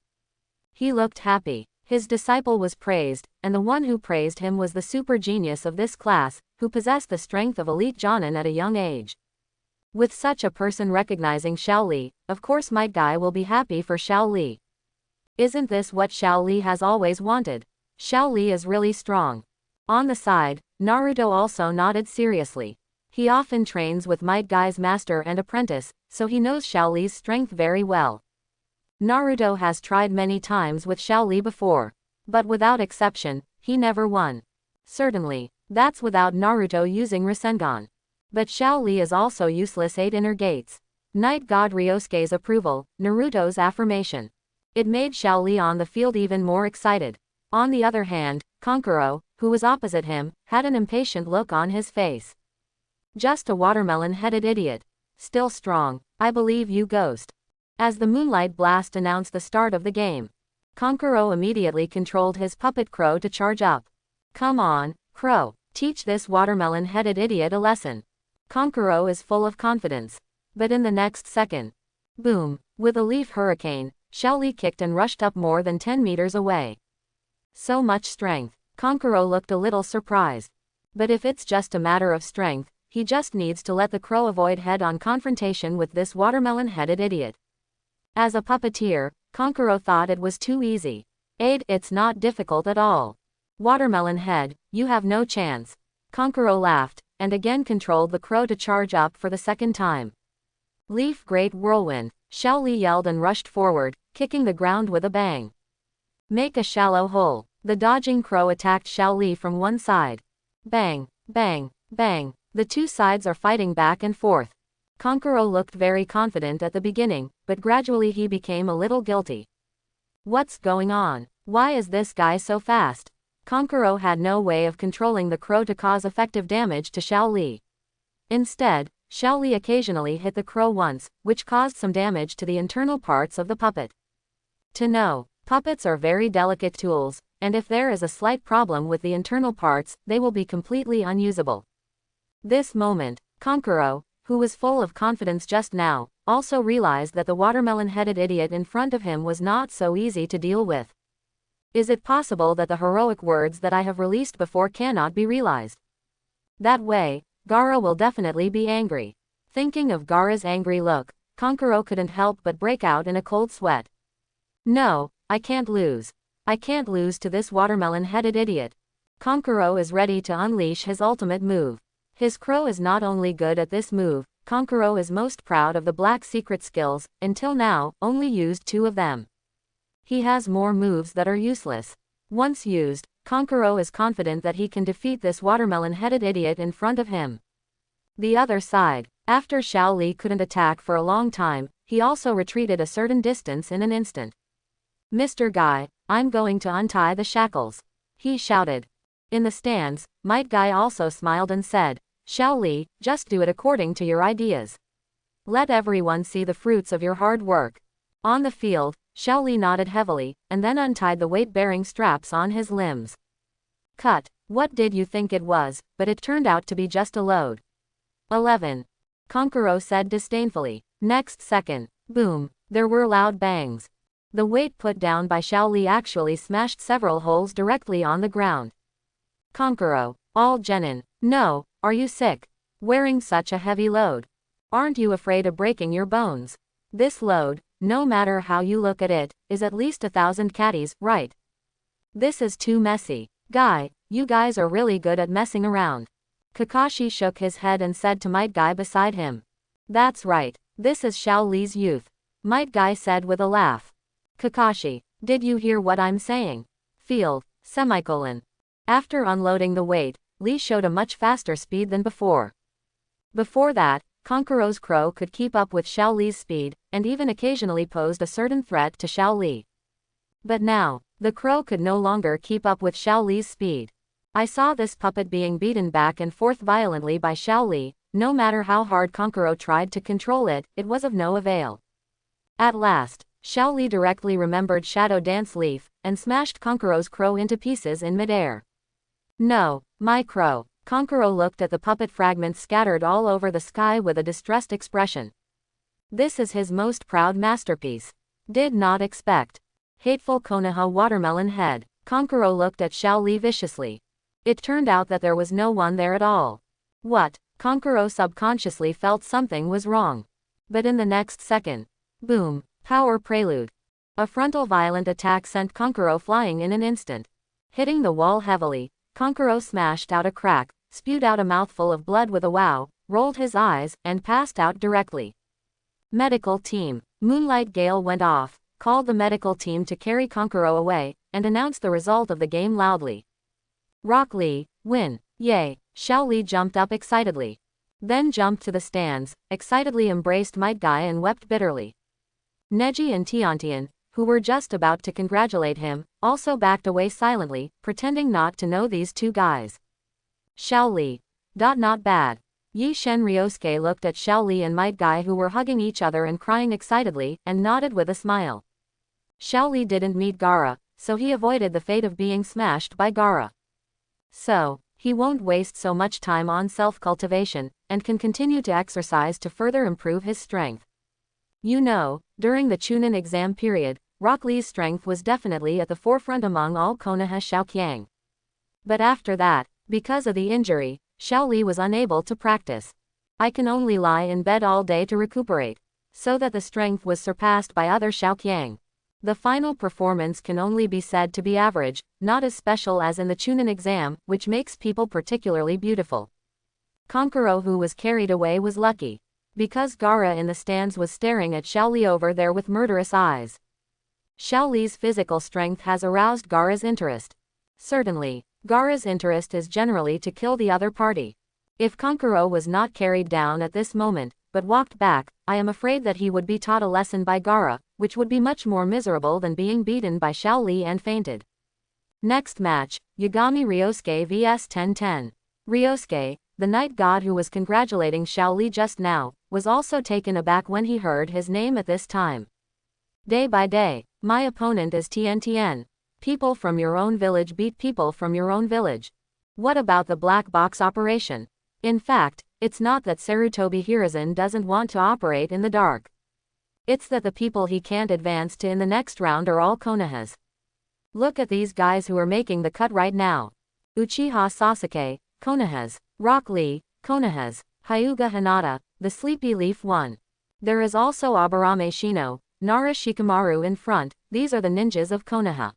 He looked happy. His disciple was praised, and the one who praised him was the super genius of this class, who possessed the strength of elite Jonin at a young age. With such a person recognizing Xiao Li, of course Might Guy will be happy for Xiao Li. Isn't this what Xiao Li has always wanted? Xiao Li is really strong. On the side, Naruto also nodded seriously. He often trains with Might Guy's master and apprentice, so he knows Xiao Li's strength very well. Naruto has tried many times with Xiao Li before. But without exception, he never won. Certainly, that's without Naruto using Rasengan. But Xiao Li is also useless 8 inner gates. Night God Ryosuke's approval, Naruto's affirmation. It made Xiao Li on the field even more excited. On the other hand, Konkuro, who was opposite him, had an impatient look on his face. Just a watermelon-headed idiot. Still strong, I believe you ghost. As the moonlight blast announced the start of the game, Konkuro immediately controlled his puppet crow to charge up. Come on, crow, teach this watermelon-headed idiot a lesson. Konkuro is full of confidence. But in the next second, boom, with a leaf hurricane, Xiao Li kicked and rushed up more than 10 meters away. So much strength. Konkuro looked a little surprised. But if it's just a matter of strength, he just needs to let the crow avoid head-on confrontation with this watermelon-headed idiot. As a puppeteer, Konkuro thought it was too easy. It's not difficult at all. Watermelon head, you have no chance. Konkuro laughed, and again controlled the crow to charge up for the second time. Leaf Great Whirlwind, Xiao Li yelled and rushed forward, kicking the ground with a bang. Make a shallow hole. The dodging crow attacked Xiao Li from one side. Bang, bang, bang. The two sides are fighting back and forth. Kankuro looked very confident at the beginning, but gradually he became a little guilty. What's going on? Why is this guy so fast? Kankuro had no way of controlling the crow to cause effective damage to Xiao Li. Instead, Xiao Li occasionally hit the crow once, which caused some damage to the internal parts of the puppet. To know, puppets are very delicate tools, and if there is a slight problem with the internal parts, they will be completely unusable. This moment, Kankuro, who was full of confidence just now, also realized that the watermelon-headed idiot in front of him was not so easy to deal with. Is it possible that the heroic words that I have released before cannot be realized? That way, Gaara will definitely be angry. Thinking of Gaara's angry look, Kankuro couldn't help but break out in a cold sweat. No, I can't lose. I can't lose to this watermelon-headed idiot. Kankuro is ready to unleash his ultimate move. His crow is not only good at this move, Kankuro is most proud of the black secret skills, until now, only used 2 of them. He has more moves that are useless. Once used, Kankuro is confident that he can defeat this watermelon-headed idiot in front of him. The other side, after Xiao Li couldn't attack for a long time, he also retreated a certain distance in an instant. Mr. Guy, I'm going to untie the shackles. He shouted. In the stands, Might Guy also smiled and said, Xiao Li, just do it according to your ideas. Let everyone see the fruits of your hard work. On the field, Xiao Li nodded heavily, and then untied the weight-bearing straps on his limbs. Cut. What did you think it was, but it turned out to be just a load. 11. Kankuro said disdainfully. Next second, boom, there were loud bangs. The weight put down by Xiao Li actually smashed several holes directly on the ground. Kankuro, all genin. No, are you sick? Wearing such a heavy load? Aren't you afraid of breaking your bones? This load, no matter how you look at it, is at least 1,000 catties, right? This is too messy. Guy, you guys are really good at messing around. Kakashi shook his head and said to Might Guy beside him. That's right, this is Xiao Li's youth. Might Guy said with a laugh. Kakashi, did you hear what I'm saying? Field, semicolon. After unloading the weight, Li showed a much faster speed than before. Before that, Kankuro's crow could keep up with Xiao Li's speed, and even occasionally posed a certain threat to Xiao Li. But now, the crow could no longer keep up with Xiao Li's speed. I saw this puppet being beaten back and forth violently by Xiao Li. No matter how hard Kankuro tried to control it, it was of no avail. At last, Xiao Li directly remembered Shadow Dance Leaf, and smashed Kankuro's crow into pieces in midair. No, my crow. Kankuro looked at the puppet fragments scattered all over the sky with a distressed expression. This is his most proud masterpiece. Did not expect. Hateful Konoha watermelon head. Kankuro looked at Xiao Li viciously. It turned out that there was no one there at all. What? Kankuro subconsciously felt something was wrong. But in the next second, boom, power prelude. A frontal violent attack sent Kankuro flying in an instant. Hitting the wall heavily, Kankuro smashed out a crack, spewed out a mouthful of blood with a wow, rolled his eyes, and passed out directly. Medical team. Moonlight Gale went off, called the medical team to carry Kankuro away, and announced the result of the game loudly. Rock Lee, win. Yay. Xiao Li jumped up excitedly. Then jumped to the stands, excitedly embraced Might Guy and wept bitterly. Neji and Tiantian, who were just about to congratulate him, also backed away silently, pretending not to know these two guys. Xiao Li. Not bad. Yi Shen Ryosuke looked at Xiao Li and Might Guy who were hugging each other and crying excitedly, and nodded with a smile. Xiao Li didn't meet Gaara, so he avoided the fate of being smashed by Gaara. So, he won't waste so much time on self-cultivation, and can continue to exercise to further improve his strength. You know, during the Chunin exam period, Rock Lee's strength was definitely at the forefront among all Konoha Xiaoqiang. But after that, because of the injury, Xiao Li was unable to practice. I can only lie in bed all day to recuperate. So that the strength was surpassed by other Xiaoqiang. The final performance can only be said to be average, not as special as in the Chunin exam, which makes people particularly beautiful. Kankuro who was carried away was lucky. Because Gaara in the stands was staring at Xiaoli over there with murderous eyes. Xiaoli's physical strength has aroused Gaara's interest. Certainly, Gaara's interest is generally to kill the other party. If Kankuro was not carried down at this moment, but walked back, I am afraid that he would be taught a lesson by Gaara, which would be much more miserable than being beaten by Xiaoli and fainted. Next match, Yagami Ryosuke vs 1010. Ryosuke, the night god who was congratulating Xiaoli just now, was also taken aback when he heard his name at this time. Day by day, my opponent is Tien. People from your own village beat people from your own village. What about the black box operation? In fact, it's not that Sarutobi Hiruzen doesn't want to operate in the dark. It's that the people he can't advance to in the next round are all Konohas. Look at these guys who are making the cut right now. Uchiha Sasuke, Konohas. Rock Lee, Konohas. Hyuga Hinata, the Sleepy Leaf one. There is also Aburame Shino, Nara Shikamaru in front. These are the ninjas of Konoha.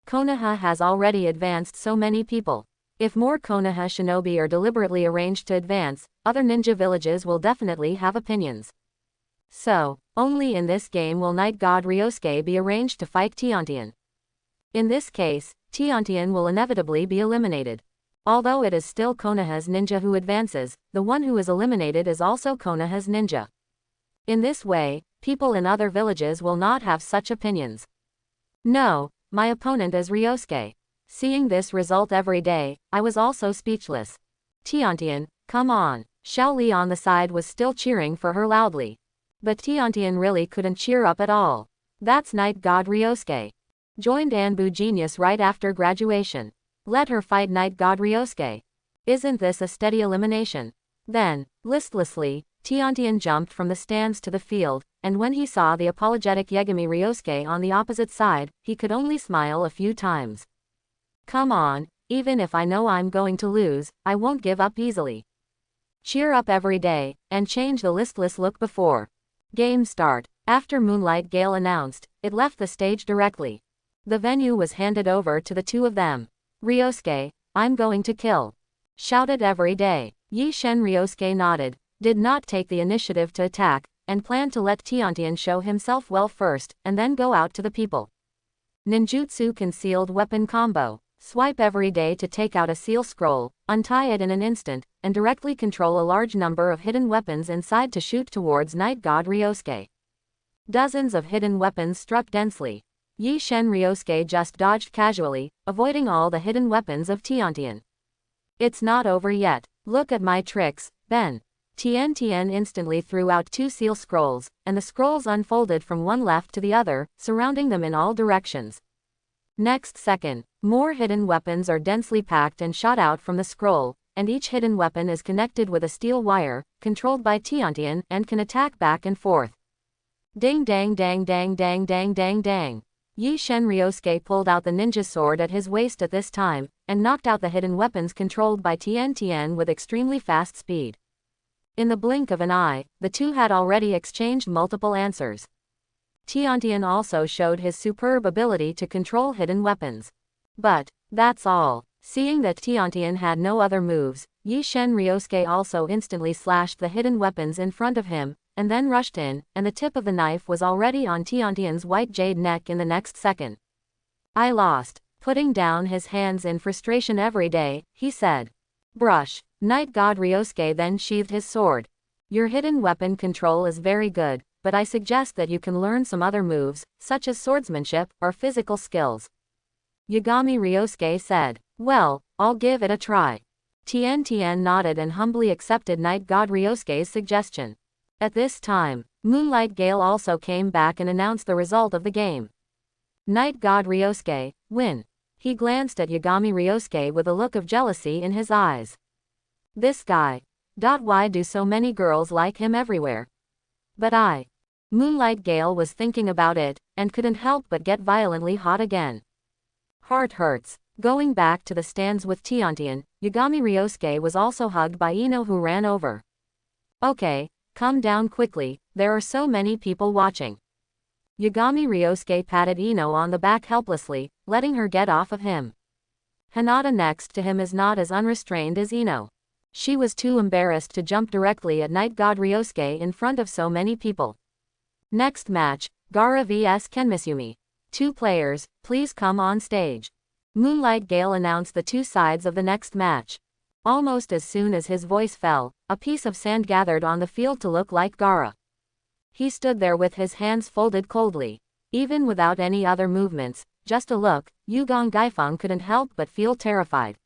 Konoha has already advanced so many people. If more Konoha shinobi are deliberately arranged to advance, other ninja villages will definitely have opinions. So, only in this game will Night God Ryosuke be arranged to fight Tien. In this case, Tien will inevitably be eliminated. Although it is still Konoha's ninja who advances, the one who is eliminated is also Konoha's ninja. In this way, people in other villages will not have such opinions. No, my opponent is Ryosuke. Seeing this result every day, I was also speechless. Tien, come on. Xiaoli on the side was still cheering for her loudly. But Tien really couldn't cheer up at all. That's Night God Ryosuke. Joined Anbu Genius right after graduation. Let her fight Night God Ryosuke. Isn't this a steady elimination? Then, listlessly, Tien jumped from the stands to the field, and when he saw the apologetic Yagami Ryosuke on the opposite side, he could only smile a few times. Come on, even if I know I'm going to lose, I won't give up easily. Cheer up every day, and change the listless look before game start. After Moonlight Gale announced, it left the stage directly. The venue was handed over to the two of them. Ryosuke, I'm going to kill. Shouted every day. Yi Shen Ryosuke nodded, did not take the initiative to attack, and planned to let Tien show himself well first, and then go out to the people. Ninjutsu concealed weapon combo. Swipe every day to take out a seal scroll, untie it in an instant, and directly control a large number of hidden weapons inside to shoot towards Night God Ryosuke. Dozens of hidden weapons struck densely. Yi Shen Ryosuke just dodged casually, avoiding all the hidden weapons of Tien. It's not over yet. Look at my tricks, Ben. Tien instantly threw out 2 seal scrolls, and the scrolls unfolded from one left to the other, surrounding them in all directions. Next second, more hidden weapons are densely packed and shot out from the scroll, and each hidden weapon is connected with a steel wire, controlled by Tien, and can attack back and forth. Ding dang dang dang dang dang dang dang. Yi Shen Ryosuke pulled out the ninja sword at his waist at this time, and knocked out the hidden weapons controlled by Tien with extremely fast speed. In the blink of an eye, the two had already exchanged multiple answers. Tien also showed his superb ability to control hidden weapons. But, that's all. Seeing that Tien had no other moves, Yi Shen Ryosuke also instantly slashed the hidden weapons in front of him, and then rushed in, and the tip of the knife was already on Tien's white jade neck in the next second. I lost. Putting down his hands in frustration every day, he said. Brush. Night God Ryosuke then sheathed his sword. Your hidden weapon control is very good, but I suggest that you can learn some other moves, such as swordsmanship, or physical skills. Yagami Ryosuke said. Well, I'll give it a try. Tien nodded and humbly accepted Night God Ryosuke's suggestion. At this time, Moonlight Gale also came back and announced the result of the game. Night God Ryosuke, win. He glanced at Yagami Ryosuke with a look of jealousy in his eyes. This guy. Why do so many girls like him everywhere? But Moonlight Gale was thinking about it, and couldn't help but get violently hot again. Heart hurts. Going back to the stands with Tien, Yagami Ryosuke was also hugged by Ino, who ran over. Okay, calm down quickly, there are so many people watching. Yagami Ryosuke patted Ino on the back helplessly, letting her get off of him. Hinata next to him is not as unrestrained as Ino. She was too embarrassed to jump directly at Night God Ryosuke in front of so many people. Next match, Gaara vs Kenmisumi. 2 players, please come on stage. Moonlight Gale announced the 2 sides of the next match. Almost as soon as his voice fell, a piece of sand gathered on the field to look like Gaara. He stood there with his hands folded coldly. Even without any other movements, just a look, Yugong Gaifeng couldn't help but feel terrified.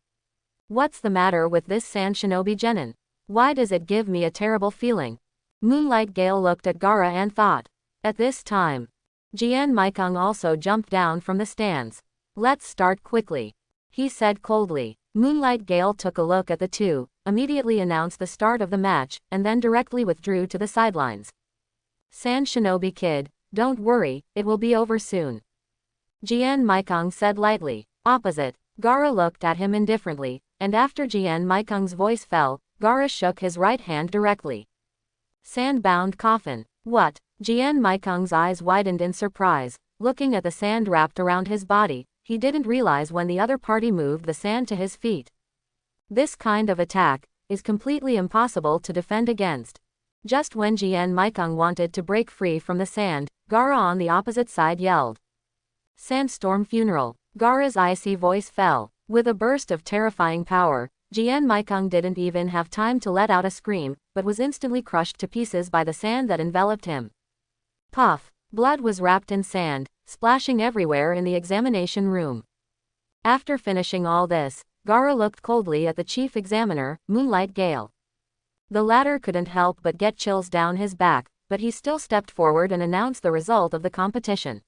What's the matter with this sand shinobi genin? Why does it give me a terrible feeling? Moonlight Gale looked at Gaara and thought. At this time, Jian Maikung also jumped down from the stands. Let's start quickly, he said coldly. Moonlight Gale took a look at the 2, immediately announced the start of the match, and then directly withdrew to the sidelines. Sand Shinobi Kid, don't worry, it will be over soon, Jian Maikung said lightly. Opposite, Gaara looked at him indifferently, and after Jian Maikung's voice fell, Gaara shook his right hand directly. Sand-bound coffin. What? Jian Maikung's eyes widened in surprise, looking at the sand wrapped around his body. He didn't realize when the other party moved the sand to his feet. This kind of attack is completely impossible to defend against. Just when Jian Maikung wanted to break free from the sand, Gaara on the opposite side yelled. Sandstorm Funeral. Gaara's icy voice fell. With a burst of terrifying power, Jian Maikung didn't even have time to let out a scream, but was instantly crushed to pieces by the sand that enveloped him. Puff. Blood was wrapped in sand, splashing everywhere in the examination room. After finishing all this, Gaara looked coldly at the chief examiner, Moonlight Gale. The latter couldn't help but get chills down his back, but he still stepped forward and announced the result of the competition.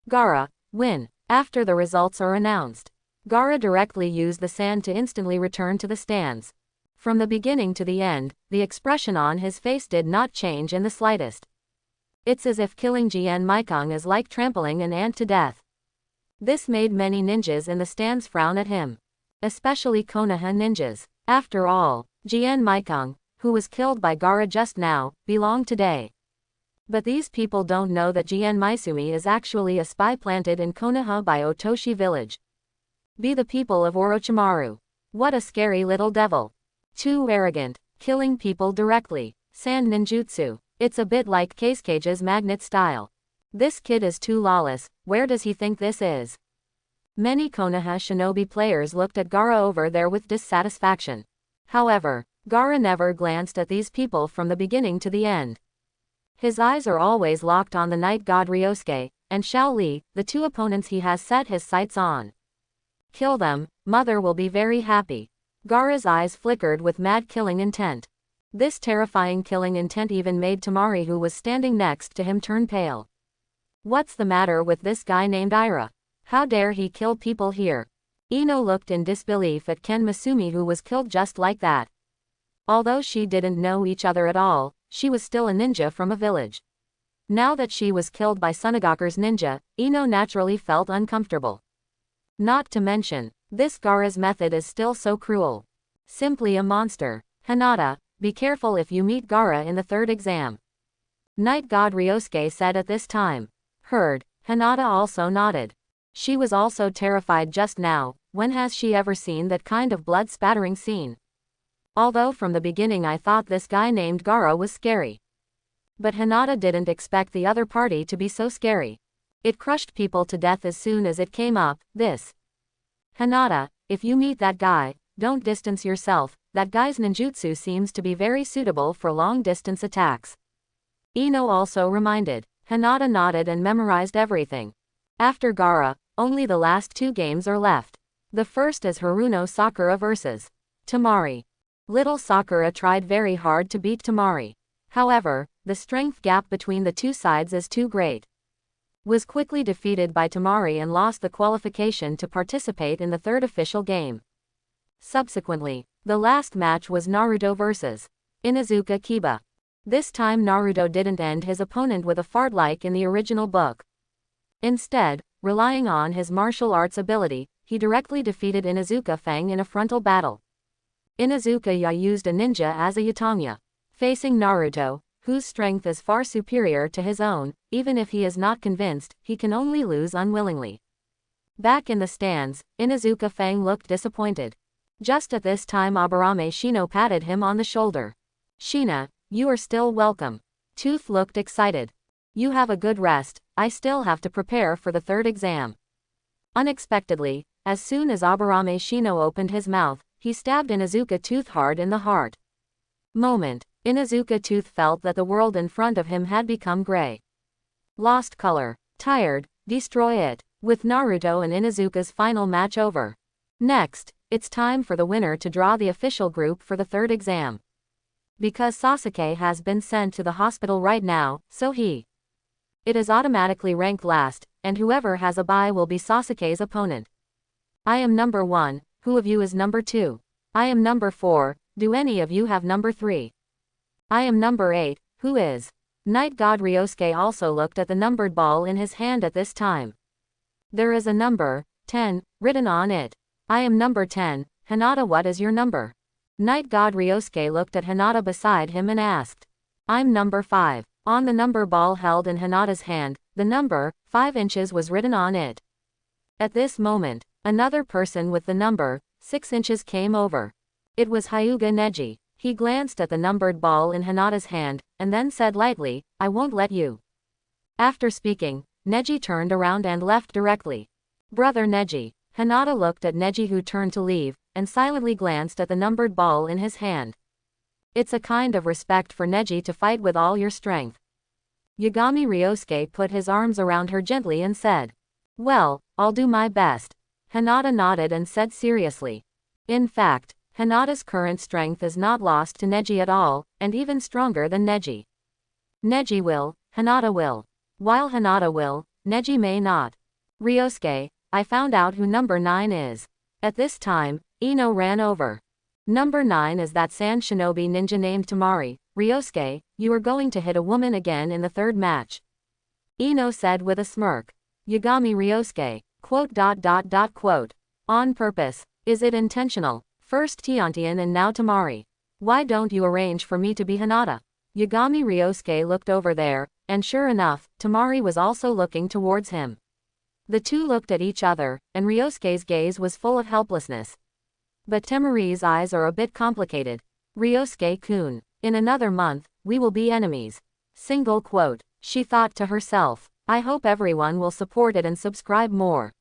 Gaara, win. After the results are announced, Gaara directly used the sand to instantly return to the stands. From the beginning to the end, the expression on his face did not change in the slightest. It's as if killing Jian Maikung is like trampling an ant to death. This made many ninjas in the stands frown at him. Especially Konoha ninjas. After all, Jian Maikung, who was killed by Gaara just now, belonged today. But these people don't know that Jian Maisumi is actually a spy planted in Konoha by Otoshi village. Be the people of Orochimaru. What a scary little devil. Too arrogant, killing people directly. Sand ninjutsu. It's a bit like Cage's magnet style. This kid is too lawless, where does he think this is? Many Konoha shinobi players looked at Gaara over there with dissatisfaction. However, Gaara never glanced at these people from the beginning to the end. His eyes are always locked on the Night God Ryosuke and Xiao Li, the 2 opponents he has set his sights on. Kill them, mother will be very happy. Gaara's eyes flickered with mad killing intent. This terrifying killing intent even made Temari, who was standing next to him, turn pale. What's the matter with this guy named Ira? How dare he kill people here? Ino looked in disbelief at Ken Masumi, who was killed just like that. Although she didn't know each other at all, she was still a ninja from a village. Now that she was killed by Sunagaku's ninja, Ino naturally felt uncomfortable. Not to mention, this Gaara's method is still so cruel. Simply a monster. Hinata, be careful if you meet Gaara in the 3rd exam, Night God Ryosuke said at this time. Heard. Hinata also nodded. She was also terrified just now. When has she ever seen that kind of blood-spattering scene? Although from the beginning I thought this guy named Gaara was scary. But Hinata didn't expect the other party to be so scary. It crushed people to death as soon as it came up. This. Hinata, if you meet that guy, don't distance yourself. That guy's ninjutsu seems to be very suitable for long-distance attacks. Ino also reminded. Hinata nodded and memorized everything. After Gaara, only the last 2 games are left. The first is Haruno Sakura vs. Temari. Little Sakura tried very hard to beat Temari. However, the strength gap between the 2 sides is too great. Was quickly defeated by Temari and lost the qualification to participate in the 3rd official game. Subsequently, the last match was Naruto vs. Inuzuka Kiba. This time Naruto didn't end his opponent with a fart like in the original book. Instead, relying on his martial arts ability, he directly defeated Inuzuka Fang in a frontal battle. Inuzuka used a ninja as a Yutanya. Facing Naruto, whose strength is far superior to his own, even if he is not convinced, he can only lose unwillingly. Back in the stands, Inuzuka Fang looked disappointed. Just at this time Aburame Shino patted him on the shoulder. Shina, you are still welcome. Tooth looked excited. You have a good rest, I still have to prepare for the third exam. Unexpectedly, as soon as Aburame Shino opened his mouth, he stabbed Inuzuka Tooth hard in the heart. Moment. Inuzuka Tooth felt that the world in front of him had become gray. Lost color. Tired. Destroy it. With Naruto and Inuzuka's final match over. Next, it's time for the winner to draw the official group for the third exam. Because Sasuke has been sent to the hospital right now, so it is automatically ranked last, and whoever has a bye will be Sasuke's opponent. I am number 1, who of you is number 2? I am number 4, do any of you have number 3? I am number 8, who is? Night God Ryosuke also looked at the numbered ball in his hand at this time. There is a number, 10, written on it. I am number 10, Hinata, what is your number? Night God Ryosuke looked at Hinata beside him and asked. I'm number 5. On the number ball held in Hinata's hand, the number, 5 inches was written on it. At this moment, another person with the number, 6 inches came over. It was Hyuga Neji. He glanced at the numbered ball in Hinata's hand, and then said lightly, I won't let you. After speaking, Neji turned around and left directly. Brother Neji. Hinata looked at Neji, who turned to leave, and silently glanced at the numbered ball in his hand. It's a kind of respect for Neji to fight with all your strength. Yagami Ryosuke put his arms around her gently and said. Well, I'll do my best. Hinata nodded and said seriously. In fact, Hinata's current strength is not lost to Neji at all, and even stronger than Neji. Neji will, Hinata will. While Hinata will, Neji may not. Ryosuke, I found out who number 9 is. At this time, Ino ran over. Number 9 is that sand shinobi ninja named Tamari. Ryosuke, you are going to hit a woman again in the third match. Ino said with a smirk. Yagami Ryosuke, quote. On purpose. Is it intentional? First Tiantian and now Tamari. Why don't you arrange for me to be Hinata? Yagami Ryosuke looked over there, and sure enough, Tamari was also looking towards him. The two looked at each other, and Ryosuke's gaze was full of helplessness. But Tamari's eyes are a bit complicated. Ryosuke-kun, in another month, we will be enemies. Single quote. She thought to herself. I hope everyone will support it and subscribe more.